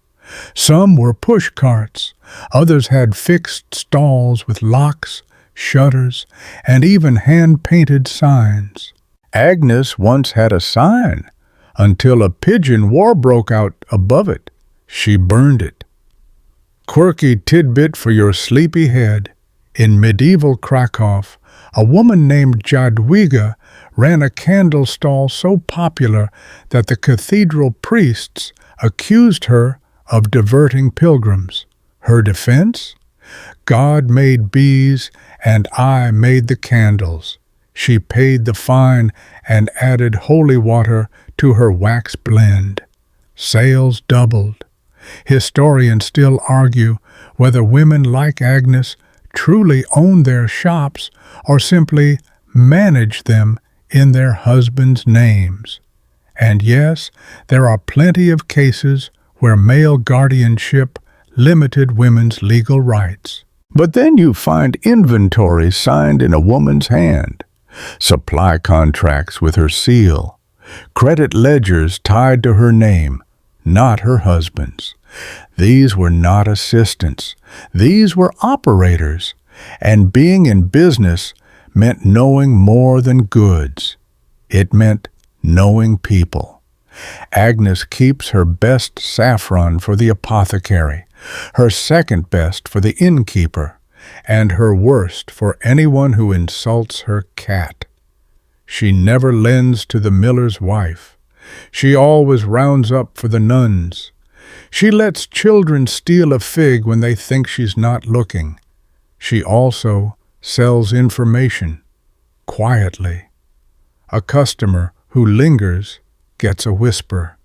Some were push carts, others had fixed stalls with locks, shutters, and even hand-painted signs. Agnes once had a sign, until a pigeon war broke out above it. She burned it. Quirky tidbit for your sleepy head. In medieval Krakow, a woman named Jadwiga ran a candle stall so popular that the cathedral priests accused her of diverting pilgrims. Her defense? God made bees, and I made the candles. She paid the fine and added holy water to her wax blend. Sales doubled. Historians still argue whether women like Agnes truly own their shops or simply manage them in their husbands' names. And yes, there are plenty of cases where male guardianship limited women's legal rights. But then you find inventory signed in a woman's hand, supply contracts with her seal, credit ledgers tied to her name, not her husband's. These were not assistants. These were operators, and being in business meant knowing more than goods. It meant knowing people. Agnes keeps her best saffron for the apothecary, her second best for the innkeeper, and her worst for anyone who insults her cat. She never lends to the miller's wife. She always rounds up for the nuns. She lets children steal a fig when they think she's not looking. She also sells information, quietly. A customer who lingers gets a whisper.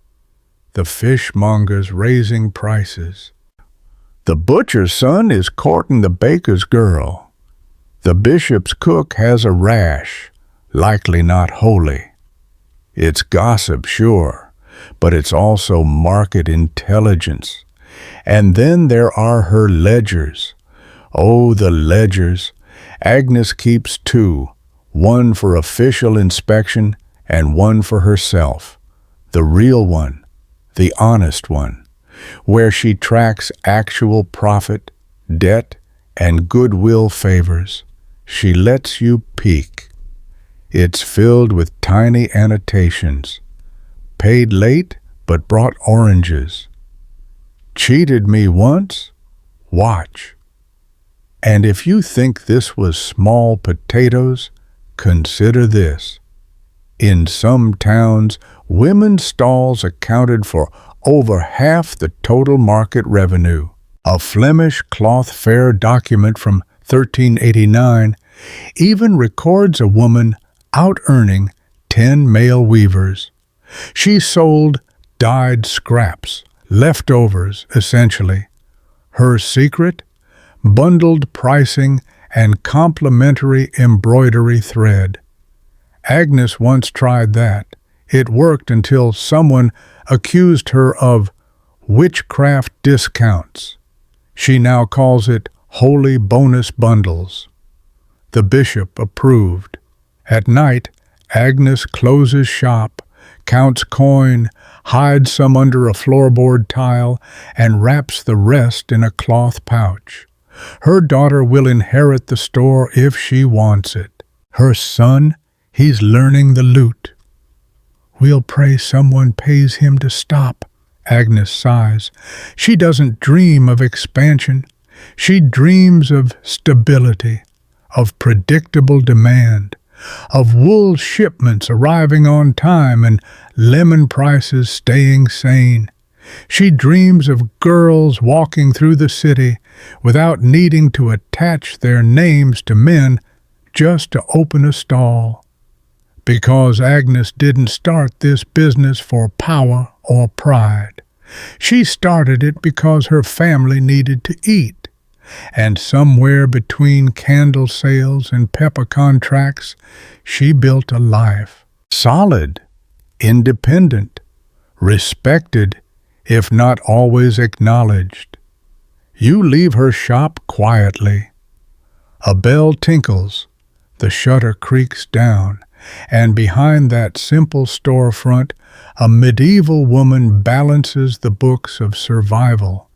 The fishmonger's raising prices. The butcher's son is courting the baker's girl. The bishop's cook has a rash, likely not holy. It's gossip, sure, but it's also market intelligence. And then there are her ledgers. Oh, the ledgers. Agnes keeps two, one for official inspection and one for herself. The real one, the honest one, where she tracks actual profit, debt, and goodwill favors. She lets you peek. It's filled with tiny annotations. Paid late, but brought oranges. Cheated me once? Watch. And if you think this was small potatoes, consider this. In some towns, women's stalls accounted for over half the total market revenue. A Flemish cloth fair document from 1389 even records a woman out-earning 10 male weavers. She sold dyed scraps, leftovers essentially. Her secret? Bundled pricing and complimentary embroidery thread. Agnes once tried that. It worked until someone accused her of witchcraft discounts. She now calls it holy bonus bundles. The bishop approved. At night, Agnes closes shop, counts coin, hides some under a floorboard tile, and wraps the rest in a cloth pouch. Her daughter will inherit the store if she wants it. Her son, he's learning the lute. We'll pray someone pays him to stop, Agnes sighs. She doesn't dream of expansion. She dreams of stability, of predictable demand, of wool shipments arriving on time and lemon prices staying sane. She dreams of girls walking through the city without needing to attach their names to men just to open a stall. Because Agnes didn't start this business for power or pride. She started it because her family needed to eat. And somewhere between candle sales and pepper contracts, she built a life. Solid, independent, respected, if not always acknowledged. You leave her shop quietly. A bell tinkles, the shutter creaks down, and behind that simple storefront, a medieval woman balances the books of survival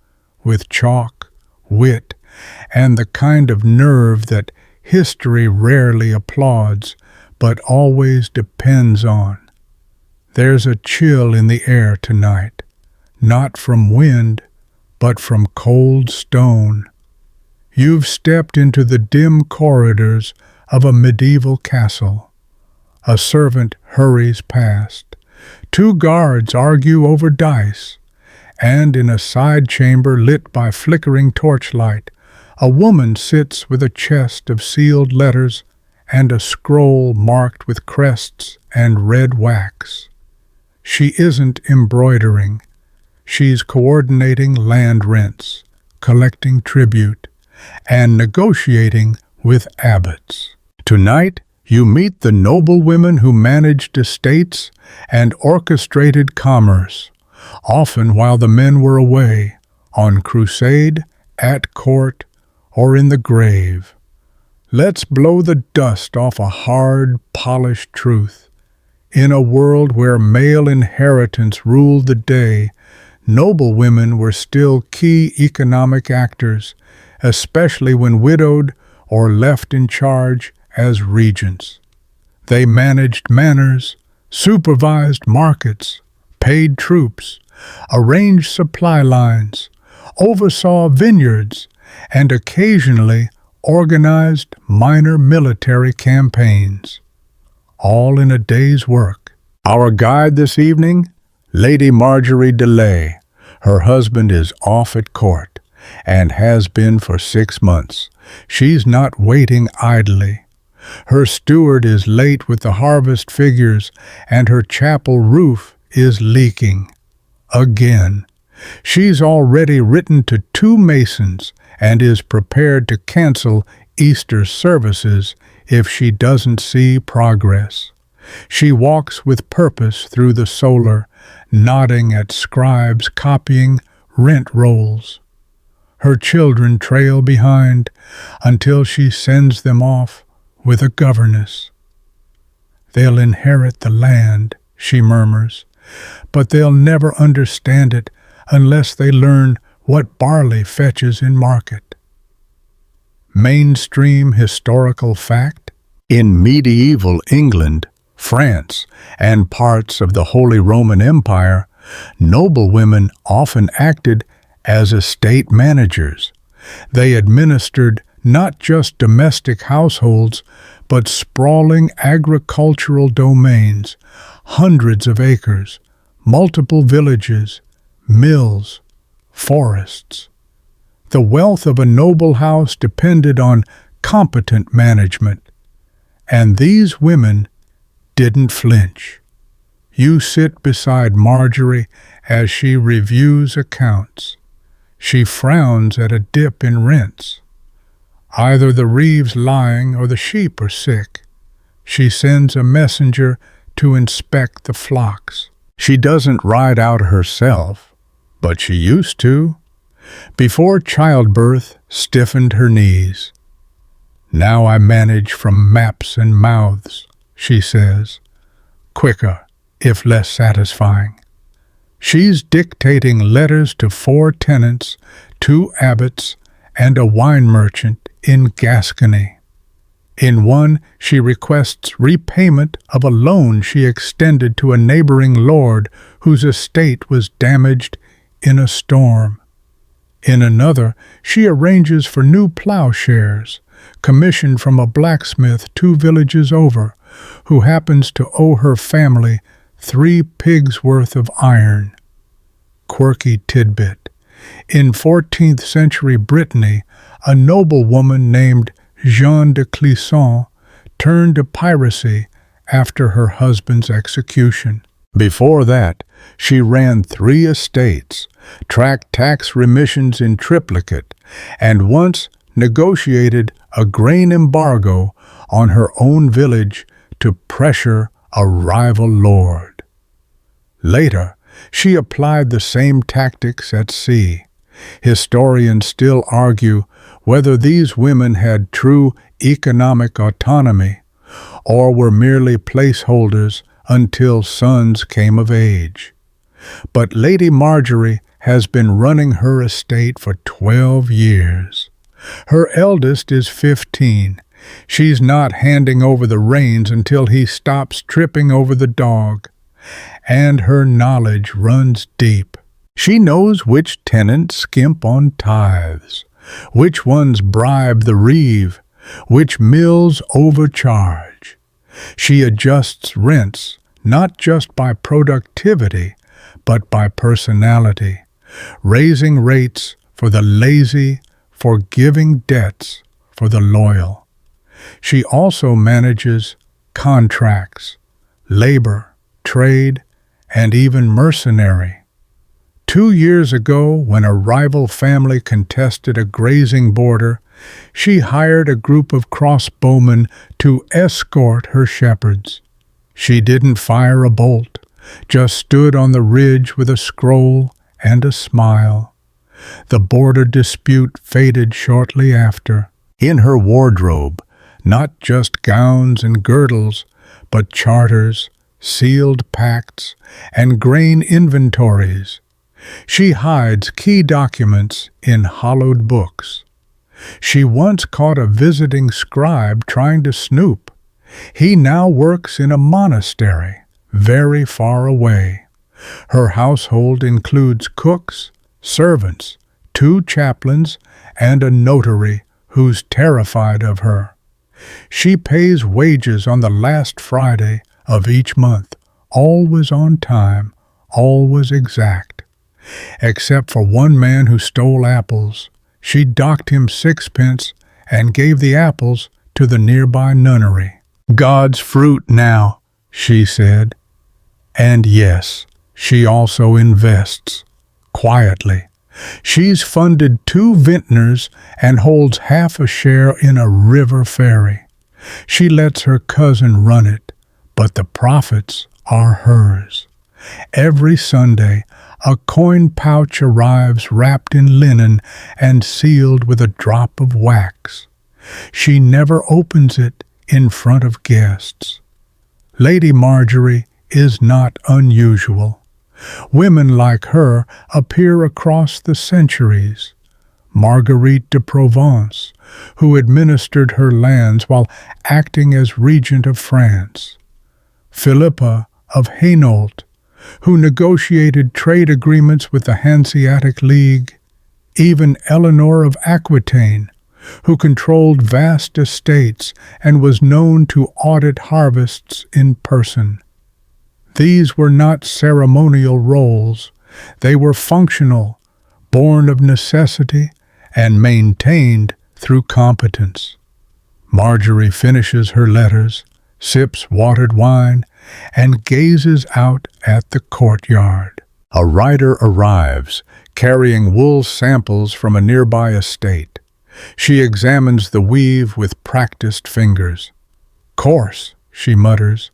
with chalk, wit, and the kind of nerve that history rarely applauds but always depends on. There's a chill in the air tonight, not from wind, but from cold stone. You've stepped into the dim corridors of a medieval castle. A servant hurries past. Two guards argue over dice, and in a side chamber lit by flickering torchlight, a woman sits with a chest of sealed letters and a scroll marked with crests and red wax. She isn't embroidering. She's coordinating land rents, collecting tribute, and negotiating with abbots. Tonight, you meet the noblewomen who managed estates and orchestrated commerce, often while the men were away, on crusade, at court, or in the grave. Let's blow the dust off a hard, polished truth. In a world where male inheritance ruled the day, noblewomen were still key economic actors, especially when widowed or left in charge as regents. They managed manors, supervised markets, paid troops, arranged supply lines, oversaw vineyards, and occasionally organized minor military campaigns, all in a day's work. Our guide this evening, Lady Marjorie Delay. Her husband is off at court, and has been for 6 months. She's not waiting idly. Her steward is late with the harvest figures, and her chapel roof is leaking. Again. She's already written to 2 masons and is prepared to cancel Easter services if she doesn't see progress. She walks with purpose through the solar, nodding at scribes copying rent rolls. Her children trail behind until she sends them off with a governess. They'll inherit the land, she murmurs, but they'll never understand it unless they learn what barley fetches in market. Mainstream historical fact: in medieval England, France, and parts of the Holy Roman Empire, noblewomen often acted as estate managers. They administered not just domestic households, but sprawling agricultural domains, hundreds of acres, multiple villages, mills, forests. The wealth of a noble house depended on competent management, and these women didn't flinch. You sit beside Marjorie as she reviews accounts. She frowns at a dip in rents. Either the reeve's lying or the sheep are sick. She sends a messenger to inspect the flocks. She doesn't ride out herself, but she used to. Before childbirth stiffened her knees. Now I manage from maps and mouths, she says, quicker, if less satisfying. She's dictating letters to 4 tenants, 2 abbots, and a wine merchant in Gascony. In one, she requests repayment of a loan she extended to a neighboring lord whose estate was damaged in a storm. In another, she arranges for new plowshares, commissioned from a blacksmith 2 villages over, who happens to owe her family 3 pigs' worth of iron. Quirky tidbit. In 14th century Brittany, a noblewoman named Jeanne de Clisson turned to piracy after her husband's execution. Before that, she ran 3 estates, tracked tax remissions in triplicate, and once negotiated a grain embargo on her own village to pressure a rival lord. Later, she applied the same tactics at sea. Historians still argue whether these women had true economic autonomy or were merely placeholders until sons came of age. But Lady Marjorie has been running her estate for 12 years. Her eldest is 15. She's not handing over the reins until he stops tripping over the dog. And her knowledge runs deep. She knows which tenants skimp on tithes, which ones bribe the reeve, which mills overcharge. She adjusts rents not just by productivity, but by personality, raising rates for the lazy, forgiving debts for the loyal. She also manages contracts, labor, trade, and even mercenary. 2 years ago, when a rival family contested a grazing border, she hired a group of crossbowmen to escort her shepherds. She didn't fire a bolt, just stood on the ridge with a scroll and a smile. The border dispute faded shortly after. In her wardrobe, not just gowns and girdles, but charters, sealed pacts, and grain inventories. She hides key documents in hollowed books. She once caught a visiting scribe trying to snoop. He now works in a monastery, very far away. Her household includes cooks, servants, 2 chaplains, and a notary who's terrified of her. She pays wages on the last Friday of each month, always on time, always exact. Except for one man who stole apples, she docked him 6 pence and gave the apples to the nearby nunnery. "God's fruit now," she said. And yes, she also invests, quietly. She's funded 2 vintners and holds half a share in a river ferry. She lets her cousin run it, but the profits are hers. Every Sunday, a coin pouch arrives wrapped in linen and sealed with a drop of wax. She never opens it in front of guests. Lady Marjorie is not unusual. Women like her appear across the centuries. Marguerite de Provence, who administered her lands while acting as regent of France. Philippa of Hainault, who negotiated trade agreements with the Hanseatic League. Even Eleanor of Aquitaine, who controlled vast estates and was known to audit harvests in person. These were not ceremonial roles. They were functional, born of necessity, and maintained through competence. Marjorie finishes her letters, sips watered wine, and gazes out at the courtyard. A rider arrives, carrying wool samples from a nearby estate. She examines the weave with practiced fingers. "Coarse," she mutters,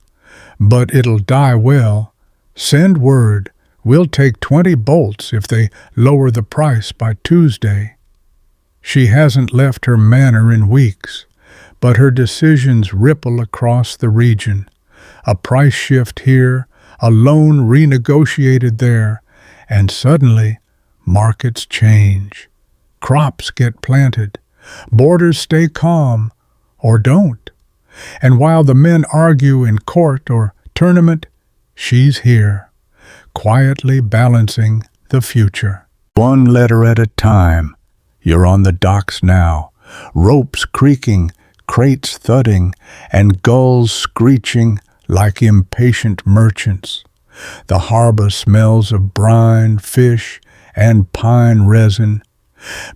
"but it'll dye well. Send word. We'll take 20 bolts if they lower the price by Tuesday." She hasn't left her manor in weeks, but her decisions ripple across the region. A price shift here, a loan renegotiated there, and suddenly markets change. Crops get planted, borders stay calm, or don't. And while the men argue in court or tournament, she's here, quietly balancing the future. One letter at a time. You're on the docks now, ropes creaking, crates thudding, and gulls screeching like impatient merchants. The harbor smells of brine, fish, and pine resin.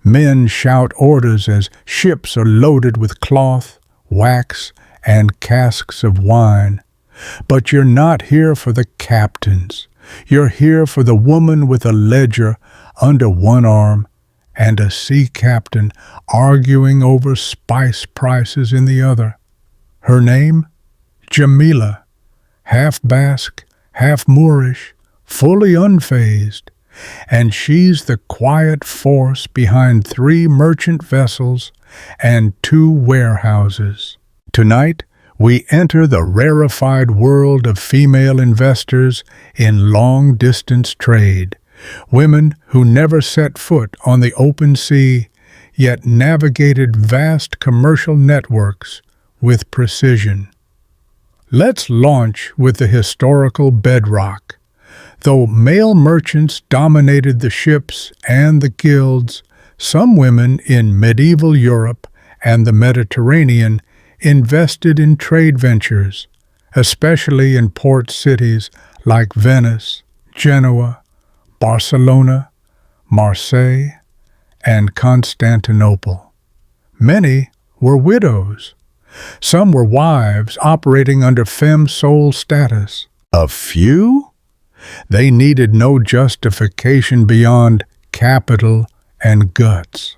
Men shout orders as ships are loaded with cloth, wax, and casks of wine. But you're not here for the captains. You're here for the woman with a ledger under one arm and a sea captain arguing over spice prices in the other. Her name? Jamila, half Basque, half Moorish, fully unfazed, and she's the quiet force behind 3 merchant vessels and 2 warehouses. Tonight, we enter the rarefied world of female investors in long-distance trade, women who never set foot on the open sea, yet navigated vast commercial networks with precision. Let's launch with the historical bedrock. Though male merchants dominated the ships and the guilds, some women in medieval Europe and the Mediterranean invested in trade ventures, especially in port cities like Venice, Genoa, Barcelona, Marseille, and Constantinople. Many were widows. Some were wives operating under femme sole status. A few? They needed no justification beyond capital and guts.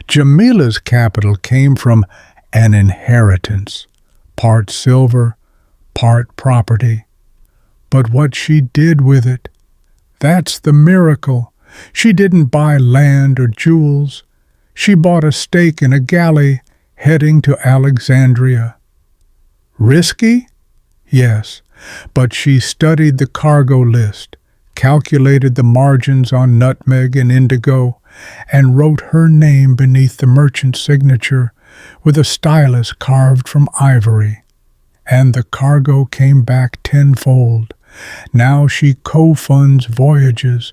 Jamila's capital came from an inheritance, part silver, part property. But what she did with it, that's the miracle. She didn't buy land or jewels. She bought a stake in a galley heading to Alexandria. Risky? Yes, but she studied the cargo list, calculated the margins on nutmeg and indigo, and wrote her name beneath the merchant's signature with a stylus carved from ivory. And the cargo came back tenfold. Now she co-funds voyages,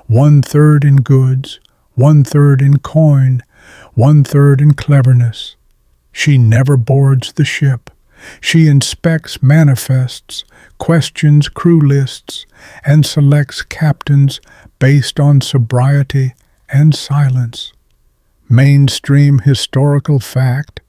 1/3 in goods, 1/3 in coin, 1/3 in cleverness. She never boards the ship. She inspects manifests, questions crew lists, and selects captains based on sobriety and silence. Mainstream historical fact: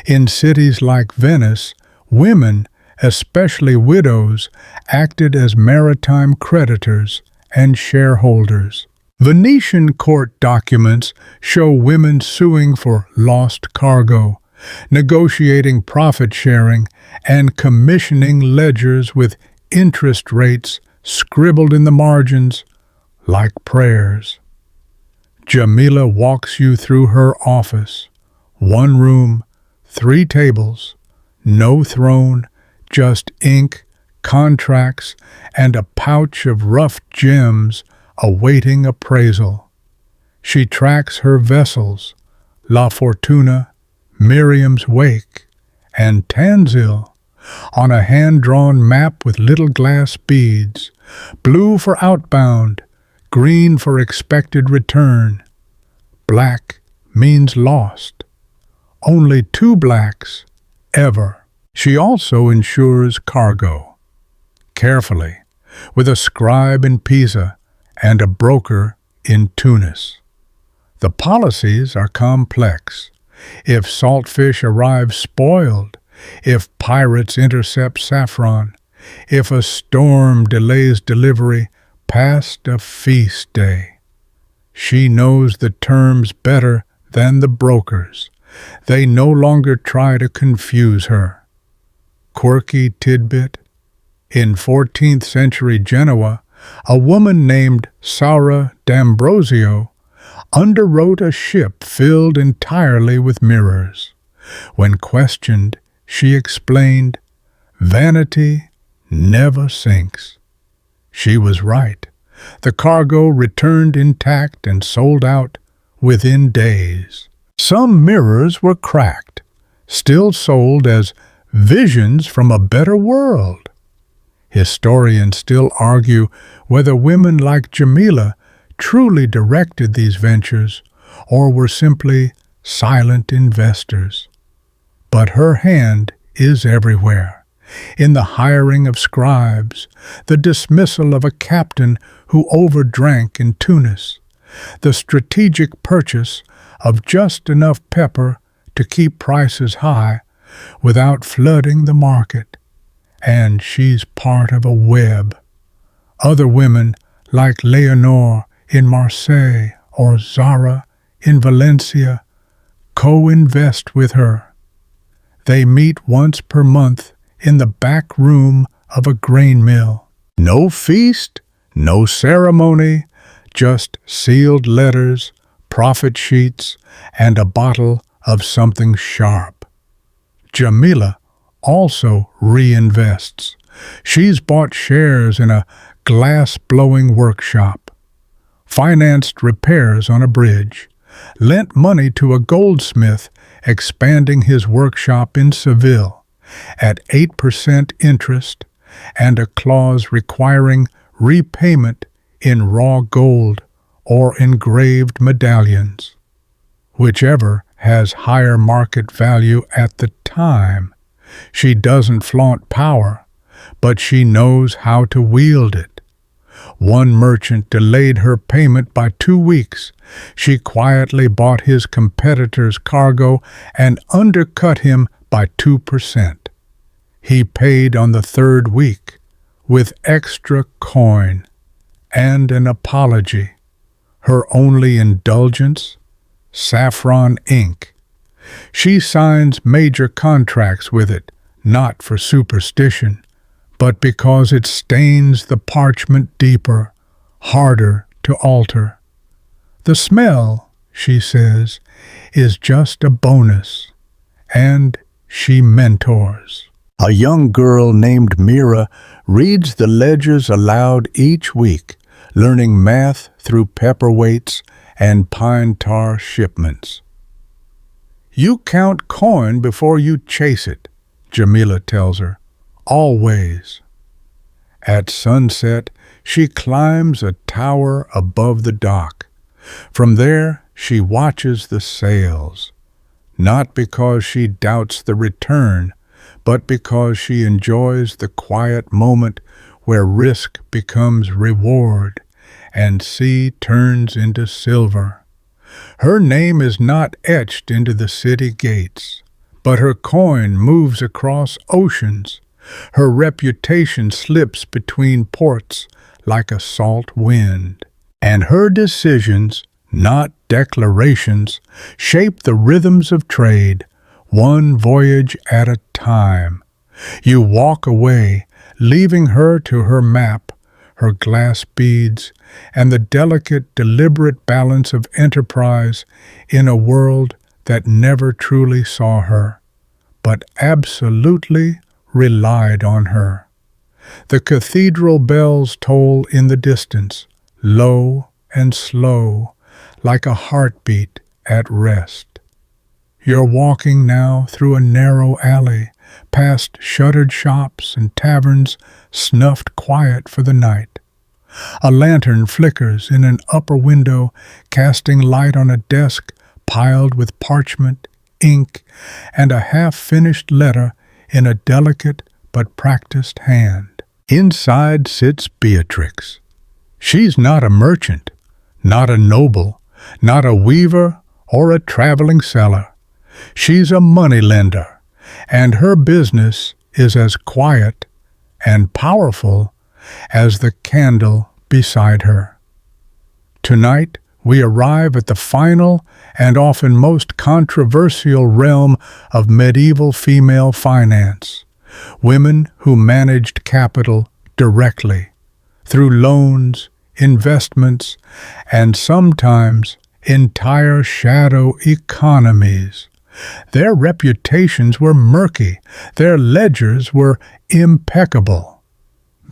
in cities like Venice, women, especially widows, acted as maritime creditors and shareholders. Venetian court documents show women suing for lost cargo, negotiating profit sharing, and commissioning ledgers with interest rates scribbled in the margins like prayers. Jamila walks you through her office. 1 room, 3 tables, no throne, just ink, contracts, and a pouch of rough gems awaiting appraisal. She tracks her vessels, La Fortuna, Miriam's Wake, and Tanzil, on a hand-drawn map with little glass beads, blue for outbound, green for expected return. Black means lost. Only 2 blacks, ever. She also insures cargo. Carefully, with a scribe in Pisa and a broker in Tunis. The policies are complex. If saltfish arrive spoiled, if pirates intercept saffron, if a storm delays delivery past a feast day. She knows the terms better than the brokers. They no longer try to confuse her. Quirky tidbit: in 14th century Genoa, a woman named Sara d'Ambrosio underwrote a ship filled entirely with mirrors. When questioned, she explained, "Vanity never sinks." She was right. The cargo returned intact and sold out within days. Some mirrors were cracked, still sold as visions from a better world. Historians still argue whether women like Jamila truly directed these ventures or were simply silent investors. But her hand is everywhere, in the hiring of scribes, the dismissal of a captain who overdrank in Tunis, the strategic purchase of just enough pepper to keep prices high without flooding the market. And she's part of a web. Other women, like Leonore in Marseille or Zara in Valencia, co-invest with her. They meet once per month in the back room of a grain mill. No feast, no ceremony, just sealed letters, profit sheets, and a bottle of something sharp. Jamila also reinvests. She's bought shares in a glass-blowing workshop, financed repairs on a bridge, lent money to a goldsmith expanding his workshop in Seville at 8% interest and a clause requiring repayment in raw gold or engraved medallions, whichever has higher market value at the time. She doesn't flaunt power, but she knows how to wield it. One merchant delayed her payment by 2 weeks. She quietly bought his competitor's cargo and undercut him by 2%. He paid on the 3rd week with extra coin and an apology. Her only indulgence? Saffron ink. She signs major contracts with it, not for superstition, but because it stains the parchment deeper, harder to alter. The smell, she says, is just a bonus, and she mentors. A young girl named Mira reads the ledgers aloud each week, learning math through paperweights and pine tar shipments. "You count coin before you chase it," Jamila tells her. "Always." At sunset, she climbs a tower above the dock. From there, she watches the sails, not because she doubts the return, but because she enjoys the quiet moment where risk becomes reward and sea turns into silver. Her name is not etched into the city gates, but her coin moves across oceans. Her reputation slips between ports like a salt wind. And her decisions, not declarations, shape the rhythms of trade, one voyage at a time. You walk away, leaving her to her map, her glass beads, and the delicate, deliberate balance of enterprise in a world that never truly saw her, but absolutely relied on her. The cathedral bells toll in the distance, low and slow, like a heartbeat at rest. You're walking now through a narrow alley, past shuttered shops and taverns snuffed quiet for the night. A lantern flickers in an upper window, casting light on a desk piled with parchment, ink, and a half-finished letter in a delicate but practiced hand. Inside sits Beatrix. She's not a merchant, not a noble, not a weaver or a traveling seller. She's a moneylender, and her business is as quiet and powerful as the candle beside her. Tonight, we arrive at the final and often most controversial realm of medieval female finance. Women who managed capital directly, through loans, investments, and sometimes entire shadow economies. Their reputations were murky, their ledgers were impeccable.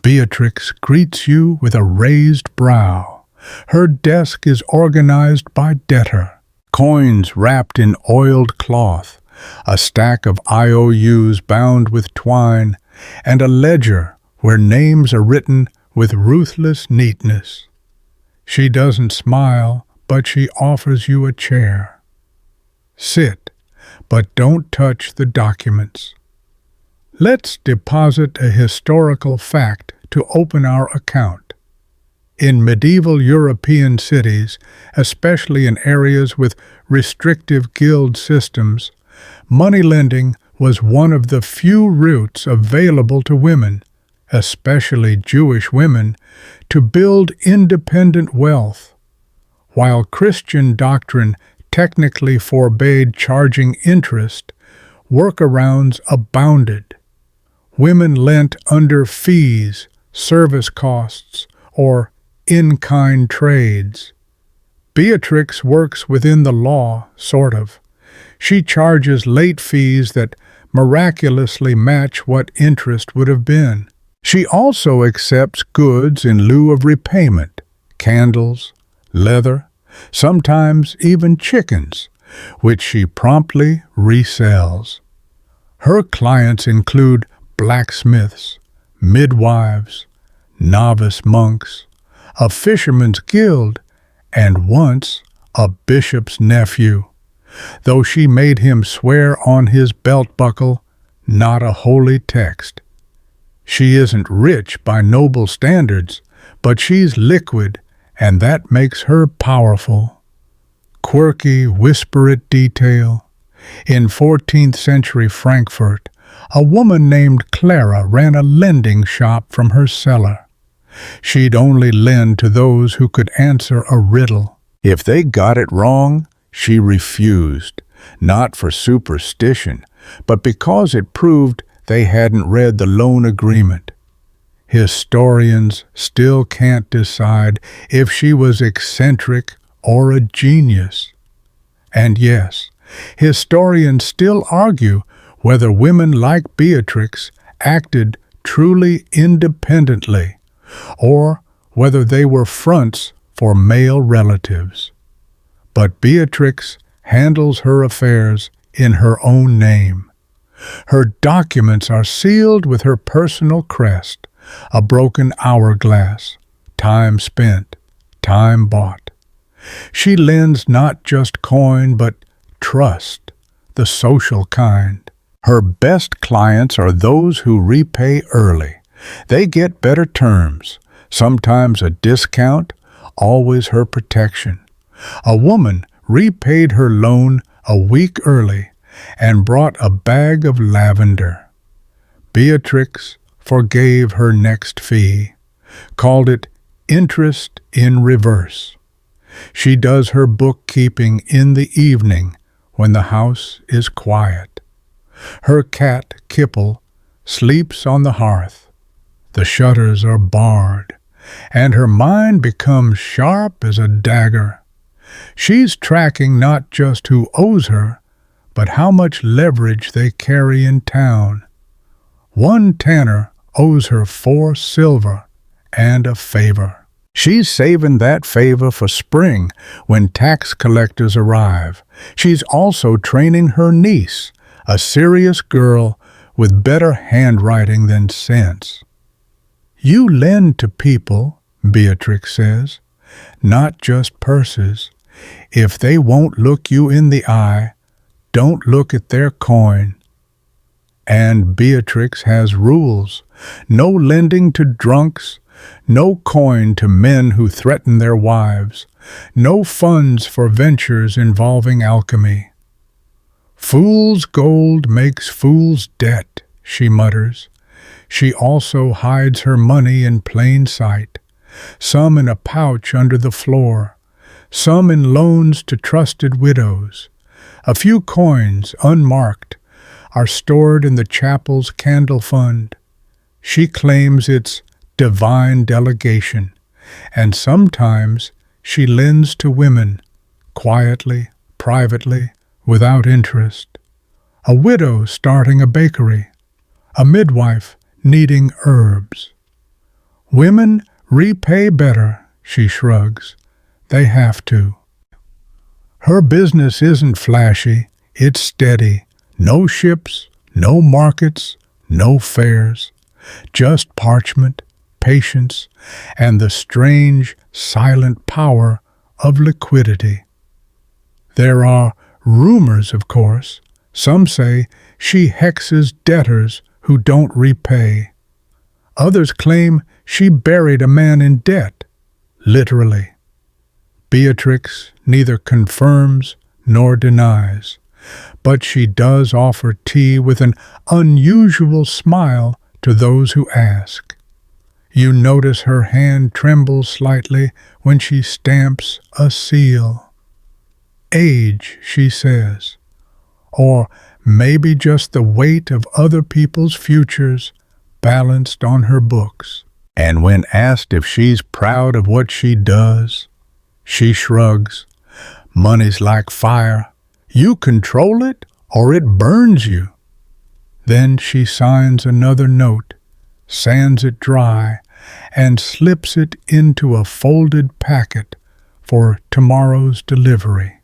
Beatrix greets you with a raised brow. Her desk is organized by debtor, coins wrapped in oiled cloth, a stack of IOUs bound with twine, and a ledger where names are written with ruthless neatness. She doesn't smile, but she offers you a chair. Sit, but don't touch the documents. Let's deposit a historical fact to open our account. In medieval European cities, especially in areas with restrictive guild systems, moneylending was one of the few routes available to women, especially Jewish women, to build independent wealth. While Christian doctrine technically forbade charging interest, workarounds abounded. Women lent under fees, service costs, or in-kind trades. Beatrix works within the law, sort of. She charges late fees that miraculously match what interest would have been. She also accepts goods in lieu of repayment, candles, leather, sometimes even chickens, which she promptly resells. Her clients include blacksmiths, midwives, novice monks, a fisherman's guild, and once a bishop's nephew, though she made him swear on his belt buckle, not a holy text. She isn't rich by noble standards, but she's liquid, and that makes her powerful. Quirky, whispered detail. In 14th century Frankfurt, a woman named Clara ran a lending shop from her cellar. She'd only lend to those who could answer a riddle. If they got it wrong, she refused, not for superstition, but because it proved they hadn't read the loan agreement. Historians still can't decide if she was eccentric or a genius. And yes, historians still argue whether women like Beatrix acted truly independently, or whether they were fronts for male relatives. But Beatrix handles her affairs in her own name. Her documents are sealed with her personal crest, a broken hourglass, time spent, time bought. She lends not just coin, but trust, the social kind. Her best clients are those who repay early. They get better terms, sometimes a discount, always her protection. A woman repaid her loan a week early and brought a bag of lavender. Beatrix forgave her next fee, called it interest in reverse. She does her bookkeeping in the evening when the house is quiet. Her cat, Kipple, sleeps on the hearth. The shutters are barred, and her mind becomes sharp as a dagger. She's tracking not just who owes her, but how much leverage they carry in town. One tanner owes her 4 silver and a favor. She's saving that favor for spring when tax collectors arrive. She's also training her niece, a serious girl with better handwriting than sense. You lend to people, Beatrix says, not just purses. If they won't look you in the eye, don't look at their coin. And Beatrix has rules. No lending to drunks, no coin to men who threaten their wives, no funds for ventures involving alchemy. Fool's gold makes fool's debt, she mutters. She also hides her money in plain sight, some in a pouch under the floor, some in loans to trusted widows. A few coins, unmarked, are stored in the chapel's candle fund. She claims it's divine delegation, and sometimes she lends to women, quietly, privately, without interest. A widow starting a bakery, a midwife needing herbs. Women repay better, she shrugs. They have to. Her business isn't flashy, it's steady. No ships, no markets, no fairs. Just parchment, patience, and the strange, silent power of liquidity. There are rumors, of course. Some say she hexes debtors who don't repay. Others claim she buried a man in debt, literally. Beatrix neither confirms nor denies, but she does offer tea with an unusual smile to those who ask. You notice her hand trembles slightly when she stamps a seal. Age, she says, or maybe just the weight of other people's futures balanced on her books. And when asked if she's proud of what she does, she shrugs. Money's like fire. You control it or it burns you. Then she signs another note, sands it dry, and slips it into a folded packet for tomorrow's delivery.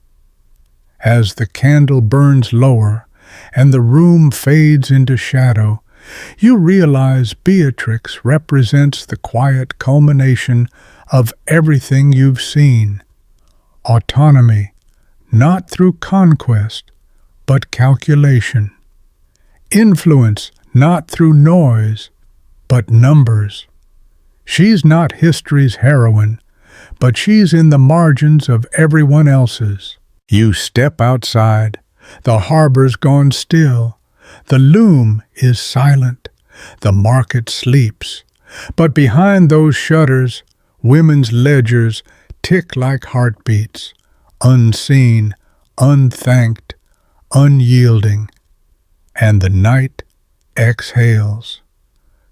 As the candle burns lower and the room fades into shadow, you realize Beatrix represents the quiet culmination of everything you've seen. Autonomy, not through conquest, but calculation. Influence, not through noise, but numbers. She's not history's heroine, but she's in the margins of everyone else's. You step outside. The harbor's gone still. The loom is silent. The market sleeps. But behind those shutters, women's ledgers tick like heartbeats, unseen, unthanked, unyielding. And the night exhales.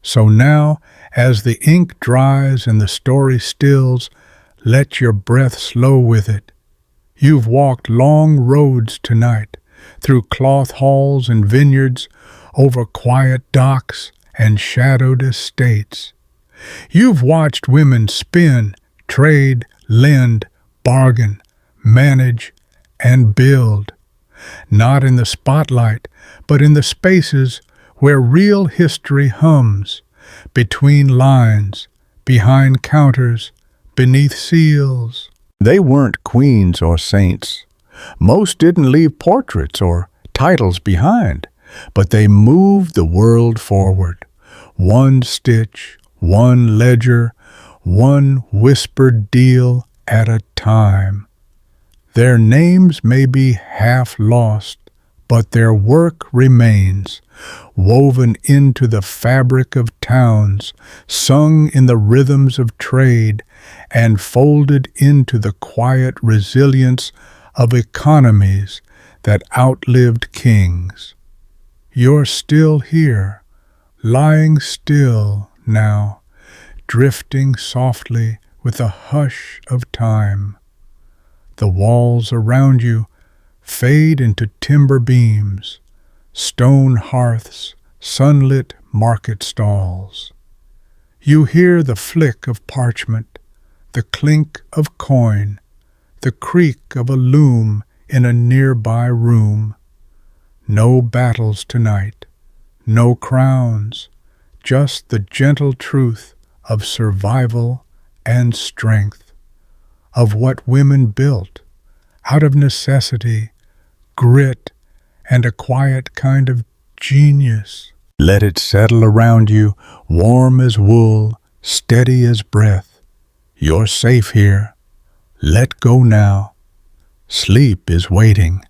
So now, as the ink dries and the story stills, let your breath slow with it. You've walked long roads tonight, through cloth halls and vineyards, over quiet docks and shadowed estates. You've watched women spin, trade, lend, bargain, manage, and build. Not in the spotlight, but in the spaces where real history hums, between lines, behind counters, beneath seals. They weren't queens or saints. Most didn't leave portraits or titles behind, but they moved the world forward. One stitch, one ledger, one whispered deal at a time. Their names may be half lost, but their work remains, woven into the fabric of towns, sung in the rhythms of trade, and folded into the quiet resilience of economies that outlived kings. You're still here, lying still now, drifting softly with a hush of time. The walls around you fade into timber beams, stone hearths, sunlit market stalls. You hear the flick of parchment, the clink of coin, the creak of a loom in a nearby room. No battles tonight, no crowns, just the gentle truth of survival and strength, of what women built out of necessity, grit, and a quiet kind of genius. Let it settle around you, warm as wool, steady as breath. You're safe here. Let go now. Sleep is waiting.